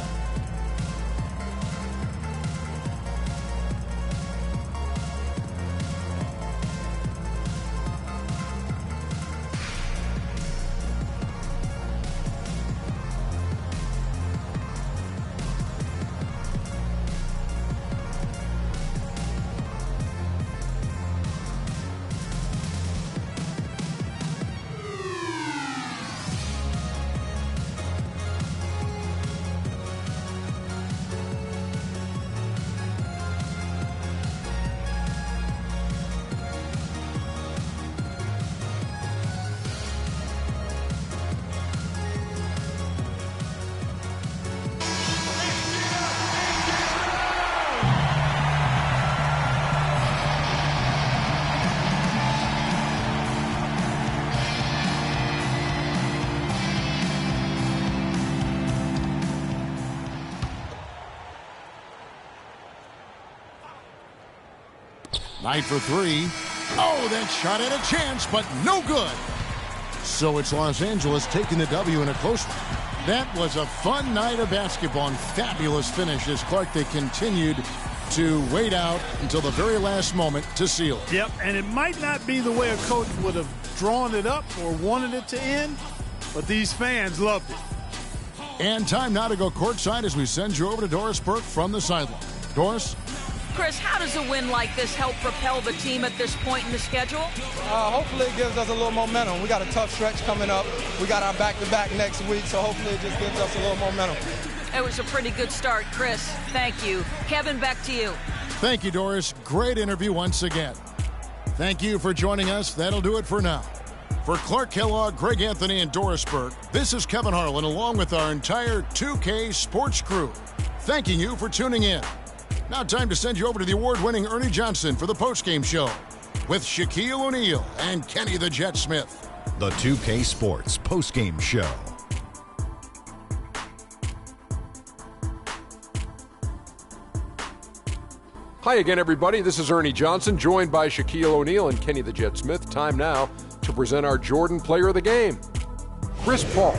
Knight for three. Oh, that shot had a chance, but no good. So it's Los Angeles taking the W in a close one. That was a fun night of basketball and fabulous finish as Clark, they continued to wait out until the very last moment to seal it. Yep, and it might not be the way a coach would have drawn it up or wanted it to end, but these fans loved it. And time now to go courtside as we send you over to Doris Burke from the sideline. Doris? Chris, how does a win like this help propel the team at this point in the schedule? Hopefully it gives us a little momentum. We got a tough stretch coming up. We got our back-to-back next week, so hopefully it just gives us a little momentum. It was a pretty good start, Chris. Thank you. Kevin, back to you. Thank you, Doris. Great interview once again. Thank you for joining us. That'll do it for now. For Clark Kellogg, Greg Anthony, and Doris Burke, this is Kevin Harlan along with our entire 2K Sports crew. Thanking you for tuning in. Now time to send you over to the award-winning Ernie Johnson for the postgame show with Shaquille O'Neal and Kenny the Jet Smith. The 2K Sports postgame show. Hi again, everybody. This is Ernie Johnson, joined by Shaquille O'Neal and Kenny the Jet Smith. Time now to present our Jordan Player of the Game. Chris Paul,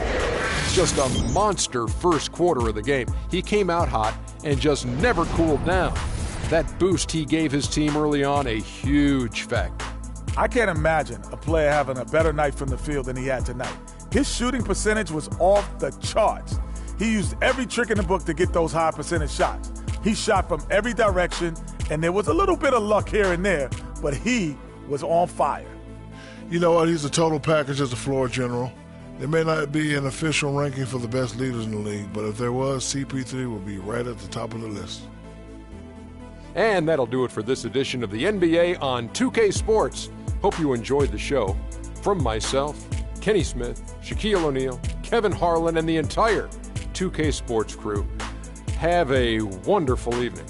just a monster first quarter of the game. He came out hot and just never cooled down. That boost he gave his team early on, a huge factor. I can't imagine a player having a better night from the field than he had tonight. His shooting percentage was off the charts. He used every trick in the book to get those high percentage shots. He shot from every direction, and there was a little bit of luck here and there, but he was on fire. You know what? He's a total package as a floor general. There may not be an official ranking for the best leaders in the league, but if there was, CP3 would be right at the top of the list. And that'll do it for this edition of the NBA on 2K Sports. Hope you enjoyed the show. From myself, Kenny Smith, Shaquille O'Neal, Kevin Harlan, and the entire 2K Sports crew, have a wonderful evening.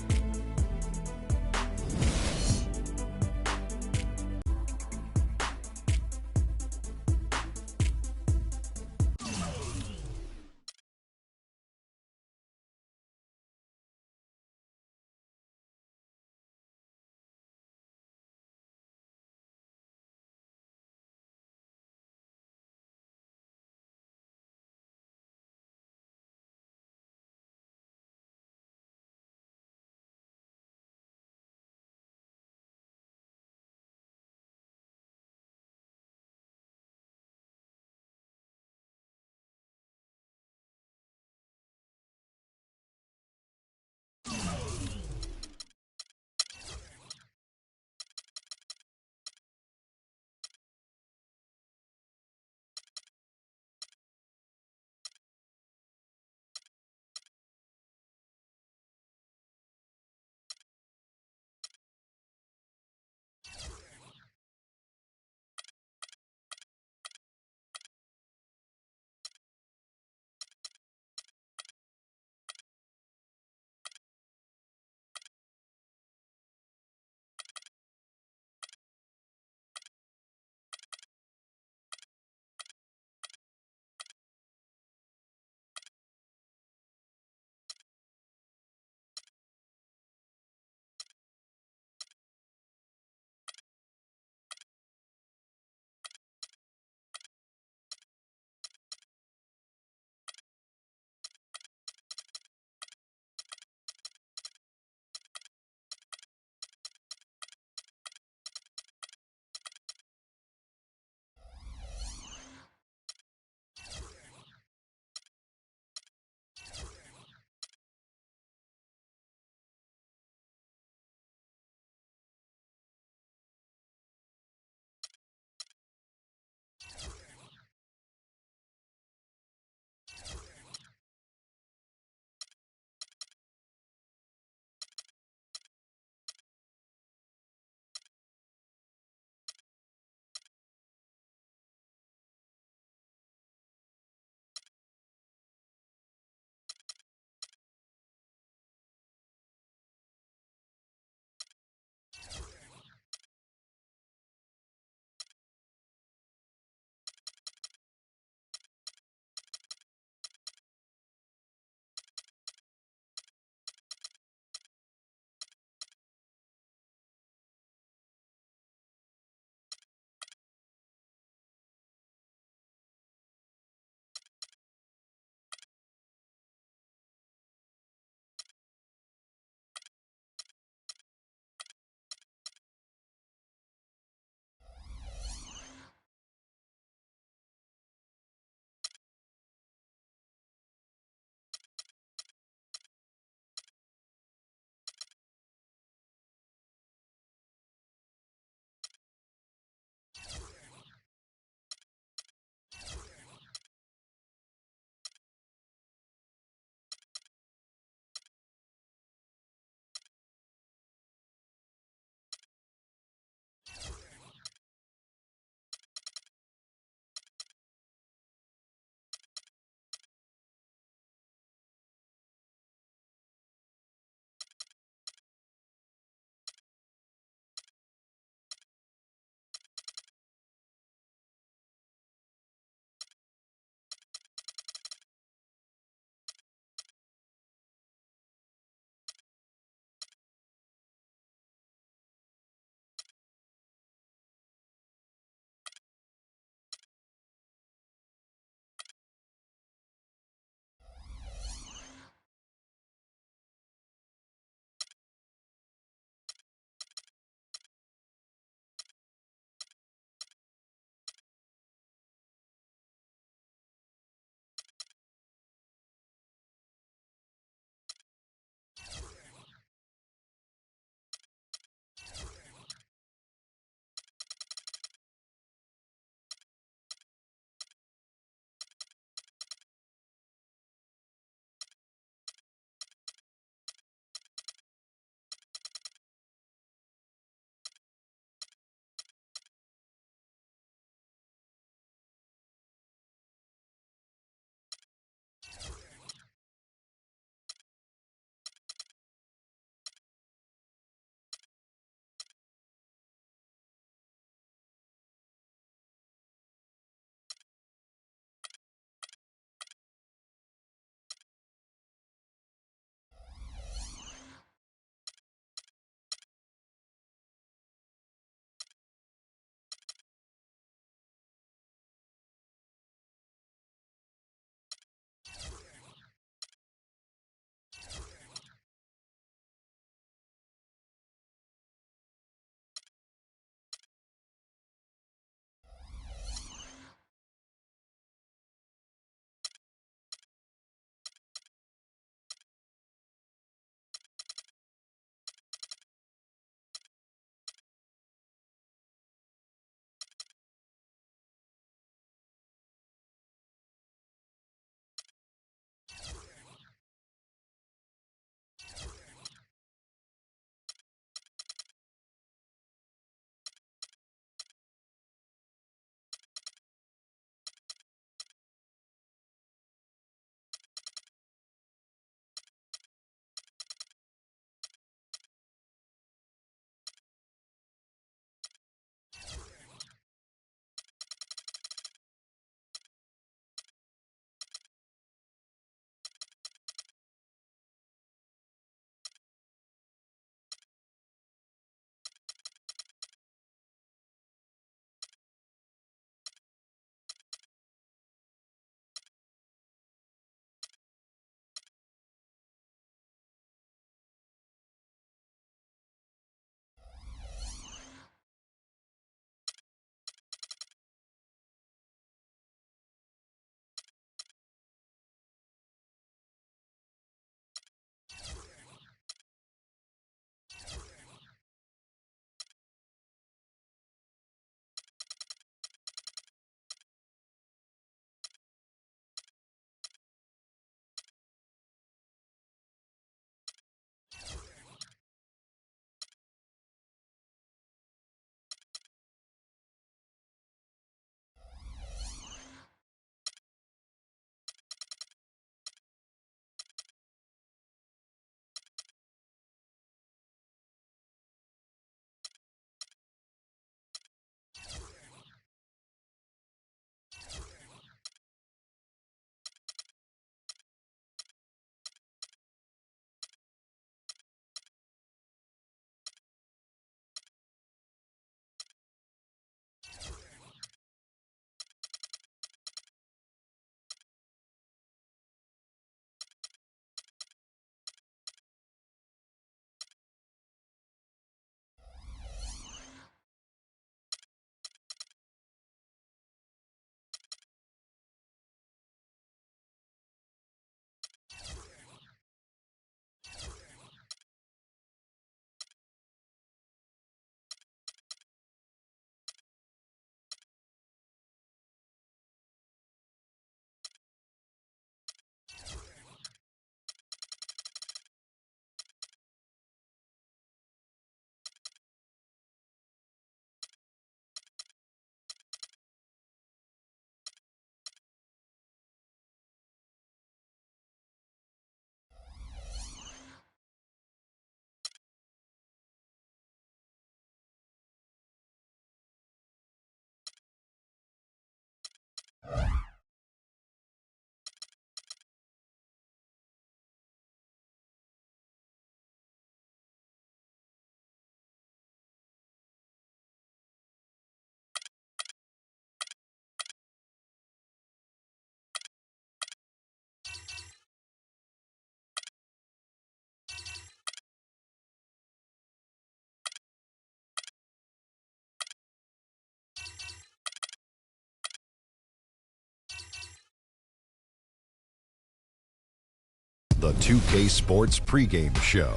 the 2K Sports pregame show.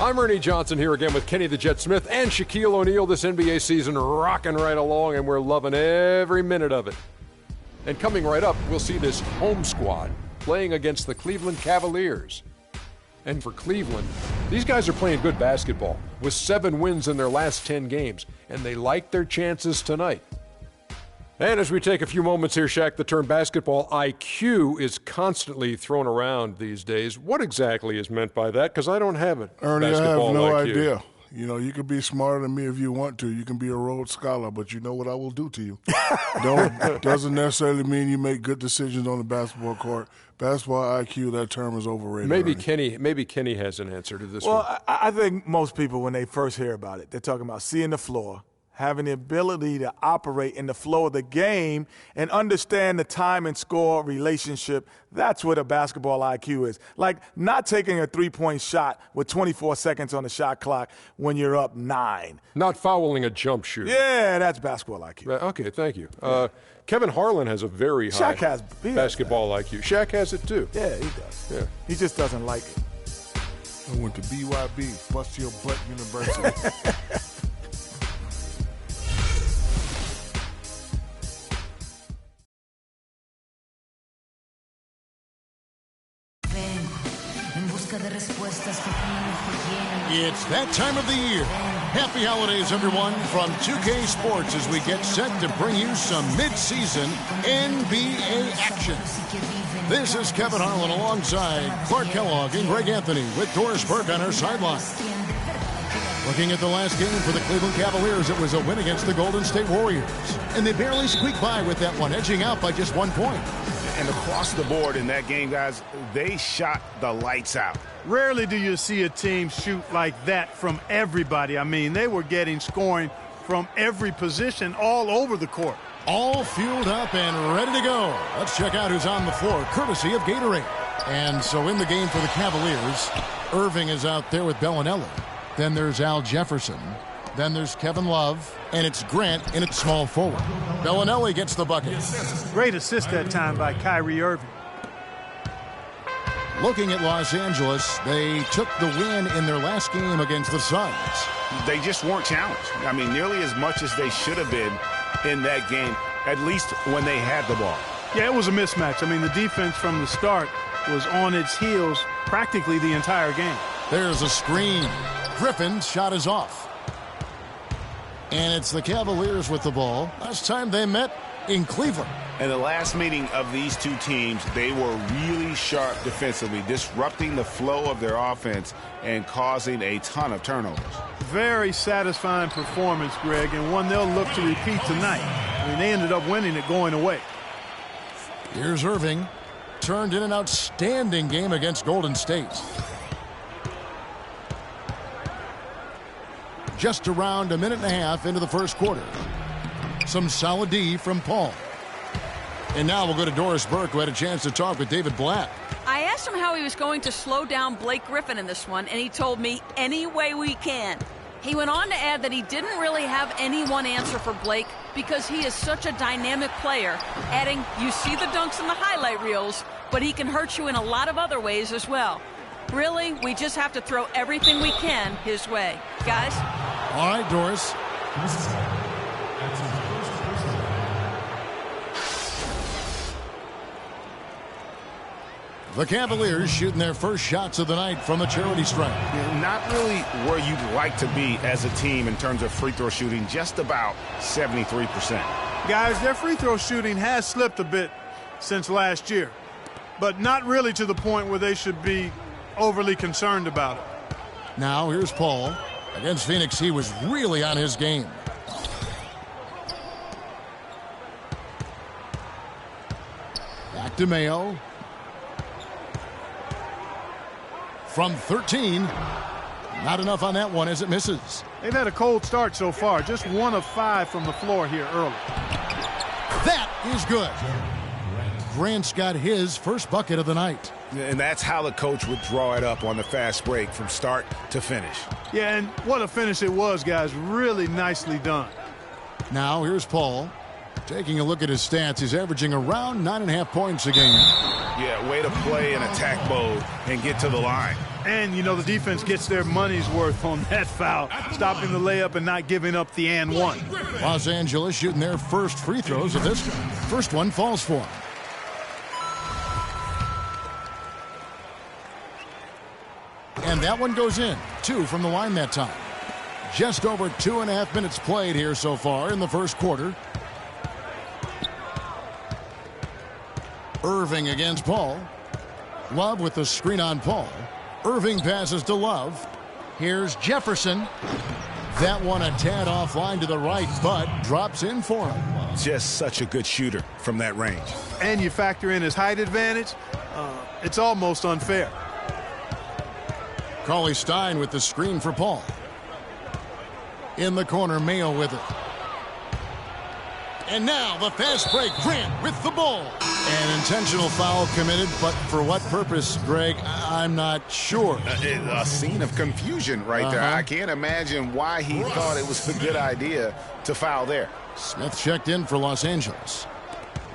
I'm Ernie Johnson here again with Kenny the Jet Smith and Shaquille O'Neal. This NBA season rocking right along, and we're loving every minute of it. And coming right up, we'll see this home squad playing against the Cleveland Cavaliers. And for Cleveland, these guys are playing good basketball with 7 wins in their last 10 games, and they like their chances tonight. And as we take a few moments here, Shaq, the term basketball IQ is constantly thrown around these days. What exactly is meant by that? Because I don't have it. Ernie, I have basketball no IQ. idea. You know, you can be smarter than me if you want to. You can be a Rhodes Scholar, but you know what I will do to you. Doesn't necessarily mean you make good decisions on the basketball court. Basketball IQ, that term is overrated. Maybe Ernie. Kenny has an answer to this one. Well, I think most people, when they first hear about it, they're talking about seeing the floor, having the ability to operate in the flow of the game and understand the time and score relationship. That's what a basketball IQ is. Like not taking a three-point shot with 24 seconds on the shot clock when you're up 9. Not fouling a jump shoot. Yeah, that's basketball IQ. Okay, thank you. Kevin Harlan has a very high basketball IQ. Shaq has it too. Yeah, he does. Yeah. He just doesn't like it. I went to BYB, Bust Your Butt University. It's that time of the year. Happy holidays, everyone, from 2K Sports as we get set to bring you some mid-season NBA action. This is Kevin Harlan alongside Clark Kellogg and Greg Anthony with Doris Burke on our sideline. Looking at the last game for the Cleveland Cavaliers, it was a win against the Golden State Warriors. And they barely squeaked by with that one, edging out by just 1 point. And across the board in that game, guys, they shot the lights out. Rarely do you see a team shoot like that from everybody. I mean, they were getting scoring from every position all over the court. All fueled up and ready to go. Let's check out who's on the floor, courtesy of Gatorade. And so in the game for the Cavaliers, Irving is out there with Bellinelli. Then there's Al Jefferson. Then there's Kevin Love. And it's Grant in at small forward. Bellinelli gets the bucket. Great assist that time by Kyrie Irving. Looking at Los Angeles, they took the win in their last game against the Suns. They just weren't challenged. I mean, nearly as much as they should have been in that game, at least when they had the ball. Yeah, it was a mismatch. I mean, the defense from the start was on its heels practically the entire game. There's a screen. Griffin's shot is off. And it's the Cavaliers with the ball. Last time they met in Cleveland. In the last meeting of these two teams, they were really sharp defensively, disrupting the flow of their offense and causing a ton of turnovers. Very satisfying performance, Greg, and one they'll look to repeat tonight. I mean, they ended up winning it going away. Here's Irving. Turned in an outstanding game against Golden State. Just around 1.5 minutes into the first quarter. Some solid D from Paul. And now we'll go to Doris Burke, who had a chance to talk with David Blatt. I asked him how he was going to slow down Blake Griffin in this one, and he told me, any way we can. He went on to add that he didn't really have any one answer for Blake because he is such a dynamic player, adding, you see the dunks in the highlight reels, but he can hurt you in a lot of other ways as well. Really, we just have to throw everything we can his way. Guys? All right, Doris. The Cavaliers shooting their first shots of the night from the charity stripe. Not really where you'd like to be as a team in terms of free throw shooting, just about 73%. Guys, their free throw shooting has slipped a bit since last year, but not really to the point where they should be overly concerned about it. Now here's Paul. Against Phoenix, he was really on his game. Back to Mayo. From 13. Not enough on that one as it misses. They've had a cold start so far. Just 1 of 5 from the floor here early. That is good. Grant's got his first bucket of the night. And that's how the coach would draw it up on the fast break from start to finish. Yeah, and what a finish it was, guys. Really nicely done. Now here's Paul. Taking a look at his stats, he's averaging around 9.5 points a game. Yeah, way to play in attack mode and get to the line. And, you know, the defense gets their money's worth on that foul, stopping the layup and not giving up the and one. Los Angeles shooting their first free throws of this game. First one falls for him. And that one goes in. 2 from the line that time. Just over 2.5 minutes played here so far in the first quarter. Irving against Paul. Love with the screen on Paul. Irving passes to Love. Here's Jefferson. That one a tad offline to the right, but drops in for him. Just such a good shooter from that range. And you factor in his height advantage, it's almost unfair. Cauley-Stein with the screen for Paul. In the corner, Mayo with it. And now the fast break. Grant with the ball. An intentional foul committed, but for what purpose, Greg? I'm not sure. A scene of confusion right there. I can't imagine why he thought it was a good idea to foul there. Smith checked in for Los Angeles.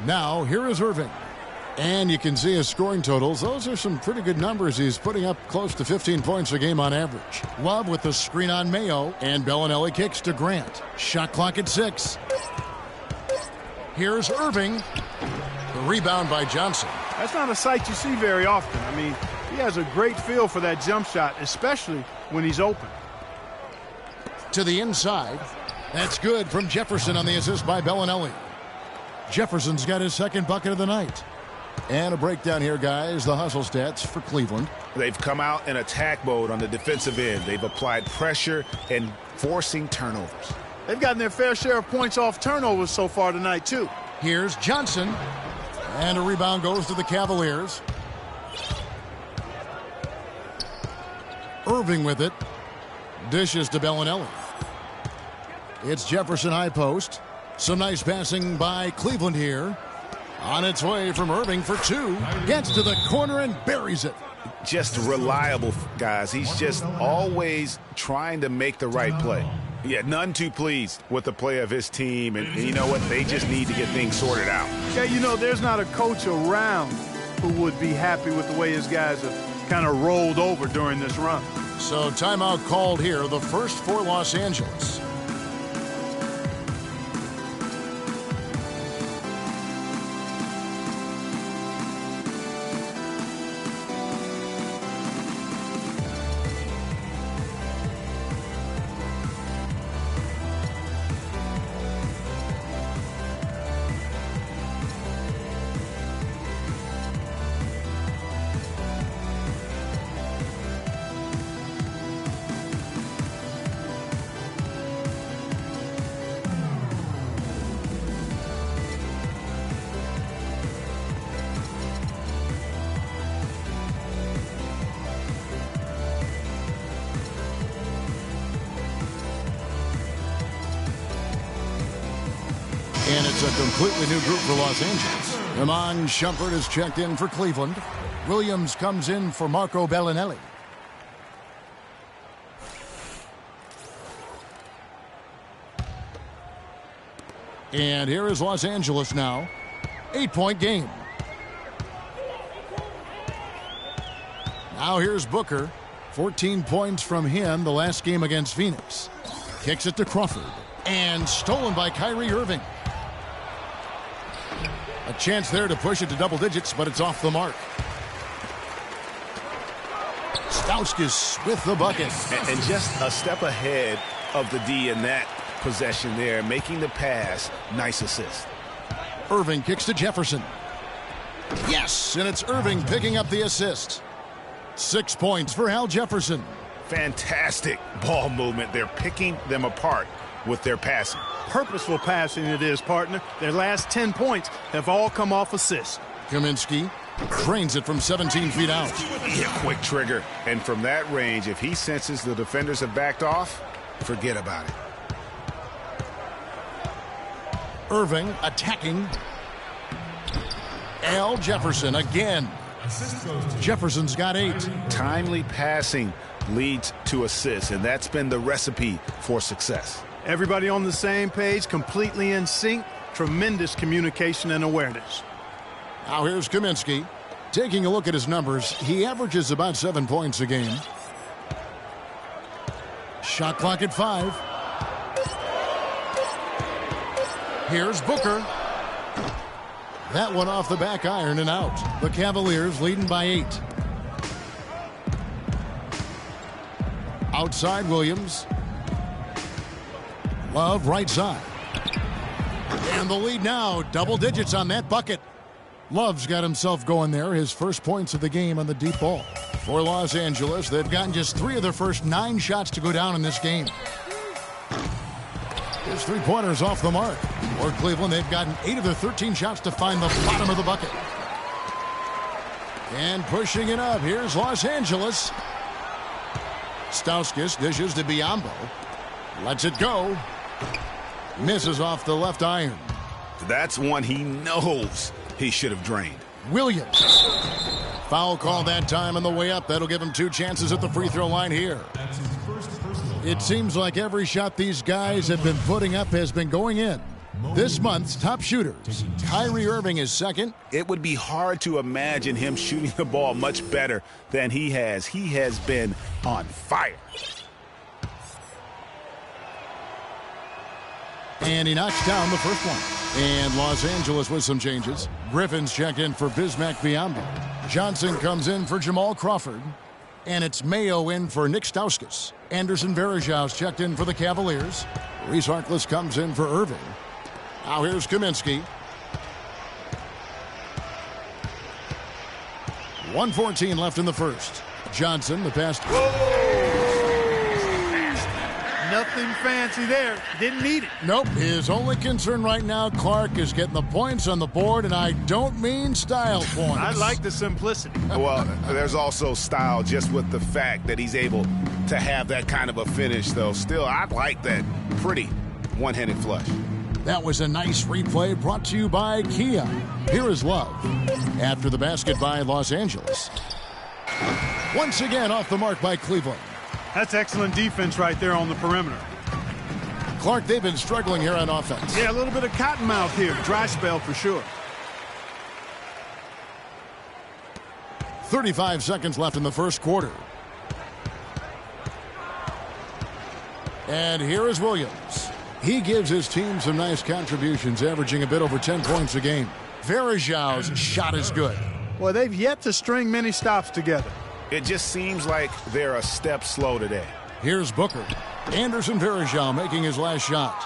Now, here is Irving. And you can see his scoring totals. Those are some pretty good numbers. He's putting up close to 15 points a game on average. Love with the screen on Mayo, and Bellinelli kicks to Grant. Shot clock at 6. Here's Irving. The rebound by Johnson. That's not a sight you see very often. I mean, he has a great feel for that jump shot, especially when he's open. To the inside. That's good from Jefferson on the assist by Bellinelli. Jefferson's got his second bucket of the night. And a breakdown here, guys. The hustle stats for Cleveland. They've come out in attack mode on the defensive end. They've applied pressure and forcing turnovers. They've gotten their fair share of points off turnovers so far tonight, too. Here's Johnson. And a rebound goes to the Cavaliers. Irving with it. Dishes to Bellinelli. It's Jefferson high post. Some nice passing by Cleveland here. On its way from Irving for 2. Gets to the corner and buries it. Just reliable, guys. He's just always trying to make the right play. Yeah, none too pleased with the play of his team. And you know what? They just need to get things sorted out. Yeah, you know, there's not a coach around who would be happy with the way his guys have kind of rolled over during this run. So timeout called here, the first for Los Angeles. And it's a completely new group for Los Angeles. Iman Shumpert is checked in for Cleveland. Williams comes in for Marco Bellinelli. And here is Los Angeles now. 8-point game. Now here's Booker. 14 points from him the last game against Phoenix. Kicks it to Crawford. And stolen by Kyrie Irving. A chance there to push it to double digits, but it's off the mark. Stauskas with the bucket. And just a step ahead of the D in that possession there, making the pass. Nice assist. Irving kicks to Jefferson. Yes, and it's Irving picking up the assist. 6 points for Al Jefferson. Fantastic ball movement. They're picking them apart with their passing. Purposeful passing it is, partner. Their last 10 points have all come off assists. Kaminsky trains it from 17 feet out. Yeah, quick trigger. And from that range, if he senses the defenders have backed off, forget about it. Irving attacking. Al Jefferson again. Jefferson's got 8. Timely passing leads to assists, and that's been the recipe for success. Everybody on the same page, completely in sync, tremendous communication and awareness. Now here's Kaminsky. Taking a look at his numbers, he averages about 7 points a game. Shot clock at 5. Here's Booker. That one off the back iron and out. The Cavaliers leading by 8. Outside Williams. Love right side. And the lead now, double digits on that bucket. Love's got himself going there, his first points of the game on the deep ball. For Los Angeles, they've gotten just 3 of their first 9 shots to go down in this game. His 3-pointers off the mark. For Cleveland, they've gotten 8 of their 13 shots to find the bottom of the bucket. And pushing it up, here's Los Angeles. Stauskas dishes to Biyombo. Lets it go. Misses off the left iron. That's one he knows he should have drained. Williams. Foul call that time on the way up. That'll give him 2 chances at the free throw line here. It seems like every shot these guys have been putting up has been going in. This month's top shooters. Kyrie Irving is second. It would be hard to imagine him shooting the ball much better than he has. He has been on fire. And he knocks down the first one. And Los Angeles with some changes. Griffin's checked in for Bismack Biyombo. Johnson comes in for Jamal Crawford. And it's Mayo in for Nick Stauskas. Anderson Varejau's checked in for the Cavaliers. Reese Harkless comes in for Irving. Now here's Kaminsky. 1:14 left in the first. Johnson, the pass. Nothing fancy there. Didn't need it. Nope. His only concern right now, Clark, is getting the points on the board, and I don't mean style points. I like the simplicity. Well, there's also style just with the fact that he's able to have that kind of a finish, though. Still, I like that pretty one-handed flush. That was a nice replay brought to you by Kia. Here is Love. After the basket by Los Angeles. Once again off the mark by Cleveland. That's excellent defense right there on the perimeter. Clark, they've been struggling here on offense. Yeah, a little bit of cottonmouth here. Dry spell for sure. 35 seconds left in the first quarter. And here is Williams. He gives his team some nice contributions, averaging a bit over 10 points a game. Varejau's shot is good. Well, they've yet to string many stops together. It just seems like they're a step slow today. Here's Booker. Anderson Varejau making his last shot.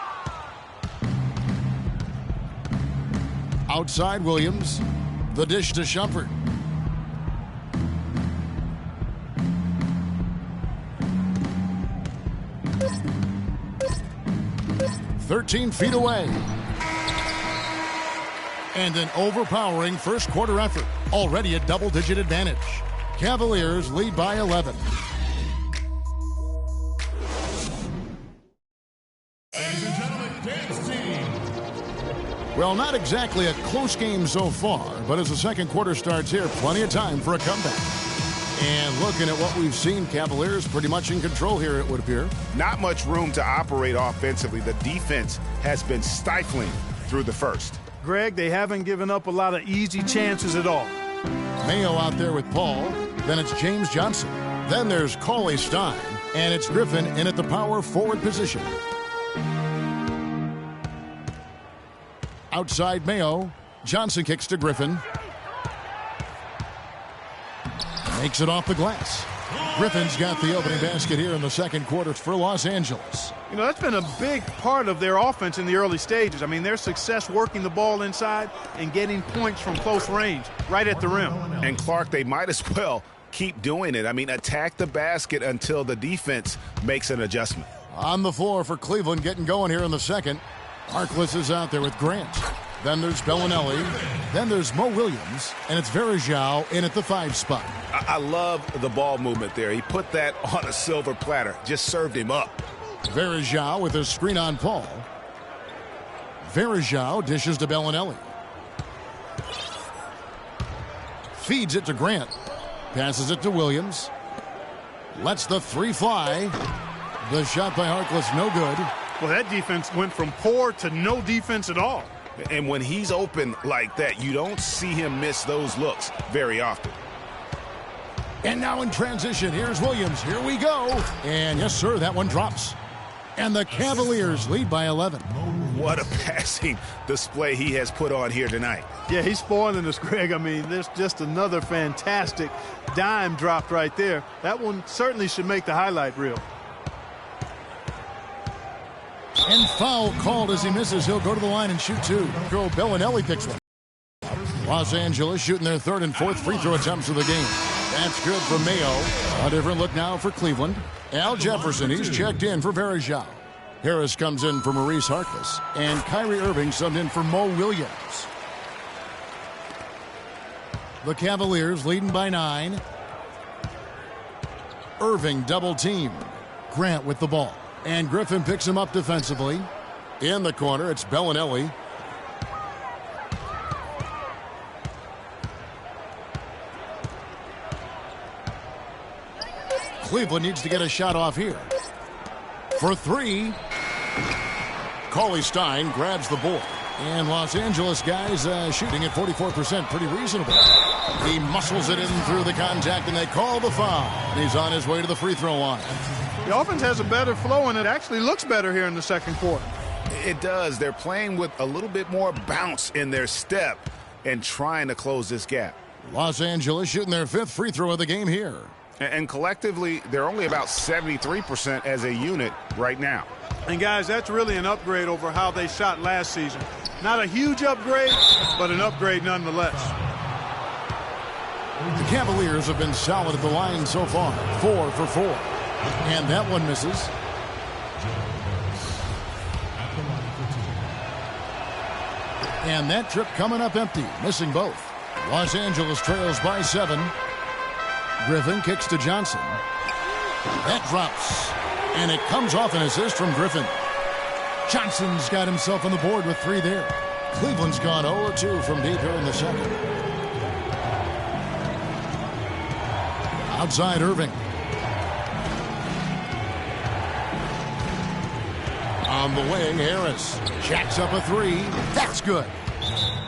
Outside Williams. The dish to Shumpert. "13 feet away." And an overpowering first quarter effort. Already a double-digit advantage. Cavaliers lead by 11. Ladies and gentlemen, dance team. Well, not exactly a close game so far, but as the second quarter starts here, plenty of time for a comeback. And looking at what we've seen, Cavaliers pretty much in control here, it would appear. Not much room to operate offensively. The defense has been stifling through the first. Greg, they haven't given up a lot of easy chances at all. Mayo out there with Paul. Then it's James Johnson. Then there's Cauley Stein. And it's Griffin in at the power forward position. Outside Mayo. Johnson kicks to Griffin. Makes it off the glass. Griffin's got the opening basket here in the second quarter for Los Angeles. You know, that's been a big part of their offense in the early stages. I mean, their success working the ball inside and getting points from close range, right at the rim. And Clark, they might as well keep doing it. I mean, attack the basket until the defense makes an adjustment. On the floor for Cleveland, getting going here in the second. Harkless is out there with Grant. Then there's Bellinelli. Then there's Mo Williams. And it's Varejau in at the 5 spot. I love the ball movement there. He put that on a silver platter. Just served him up. Varejau with a screen on Paul. Varejau dishes to Bellinelli. Feeds it to Grant. Passes it to Williams. Lets the 3 fly. The shot by Harkless no good. Well, that defense went from poor to no defense at all. And when he's open like that, you don't see him miss those looks very often. And now in transition, here's Williams. Here we go. And yes, sir, that one drops. And the Cavaliers lead by 11. What a passing display he has put on here tonight. Yeah, he's spoiling us, Greg. I mean, there's just another fantastic dime dropped right there. That one certainly should make the highlight reel. And foul called as he misses. He'll go to the line and shoot two. Joe Bellinelli picks one. Los Angeles shooting their third and fourth free throw attempts of the game. That's good for Mayo. A different look now for Cleveland. Al Jefferson, he's checked in for Varejao. Harris comes in for Maurice Harkless. And Kyrie Irving subbed in for Mo Williams. The Cavaliers leading by 9. Irving double team. Grant with the ball. And Griffin picks him up defensively. In the corner, it's Bellinelli. Cleveland needs to get a shot off here. For 3. Cauley-Stein grabs the board. And Los Angeles guys shooting at 44%. Pretty reasonable. He muscles it in through the contact, and they call the foul. And he's on his way to the free throw line. The offense has a better flow, and it actually looks better here in the second quarter. It does. They're playing with a little bit more bounce in their step and trying to close this gap. Los Angeles shooting their 5th free throw of the game here. And collectively, they're only about 73% as a unit right now. And, guys, that's really an upgrade over how they shot last season. Not a huge upgrade, but an upgrade nonetheless. The Cavaliers have been solid at the line so far. 4 for 4. And that one misses. And that trip coming up empty, missing both. Los Angeles trails by 7. Griffin kicks to Johnson. That drops. And it comes off an assist from Griffin. Johnson's got himself on the board with 3 there. Cleveland's gone 0-2 from deep here in the second. Outside Irving. On the wing, Harris jacks up a 3. That's good.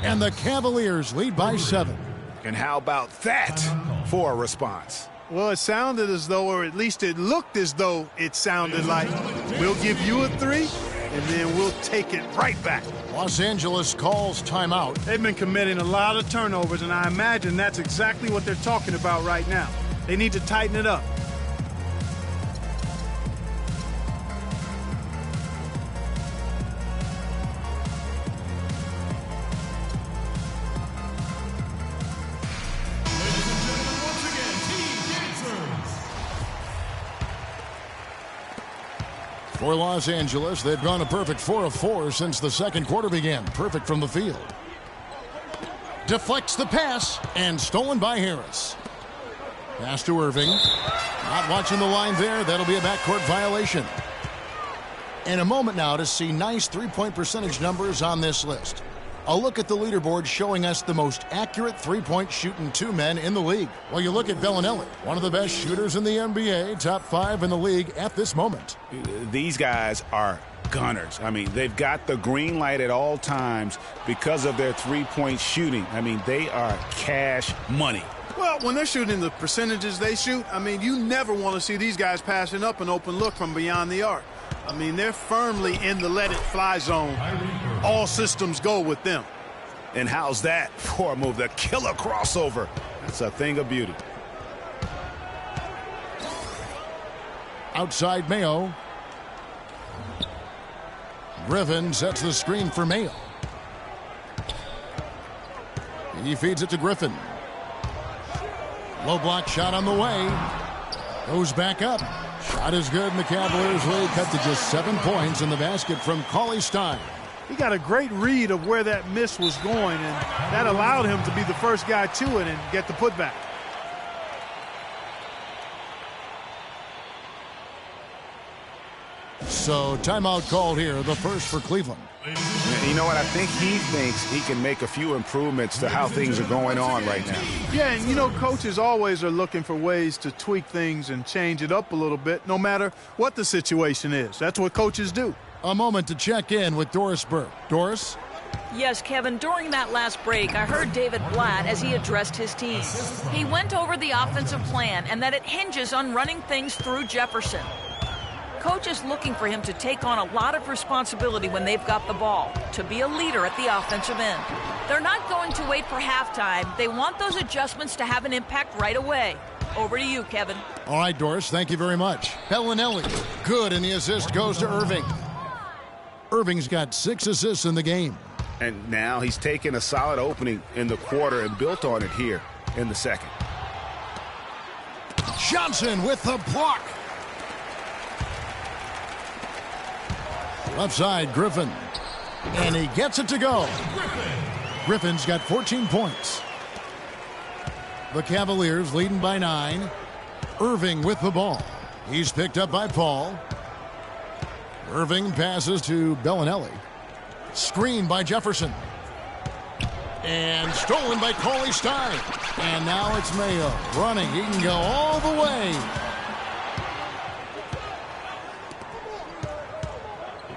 And the Cavaliers lead by 7. And how about that for a response? Well, it sounded as though, or at least it looked as though it sounded like, we'll give you a 3, and then we'll take it right back. Los Angeles calls timeout. They've been committing a lot of turnovers, and I imagine that's exactly what they're talking about right now. They need to tighten it up. For Los Angeles, they've gone a perfect 4 of 4 since the second quarter began. Perfect from the field. Deflects the pass, and stolen by Harris. Pass to Irving. Not watching the line there. That'll be a backcourt violation. In a moment now to see nice three-point percentage numbers on this list. A look at the leaderboard showing us the most accurate three-point shooting 2 men in the league. Well, you look at Bellinelli, one of the best shooters in the NBA, top 5 in the league at this moment. These guys are gunners. I mean, they've got the green light at all times because of their three-point shooting. I mean, they are cash money. Well, when they're shooting the percentages they shoot, I mean, you never want to see these guys passing up an open look from beyond the arc. I mean, they're firmly in the let-it-fly zone. All systems go with them. And how's that for a move? The killer crossover. That's a thing of beauty. Outside Mayo. Griffin sets the screen for Mayo. He feeds it to Griffin. Low block shot on the way. Goes back up. Shot is good, and the Cavaliers lead cut to just 7 points in the basket from Cauley-Stein. He got a great read of where that miss was going, and that allowed him to be the first guy to it and get the putback. So timeout called here, the first for Cleveland. You know what? I think he thinks he can make a few improvements to how things are going on right now. Yeah, and you know, coaches always are looking for ways to tweak things and change it up a little bit, no matter what the situation is. That's what coaches do. A moment to check in with Doris Burke. Doris? Yes, Kevin, during that last break, I heard David Blatt as he addressed his team. He went over the offensive plan and that it hinges on running things through Jefferson. Coach is looking for him to take on a lot of responsibility when they've got the ball, to be a leader at the offensive end. They're not going to wait for halftime. They want those adjustments to have an impact right away. Over to you, Kevin. All right, Doris, thank you very much. Bellinelli, good, and the assist goes to Irving. Irving's got 6 assists in the game. And now he's taken a solid opening in the quarter and built on it here in the second. Johnson with the block. Left side, Griffin. And he gets it to go. Griffin's got 14 points. The Cavaliers leading by 9. Irving with the ball. He's picked up by Paul. Irving passes to Bellinelli. Screen by Jefferson. And stolen by Cauley-Stein. And now it's Mayo running. He can go all the way.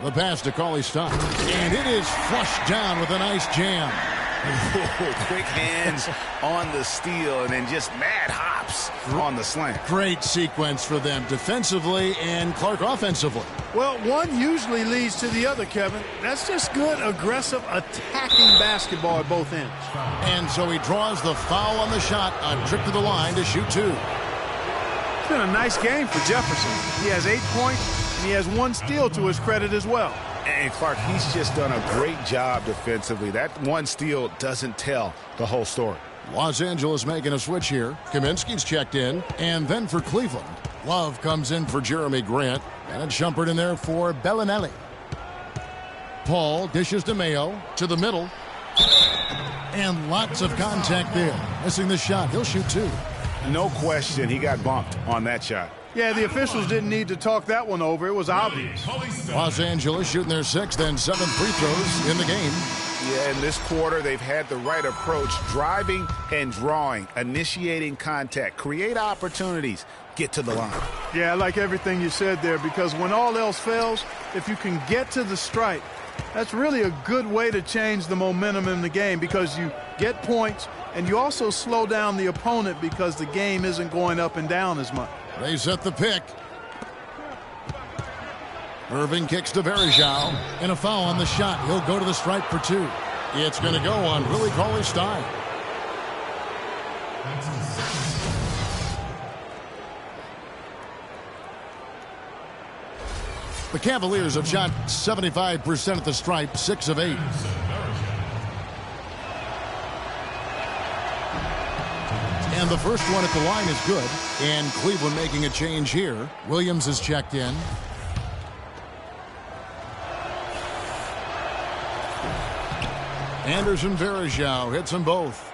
The pass to Cauley-Stein. And it is flushed down with a nice jam. Quick hands on the steal and then just mad hops on the slant. Great sequence for them defensively and Clark offensively. Well, one usually leads to the other, Kevin. That's just good, aggressive, attacking basketball at both ends. And so he draws the foul on the shot, a trip to the line to shoot 2. It's been a nice game for Jefferson. He has 8 points, and he has 1 steal to his credit as well. And Clark, he's just done a great job defensively. That 1 steal doesn't tell the whole story. Los Angeles making a switch here. Kaminsky's checked in. And then for Cleveland, Love comes in for Jeremy Grant. And it's Shumpert in there for Bellinelli. Paul dishes to Mayo to the middle. And lots of contact there. Missing the shot. He'll shoot 2. No question he got bumped on that shot. Yeah, the officials didn't need to talk that one over. It was obvious. Los Angeles shooting their 6th and 7th free throws in the game. Yeah, in this quarter, they've had the right approach, driving and drawing, initiating contact, create opportunities, get to the line. Yeah, I like everything you said there, because when all else fails, if you can get to the stripe, that's really a good way to change the momentum in the game, because you get points and you also slow down the opponent because the game isn't going up and down as much. They set the pick. Irving kicks to Varejao, and a foul on the shot. He'll go to the stripe for 2. It's going to go on Willie Cauley-Stein. The Cavaliers have shot 75% at the stripe, 6 of 8. And the first one at the line is good. And Cleveland making a change here. Williams is checked in. Anderson Varejao hits them both.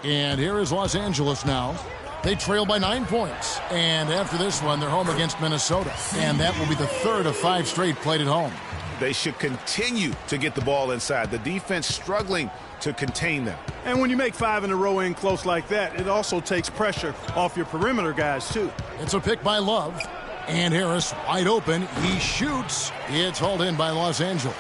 And here is Los Angeles now. They trail by 9 points. And after this one, they're home against Minnesota. And that will be the 3rd of 5 straight played at home. They should continue to get the ball inside. The defense struggling to contain them. And when you make 5 in a row in close like that, it also takes pressure off your perimeter guys, too. It's a pick by Love. And Harris wide open. He shoots. It's hauled in by Los Angeles.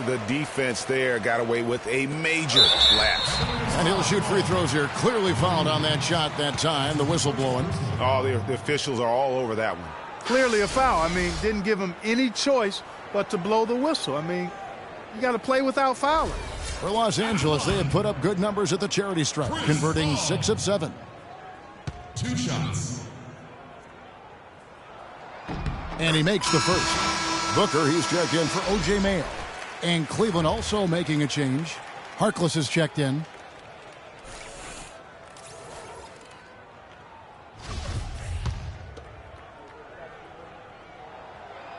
The defense there got away with a major lapse. And he'll shoot free throws here. Clearly fouled on that shot that time. The whistle blowing. Oh, the officials are all over that one. Clearly a foul. I mean, didn't give him any choice but to blow the whistle. I mean, you got to play without fouling. For Los Angeles, they have put up good numbers at the charity stripe, converting 6 of 7. 2 shots. And he makes the first. Booker, he's checked in for O.J. Mayo. And Cleveland also making a change. Harkless is checked in.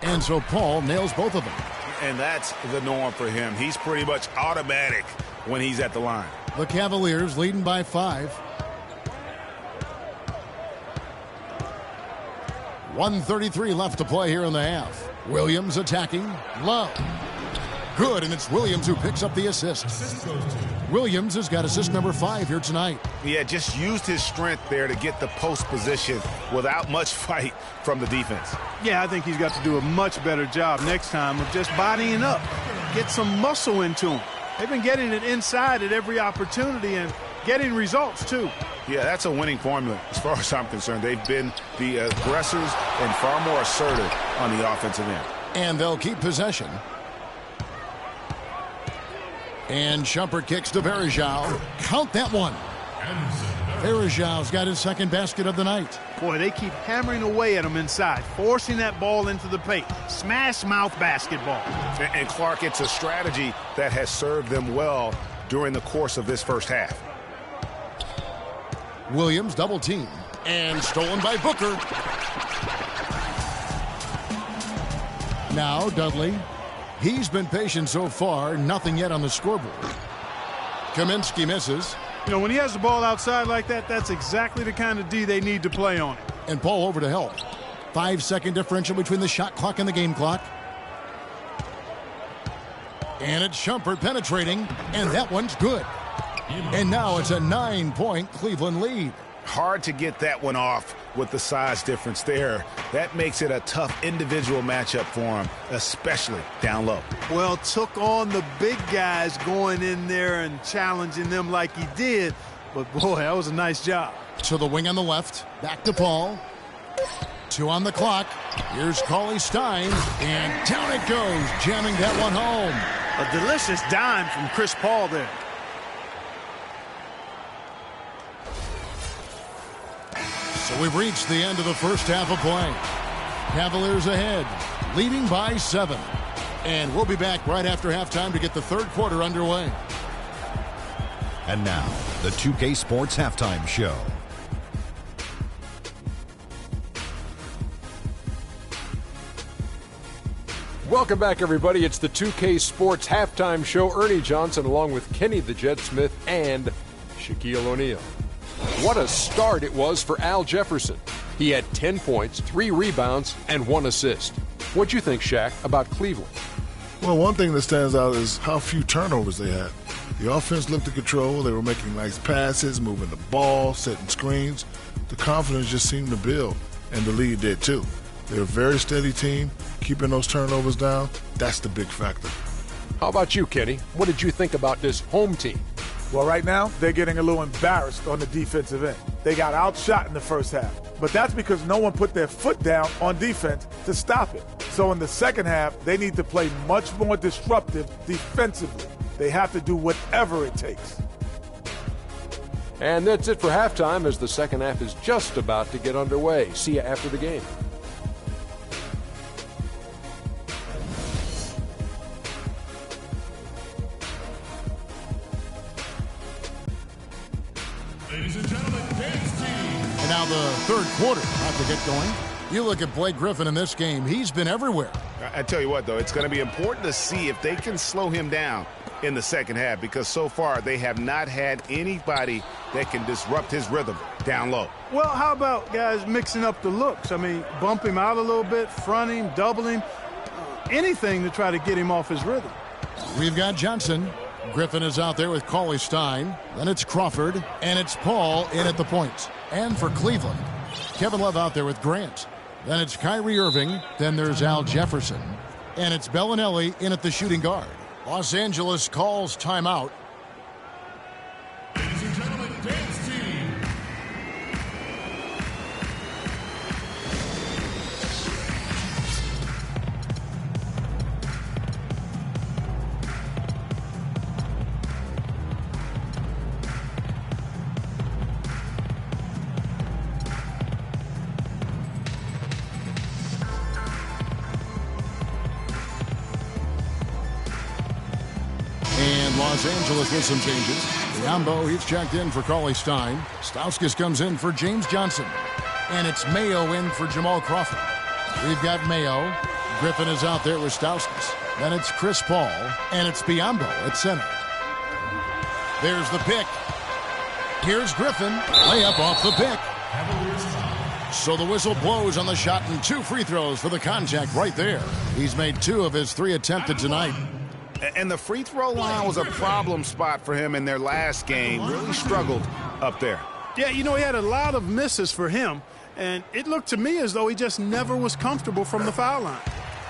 And so Paul nails both of them. And that's the norm for him. He's pretty much automatic when he's at the line. The Cavaliers leading by 5. 1:33 left to play here in the half. Williams attacking. Love. Good, and it's Williams who picks up the assist. Williams has got assist number 5 here tonight. Yeah, just used his strength there to get the post position without much fight from the defense. Yeah, I think he's got to do a much better job next time of just bodying up. get some muscle into them. They've been getting it inside at every opportunity and getting results, too. Yeah, that's a winning formula as far as I'm concerned. They've been the aggressors and far more assertive on the offensive end. And they'll keep possession. And Shumpert kicks to Varejao. Count that one. Varejão's got his second basket of the night. Boy, they keep hammering away at him inside, forcing that ball into the paint. Smash mouth basketball. And Clark, it's a strategy that has served them well during the course of this first half. Williams double team and stolen by Booker. Now Dudley. He's been patient so far, nothing yet on the scoreboard. Kaminsky misses. You know, when he has the ball outside like that, that's exactly the kind of D they need to play on. And Paul over to help. 5-second differential between the shot clock and the game clock. And it's Shumpert penetrating, and that one's good. And now it's a 9-point Cleveland lead. Hard to get that one off with the size difference there. That makes it a tough individual matchup for him, especially down low. Well, took on the big guys going in there and challenging them like he did. But, boy, that was a nice job. To the wing on the left. Back to Paul. 2 on the clock. Here's Cauley-Stein. And down it goes, jamming that one home. A delicious dime from Chris Paul there. So we've reached the end of the first half of play. Cavaliers ahead, leading by 7. And we'll be back right after halftime to get the third quarter underway. And now, the 2K Sports Halftime Show. Welcome back, everybody. It's the 2K Sports Halftime Show. Ernie Johnson along with Kenny the Jet Smith and Shaquille O'Neal. What a start it was for Al Jefferson. He had 10 points, 3 rebounds, and 1 assist. What'd you think, Shaq, about Cleveland? Well, one thing that stands out is how few turnovers they had. The offense looked in control. They were making nice passes, moving the ball, setting screens. The confidence just seemed to build, and the lead did too. They're a very steady team, keeping those turnovers down. That's the big factor. How about you, Kenny? What did you think about this home team? Well, right now, they're getting a little embarrassed on the defensive end. They got outshot in the first half. But that's because no one put their foot down on defense to stop it. So in the second half, they need to play much more disruptive defensively. They have to do whatever it takes. And that's it for halftime as the second half is just about to get underway. See you after the game. Ladies and gentlemen, dance team. And now the third quarter about to get going. You look at Blake Griffin in this game. He's been everywhere. I tell you what, though, it's going to be important to see if they can slow him down in the second half, because so far they have not had anybody that can disrupt his rhythm down low. Well, how about guys mixing up the looks? I mean, bump him out a little bit, front him, double him, anything to try to get him off his rhythm. We've got Johnson. Griffin is out there with Cauley-Stein. Then it's Crawford, and it's Paul in at the point. And for Cleveland, Kevin Love out there with Grant. Then it's Kyrie Irving. Then there's Al Jefferson. And it's Bellinelli in at the shooting guard. Los Angeles calls timeout. Ladies and gentlemen, dance team. And Los Angeles with some changes. Biombo, he's checked in for Cauley-Stein. Stauskas comes in for James Johnson. And it's Mayo in for Jamal Crawford. We've got Mayo. Griffin is out there with Stauskas. Then it's Chris Paul. And it's Biombo at center. There's the pick. Here's Griffin. Layup off the pick. So the whistle blows on the shot and 2 free throws for the contact right there. He's made 2 of his 3 attempted tonight. And the free throw line was a problem spot for him in their last game. Really struggled up there. Yeah, you know, he had a lot of misses for him, and it looked to me as though he just never was comfortable from the foul line.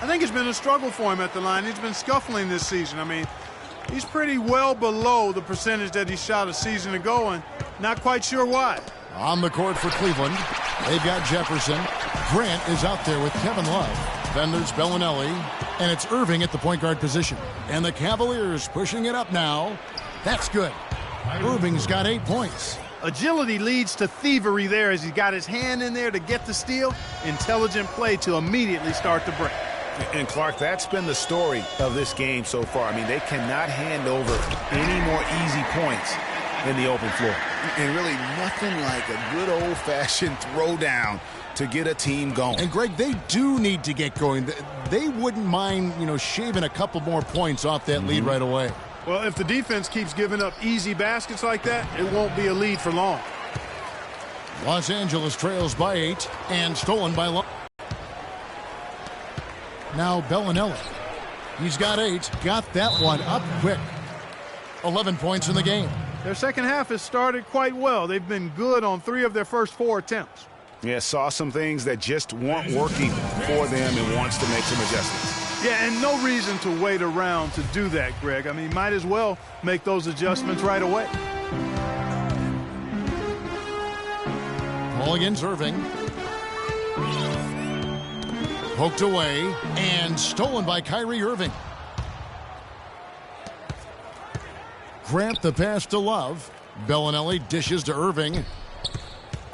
I think it's been a struggle for him at the line. He's been scuffling this season. I mean, he's pretty well below the percentage that he shot a season ago, and not quite sure why. On the court for Cleveland, they've got Jefferson. Grant is out there with Kevin Love. Then there's Bellinelli, and it's Irving at the point guard position. And the Cavaliers pushing it up now. That's good. Irving's got 8 points. Agility leads to thievery there as he's got his hand in there to get the steal. Intelligent play to immediately start the break. And, Clark, that's been the story of this game so far. I mean, they cannot hand over any more easy points in the open floor. And really nothing like a good old-fashioned throwdown to get a team going. And, Greg, they do need to get going. They wouldn't mind, shaving a couple more points off that lead right away. Well, if the defense keeps giving up easy baskets like that, it won't be a lead for long. Los Angeles trails by 8 and stolen by Love. Now Bellinelli. He's got 8. Got that one up quick. 11 points in the game. Their second half has started quite well. They've been good on 3 of their first 4 attempts. Yeah, saw some things that just weren't working for them and wants to make some adjustments. Yeah, and no reason to wait around to do that, Greg. I mean, might as well make those adjustments right away. Ball against Irving. Poked away and stolen by Kyrie Irving. Grant the pass to Love. Bellinelli dishes to Irving.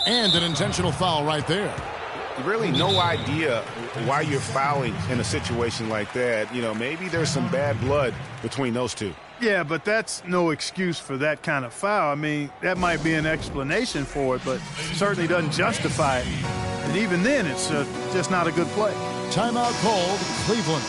And an intentional foul right there. Really no idea why you're fouling in a situation like that. Maybe there's some bad blood between those two. Yeah, but that's no excuse for that kind of foul. I mean, that might be an explanation for it, but certainly doesn't justify it. And even then, it's just not a good play. Timeout called, Cleveland.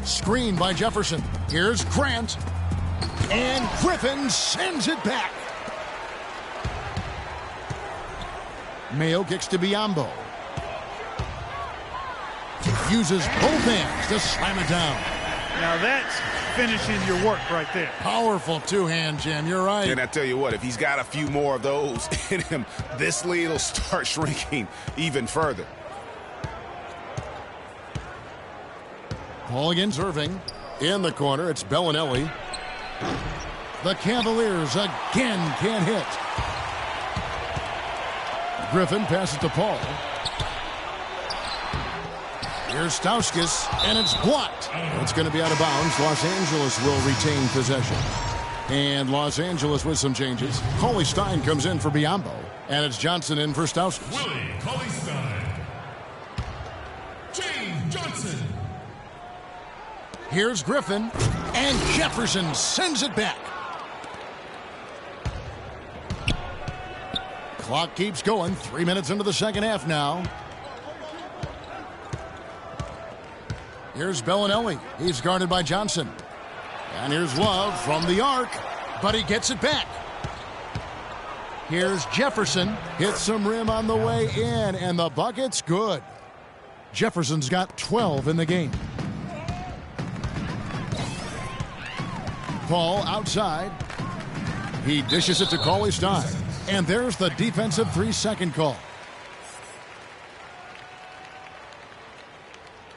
Screen by Jefferson. Here's Grant. And Griffin sends it back. Mayo kicks to Biyombo. Uses both hands to slam it down. Now that's finishing your work right there. Powerful two-hand jam. You're right. And I tell you what, if he's got a few more of those in him, this lead will start shrinking even further. Ball against Irving. In the corner, it's Bellinelli. The Cavaliers again can't hit. Griffin passes to Paul. Here's Stauskas, and it's blocked. It's going to be out of bounds. Los Angeles will retain possession. And Los Angeles with some changes. Cauley-Stein comes in for Biyombo, and it's Johnson in for Stauskas. Willie Cauley-Stein. James Johnson. Here's Griffin, and Jefferson sends it back. Clock keeps going. 3 minutes into the second half now. Here's Bellinelli. He's guarded by Johnson. And here's Love from the arc, but he gets it back. Here's Jefferson. Hits some rim on the way in, and the bucket's good. Jefferson's got 12 in the game. Paul outside. He dishes it to Cauley-Stein. And there's the defensive 3-second call.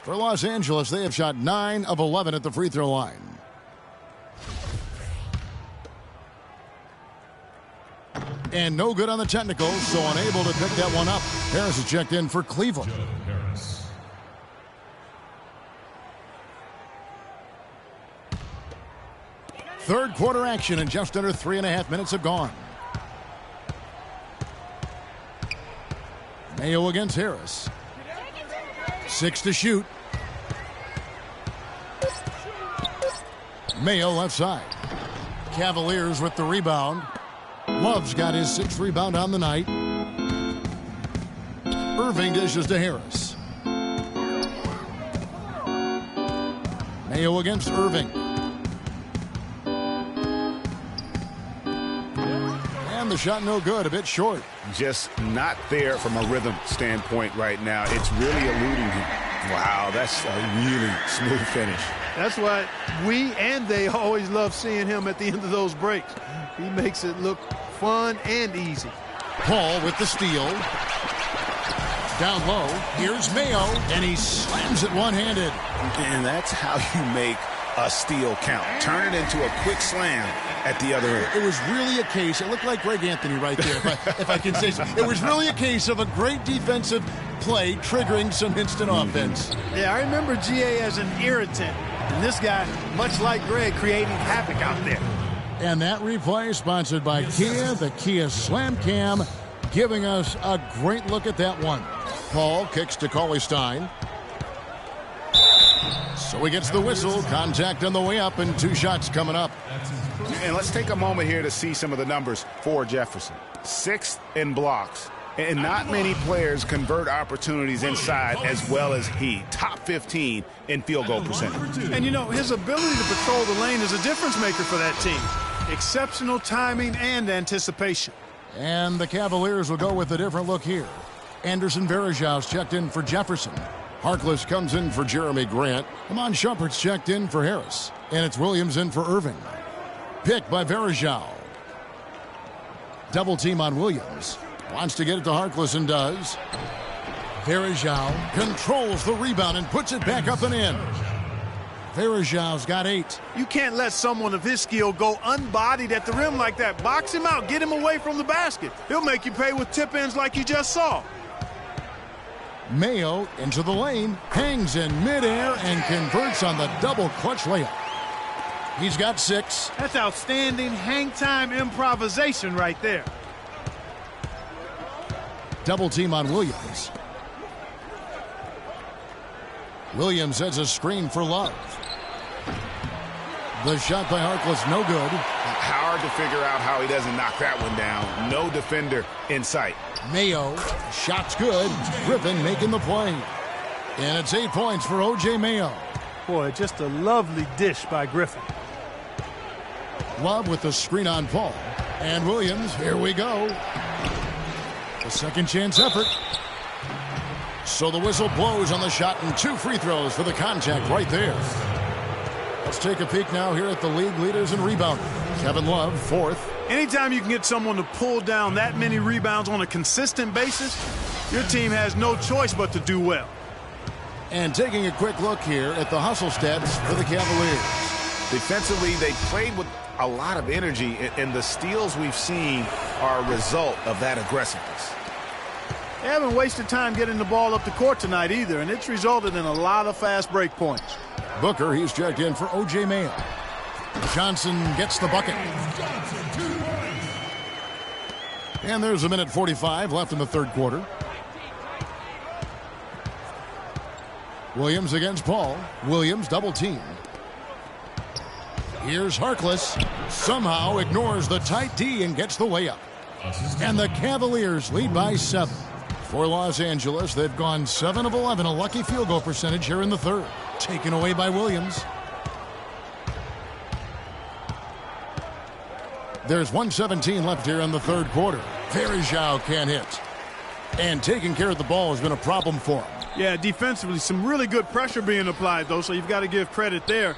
For Los Angeles, they have shot 9 of 11 at the free throw line. And no good on the technicals, so unable to pick that one up. Harris is checked in for Cleveland. Third quarter action, and just under 3.5 minutes have gone. Mayo against Harris. 6 to shoot. Mayo left side. Cavaliers with the rebound. Love's got his 6th rebound on the night. Irving dishes to Harris. Mayo against Irving. And the shot no good, a bit short. Just not there from a rhythm standpoint right now. It's really eluding him. Wow, that's a really smooth finish. That's why we and they always love seeing him at the end of those breaks. He makes it look fun and easy. Paul with the steal. Down low, here's Mayo, and he slams it one-handed. And that's how you make a steal count. Turn it into a quick slam at the other end. It was really a case, it looked like Greg Anthony right there, if I can say so. It was really a case of a great defensive play triggering some instant offense. Yeah, I remember GA as an irritant. And this guy, much like Greg, creating havoc out there. And that replay sponsored by Kia, the Kia Slam Cam, giving us a great look at that one. Paul kicks to Cauley Stein. So he gets the whistle. Contact on the way up and 2 shots coming up. And let's take a moment here to see some of the numbers for Jefferson. 6th in blocks. And not many players convert opportunities inside as well as he. Top 15 in field goal percentage. And, you know, his ability to patrol the lane is a difference maker for that team. Exceptional timing and anticipation. And the Cavaliers will go with a different look here. Anderson Varejau's checked in for Jefferson. Harkless comes in for Jeremy Grant. Amon Shumpert's checked in for Harris. And it's Williams in for Irving. Picked by Varejao. Double team on Williams. Wants to get it to Harkless and does. Varejao controls the rebound and puts it back up and in. Varejau's got 8. You can't let someone of his skill go unbodied at the rim like that. Box him out. Get him away from the basket. He'll make you pay with tip-ins like you just saw. Mayo into the lane, hangs in midair, and converts on the double clutch layup. He's got 6. That's outstanding hang-time improvisation right there. Double team on Williams. Williams has a screen for Love. The shot by Harkless, no good. Hard to figure out how he doesn't knock that one down. No defender in sight. Mayo, shot's good. Griffin making the play. And it's 8 points for O.J. Mayo. Boy, just a lovely dish by Griffin. Love with the screen on Paul. And Williams, here we go. A second chance effort. So the whistle blows on the shot and 2 free throws for the contact right there. Let's take a peek now here at the league leaders in rebounding. Kevin Love, 4th. Anytime you can get someone to pull down that many rebounds on a consistent basis, your team has no choice but to do well. And taking a quick look here at the hustle stats for the Cavaliers. Defensively, they played with a lot of energy, and the steals we've seen are a result of that aggressiveness. They haven't wasted time getting the ball up the court tonight either, and it's resulted in a lot of fast break points. Booker, he's checked in for O.J. Mayo. Johnson gets the bucket. And there's 1:45 left in the third quarter. Williams against Paul. Williams double teamed. Here's Harkless. Somehow ignores the tight D and gets the layup. And the Cavaliers lead by 7. For Los Angeles, they've gone 7 of 11, a lucky field goal percentage here in the third. Taken away by Williams. There's 1:17 left here in the third quarter. Varejao can't hit. And taking care of the ball has been a problem for him. Yeah, defensively, some really good pressure being applied, though, so you've got to give credit there.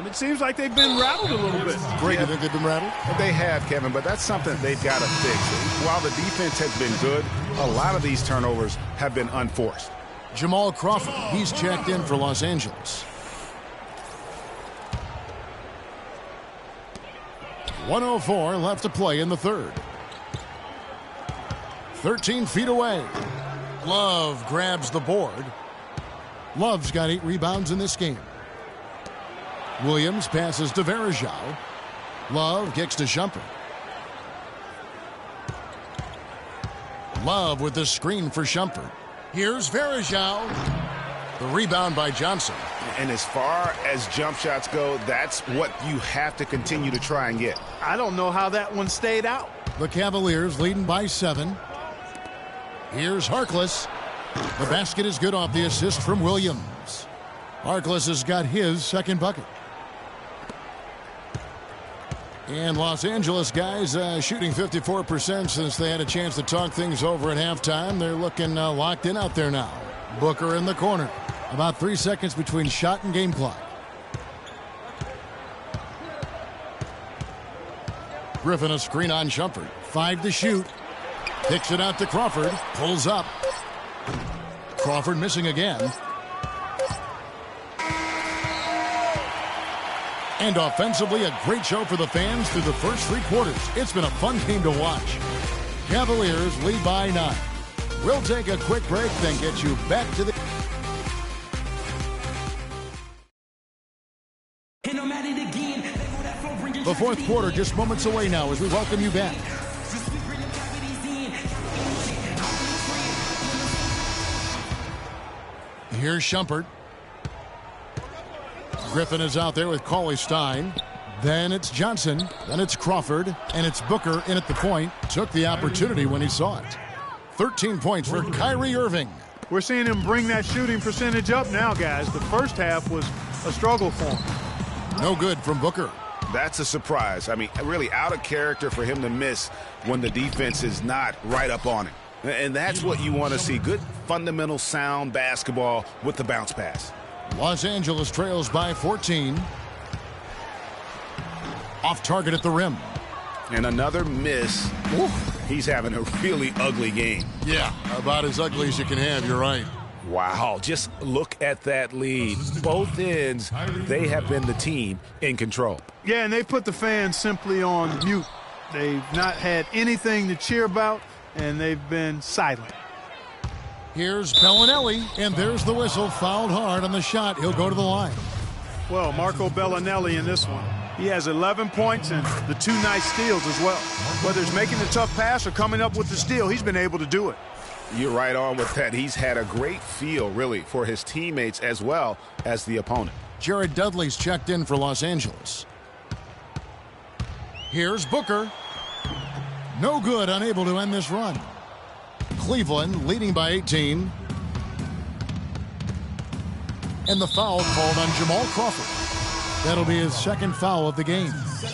It seems like they've been rattled a little bit. Greg, you think they've been rattled? They have, Kevin, but that's something they've got to fix. While the defense has been good, a lot of these turnovers have been unforced. Jamal Crawford, he's checked in for Los Angeles. 1:04 left to play in the third. 13 feet away. Love grabs the board. Love's got 8 rebounds in this game. Williams passes to Varejao. Love kicks to Shumpert. Love with the screen for Shumpert. Here's Varejao. The rebound by Johnson. And as far as jump shots go, that's what you have to continue to try and get. I don't know how that one stayed out. The Cavaliers leading by 7. Here's Harkless. The basket is good off the assist from Williams. Harkless has got his second bucket. And Los Angeles guys shooting 54% since they had a chance to talk things over at halftime. They're looking locked in out there now. Booker in the corner. About 3 seconds between shot and game clock. Griffin a screen on Shumpert. 5 to shoot. Kicks it out to Crawford. Pulls up. Crawford missing again. And offensively, a great show for the fans through the first 3 quarters. It's been a fun game to watch. Cavaliers lead by 9. We'll take a quick break, then get you back to the... The fourth quarter just moments away now as we welcome you back. Here's Shumpert. Griffin is out there with Cauley-Stein. Then it's Johnson. Then it's Crawford. And it's Booker in at the point. Took the opportunity when he saw it. 13 points for Kyrie Irving. We're seeing him bring that shooting percentage up now, guys. The first half was a struggle for him. No good from Booker. That's a surprise. I mean, really out of character for him to miss when the defense is not right up on him. And that's what you want to see. Good, fundamental, sound basketball with the bounce pass. Los Angeles trails by 14. Off target at the rim. And another miss. Ooh, he's having a really ugly game. Yeah, about as ugly as you can have, you're right. Wow, just look at that lead. Both ends, they have been the team in control. Yeah, and they put the fans simply on mute. They've not had anything to cheer about, and they've been silent. Here's Bellinelli, and there's the whistle. Fouled hard on the shot. He'll go to the line. Well, Marco Bellinelli in this one. He has 11 points and the 2 nice steals as well. Whether it's making the tough pass or coming up with the steal, he's been able to do it. You're right on with that. He's had a great feel, really, for his teammates as well as the opponent. Jared Dudley's checked in for Los Angeles. Here's Booker. No good, unable to end this run. Cleveland leading by 18. And the foul called on Jamal Crawford. That'll be his second foul of the game.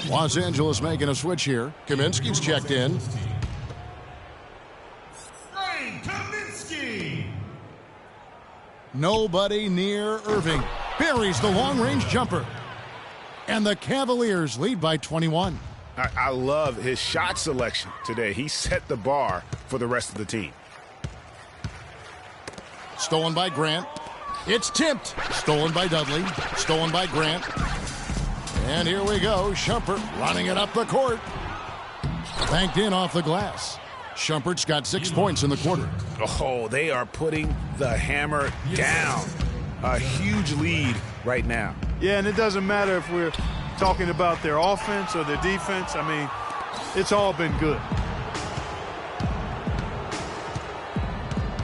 Los Angeles making a switch here. Kaminsky's checked in. Nobody near Irving. Buries the long-range jumper. And the Cavaliers lead by 21. I love his shot selection today. He set the bar for the rest of the team. Stolen by Grant. It's tipped. Stolen by Dudley. Stolen by Grant. And here we go. Shumpert running it up the court. Banked in off the glass. Shumpert's got 6 points in the quarter. Oh, they are putting the hammer down. A huge lead right now. Yeah, and it doesn't matter if we're talking about their offense or their defense. I mean, it's all been good.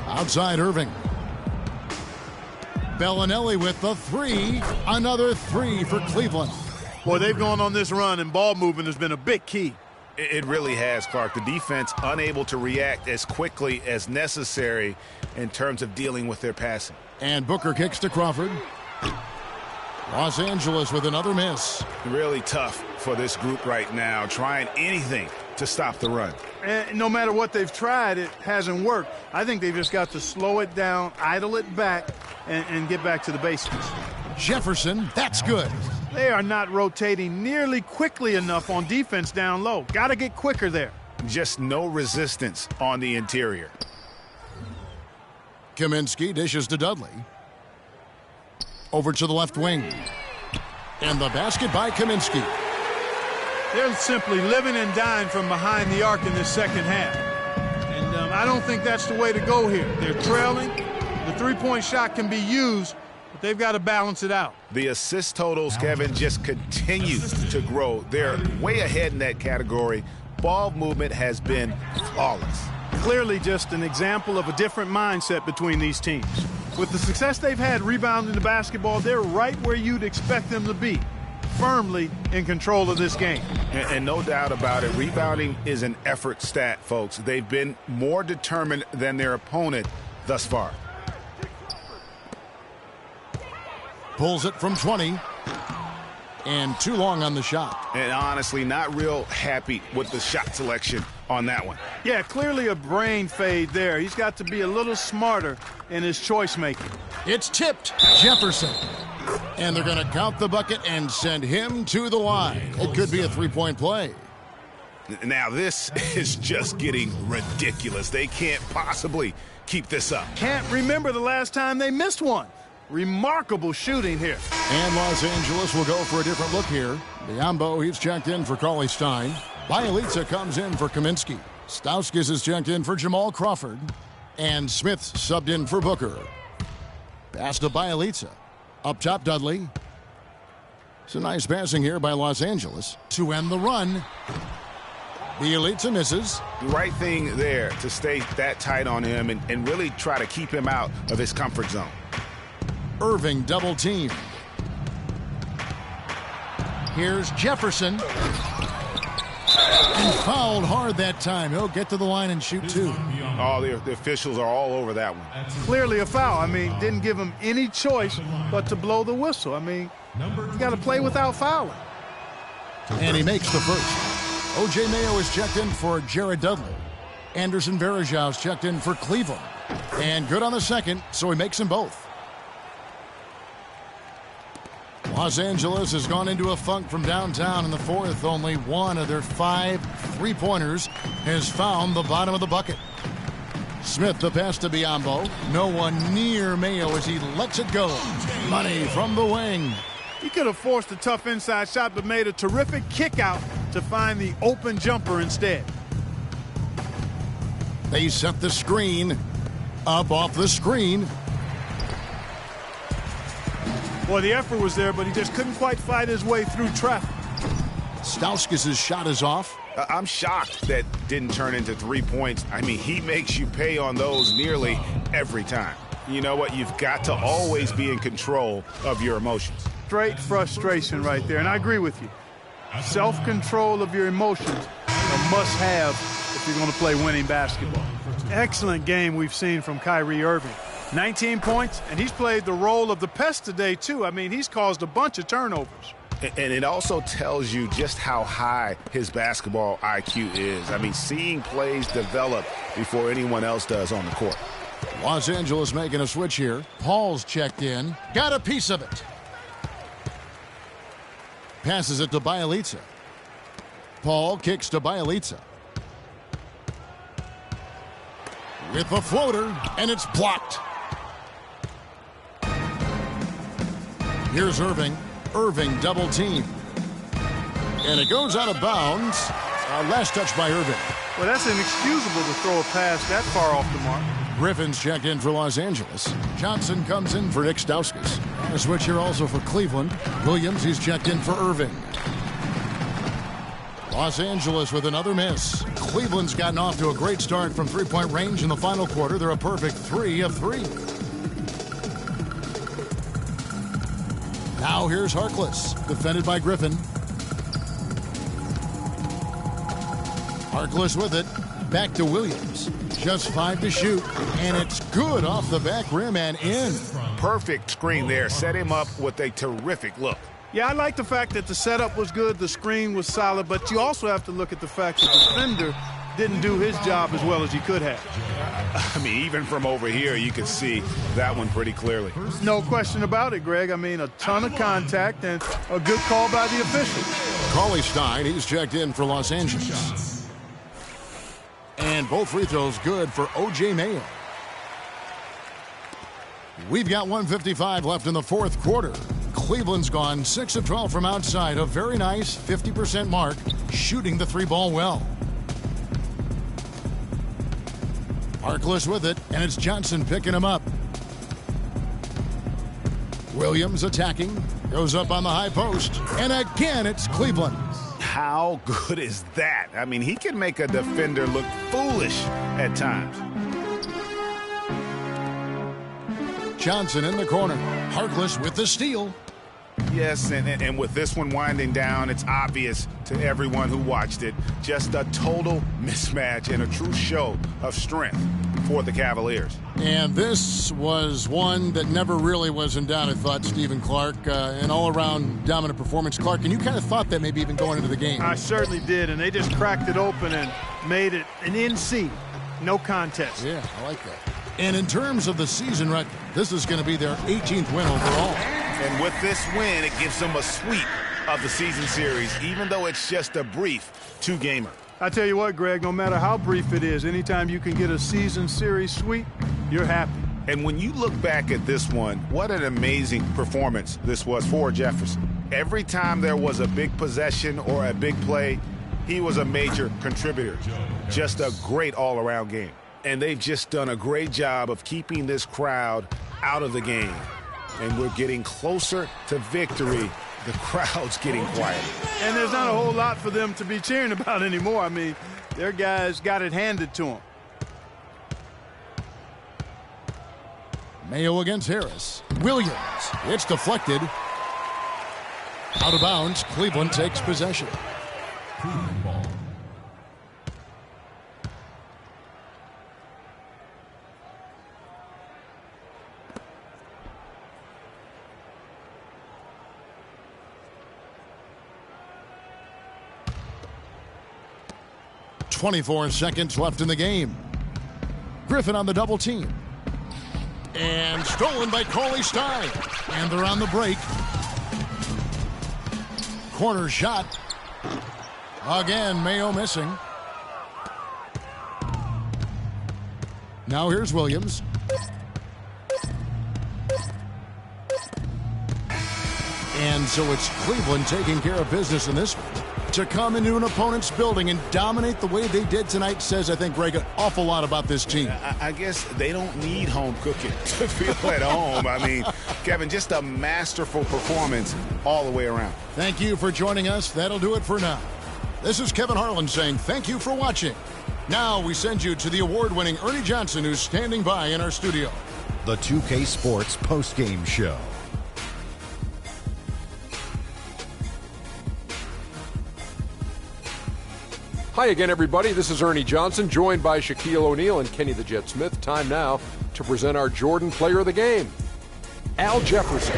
Outside Irving. Bellinelli with the 3. Another 3 for Cleveland. Boy, they've gone on this run, and ball movement has been a big key. It really has, Clark. The defense unable to react as quickly as necessary in terms of dealing with their passing. And Booker kicks to Crawford. Los Angeles with another miss. Really tough for this group right now, trying anything to stop the run. And no matter what they've tried, it hasn't worked. I think they've just got to slow it down, idle it back, and get back to the basics. Jefferson, that's good. They are not rotating nearly quickly enough on defense down low. Got to get quicker there. Just no resistance on the interior. Kaminsky dishes to Dudley. Over to the left wing. And the basket by Kaminsky. They're simply living and dying from behind the arc in this second half. And I don't think that's the way to go here. They're trailing. The three-point shot can be used, but they've got to balance it out. The assist totals, Kevin, just continue to grow. They're way ahead in that category. Ball movement has been flawless. Clearly just an example of a different mindset between these teams. With the success they've had rebounding the basketball, they're right where you'd expect them to be, firmly in control of this game. And no doubt about it, rebounding is an effort stat, folks. They've been more determined than their opponent thus far. Pulls it from 20. And too long on the shot. And honestly, not real happy with the shot selection on that one. Yeah, clearly a brain fade there. He's got to be a little smarter in his choice making. It's tipped. Jefferson. And they're going to count the bucket and send him to the line. It could be a three-point play. Now this is just getting ridiculous. They can't possibly keep this up. Can't remember the last time they missed one. Remarkable shooting here. And Los Angeles will go for a different look here. Biyombo, he's checked in for Cauley-Stein. Bielitsa comes in for Kaminsky. Stauskas is checked in for Jamal Crawford. And Smith subbed in for Booker. Pass to Bielitsa. Up top, Dudley. It's a nice passing here by Los Angeles to end the run. Bielitsa misses. The right thing there to stay that tight on him and really try to keep him out of his comfort zone. Irving double team. Here's Jefferson. And fouled hard that time. He'll get to the line and shoot two. Oh, the officials are all over that one. Clearly a foul. I mean, didn't give him any choice but to blow the whistle. I mean, you got to play without fouling. And he makes the first. O.J. Mayo is checked in for Jared Dudley. Anderson Varejau's checked in for Cleveland. And good on the second, so he makes them both. Los Angeles has gone into a funk from downtown in the fourth. Only one of their 5 3-pointers has found the bottom of the bucket. Smith the pass to Biyombo. No one near Mayo as he lets it go. Money from the wing. He could have forced a tough inside shot but made a terrific kick out to find the open jumper instead. They set the screen. Up off the screen. Boy, the effort was there, but he just couldn't quite fight his way through traffic. Stauskas' shot is off. I'm shocked that didn't turn into 3 points. I mean, he makes you pay on those nearly every time. You know what? You've got to always be in control of your emotions. Straight frustration right there, and I agree with you. Self-control of your emotions, a must-have if you're going to play winning basketball. Excellent game we've seen from Kyrie Irving. 19 points, and he's played the role of the pest today, too. I mean, he's caused a bunch of turnovers. And it also tells you just how high his basketball IQ is. I mean, seeing plays develop before anyone else does on the court. Los Angeles making a switch here. Paul's checked in. Got a piece of it. Passes it to Bielitsa. Paul kicks to Bielitsa. With the floater, and it's blocked. Here's Irving. Irving double team. And it goes out of bounds. Last touch by Irving. Well, that's inexcusable to throw a pass that far off the mark. Griffin's checked in for Los Angeles. Johnson comes in for Nick Stauskas. A switch here also for Cleveland. Williams, he's checked in for Irving. Los Angeles with another miss. Cleveland's gotten off to a great start from three-point range in the final quarter. They're a perfect 3 of 3. Now here's Harkless, defended by Griffin. Harkless with it. Back to Williams. Just 5 to shoot. And it's good off the back rim and in. Perfect screen there. Set him up with a terrific look. Yeah, I like the fact that the setup was good, the screen was solid, but you also have to look at the fact that the defender didn't do his job as well as he could have. I mean, even from over here, you can see that one pretty clearly. No question about it, Greg. I mean, a ton of contact and a good call by the officials. Cauley-Stein, he's checked in for Los Angeles. And both free throws good for O.J. Mayo. We've got 1:55 left in the fourth quarter. Cleveland's gone 6 of 12 from outside. A very nice 50% mark, shooting the 3-ball well. Harkless with it, and it's Johnson picking him up. Williams attacking, goes up on the high post, and again it's Cleveland. How good is that? I mean, he can make a defender look foolish at times. Johnson in the corner. Harkless with the steal. Yes, and with this one winding down, it's obvious to everyone who watched it. Just a total mismatch and a true show of strength for the Cavaliers. And this was one that never really was in doubt, I thought, Stephen Clark. An all-around dominant performance. Clark, and you kind of thought that maybe even going into the game. I certainly did, and they just cracked it open and made it an NC. No contest. Yeah, I like that. And in terms of the season record, this is going to be their 18th win overall. And with this win, it gives them a sweep of the season series, even though it's just a brief two-gamer. I tell you what, Greg, no matter how brief it is, anytime you can get a season series sweep, you're happy. And when you look back at this one, what an amazing performance this was for Jefferson. Every time there was a big possession or a big play, he was a major contributor. Just a great all-around game. And they've just done a great job of keeping this crowd out of the game. And we're getting closer to victory. The crowd's getting quiet. And there's not a whole lot for them to be cheering about anymore. I mean, their guys got it handed to them. Mayo against Harris. Williams. It's deflected. Out of bounds. Cleveland takes possession. Cleveland ball. .24 seconds left in the game. Griffin on the double team. And stolen by Cauley Stein. And they're on the break. Corner shot. Again, Mayo missing. Now here's Williams. And so it's Cleveland taking care of business in this one. To come into an opponent's building and dominate the way they did tonight says, I think, Greg, an awful lot about this team. I guess they don't need home cooking to feel at home. I mean, Kevin, just a masterful performance all the way around. Thank you for joining us. That'll do it for now. This is Kevin Harlan saying thank you for watching. Now we send you to the award-winning Ernie Johnson, who's standing by in our studio. The 2K Sports postgame show. Hi again, everybody. This is Ernie Johnson, joined by Shaquille O'Neal and Kenny the Jet Smith. Time now to present our Jordan Player of the Game, Al Jefferson.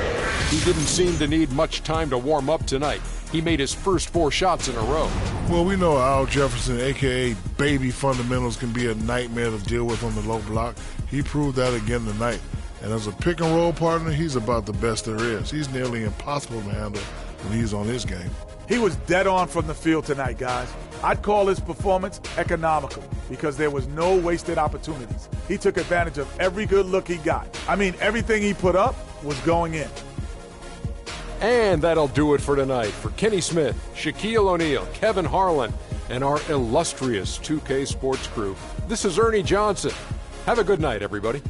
He didn't seem to need much time to warm up tonight. He made his first 4 shots in a row. Well, we know Al Jefferson, a.k.a. Baby Fundamentals, can be a nightmare to deal with on the low block. He proved that again tonight. And as a pick-and-roll partner, he's about the best there is. He's nearly impossible to handle when he's on his game. He was dead on from the field tonight, guys. I'd call his performance economical because there was no wasted opportunities. He took advantage of every good look he got. I mean, everything he put up was going in. And that'll do it for tonight. For Kenny Smith, Shaquille O'Neal, Kevin Harlan, and our illustrious 2K Sports crew, this is Ernie Johnson. Have a good night, everybody.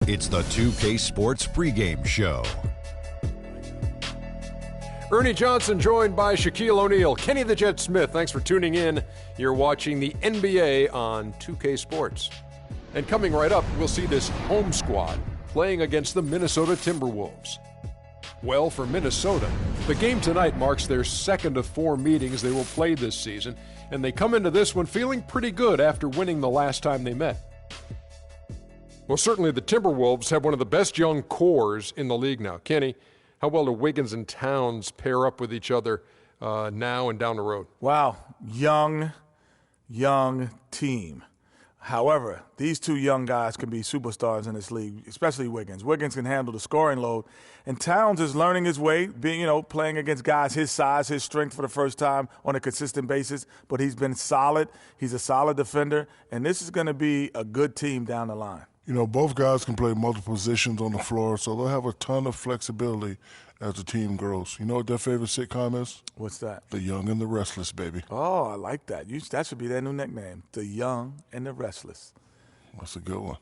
It's the 2K Sports pregame show. Ernie Johnson joined by Shaquille O'Neal. Kenny the Jet Smith, thanks for tuning in. You're watching the NBA on 2K Sports. And coming right up, we'll see this home squad playing against the Minnesota Timberwolves. Well, for Minnesota, the game tonight marks their second of 4 meetings they will play this season, and they come into this one feeling pretty good after winning the last time they met. Well, certainly the Timberwolves have one of the best young cores in the league now. Kenny, how well do Wiggins and Towns pair up with each other now and down the road? Wow, young team. However, these two young guys can be superstars in this league, especially Wiggins. Wiggins can handle the scoring load, and Towns is learning his way, playing against guys his size, his strength for the first time on a consistent basis. But he's been solid. He's a solid defender, and this is going to be a good team down the line. Both guys can play multiple positions on the floor, so they'll have a ton of flexibility as the team grows. You know what their favorite sitcom is? What's that? The Young and the Restless, baby. Oh, I like that. That should be their new nickname, The Young and the Restless. That's a good one.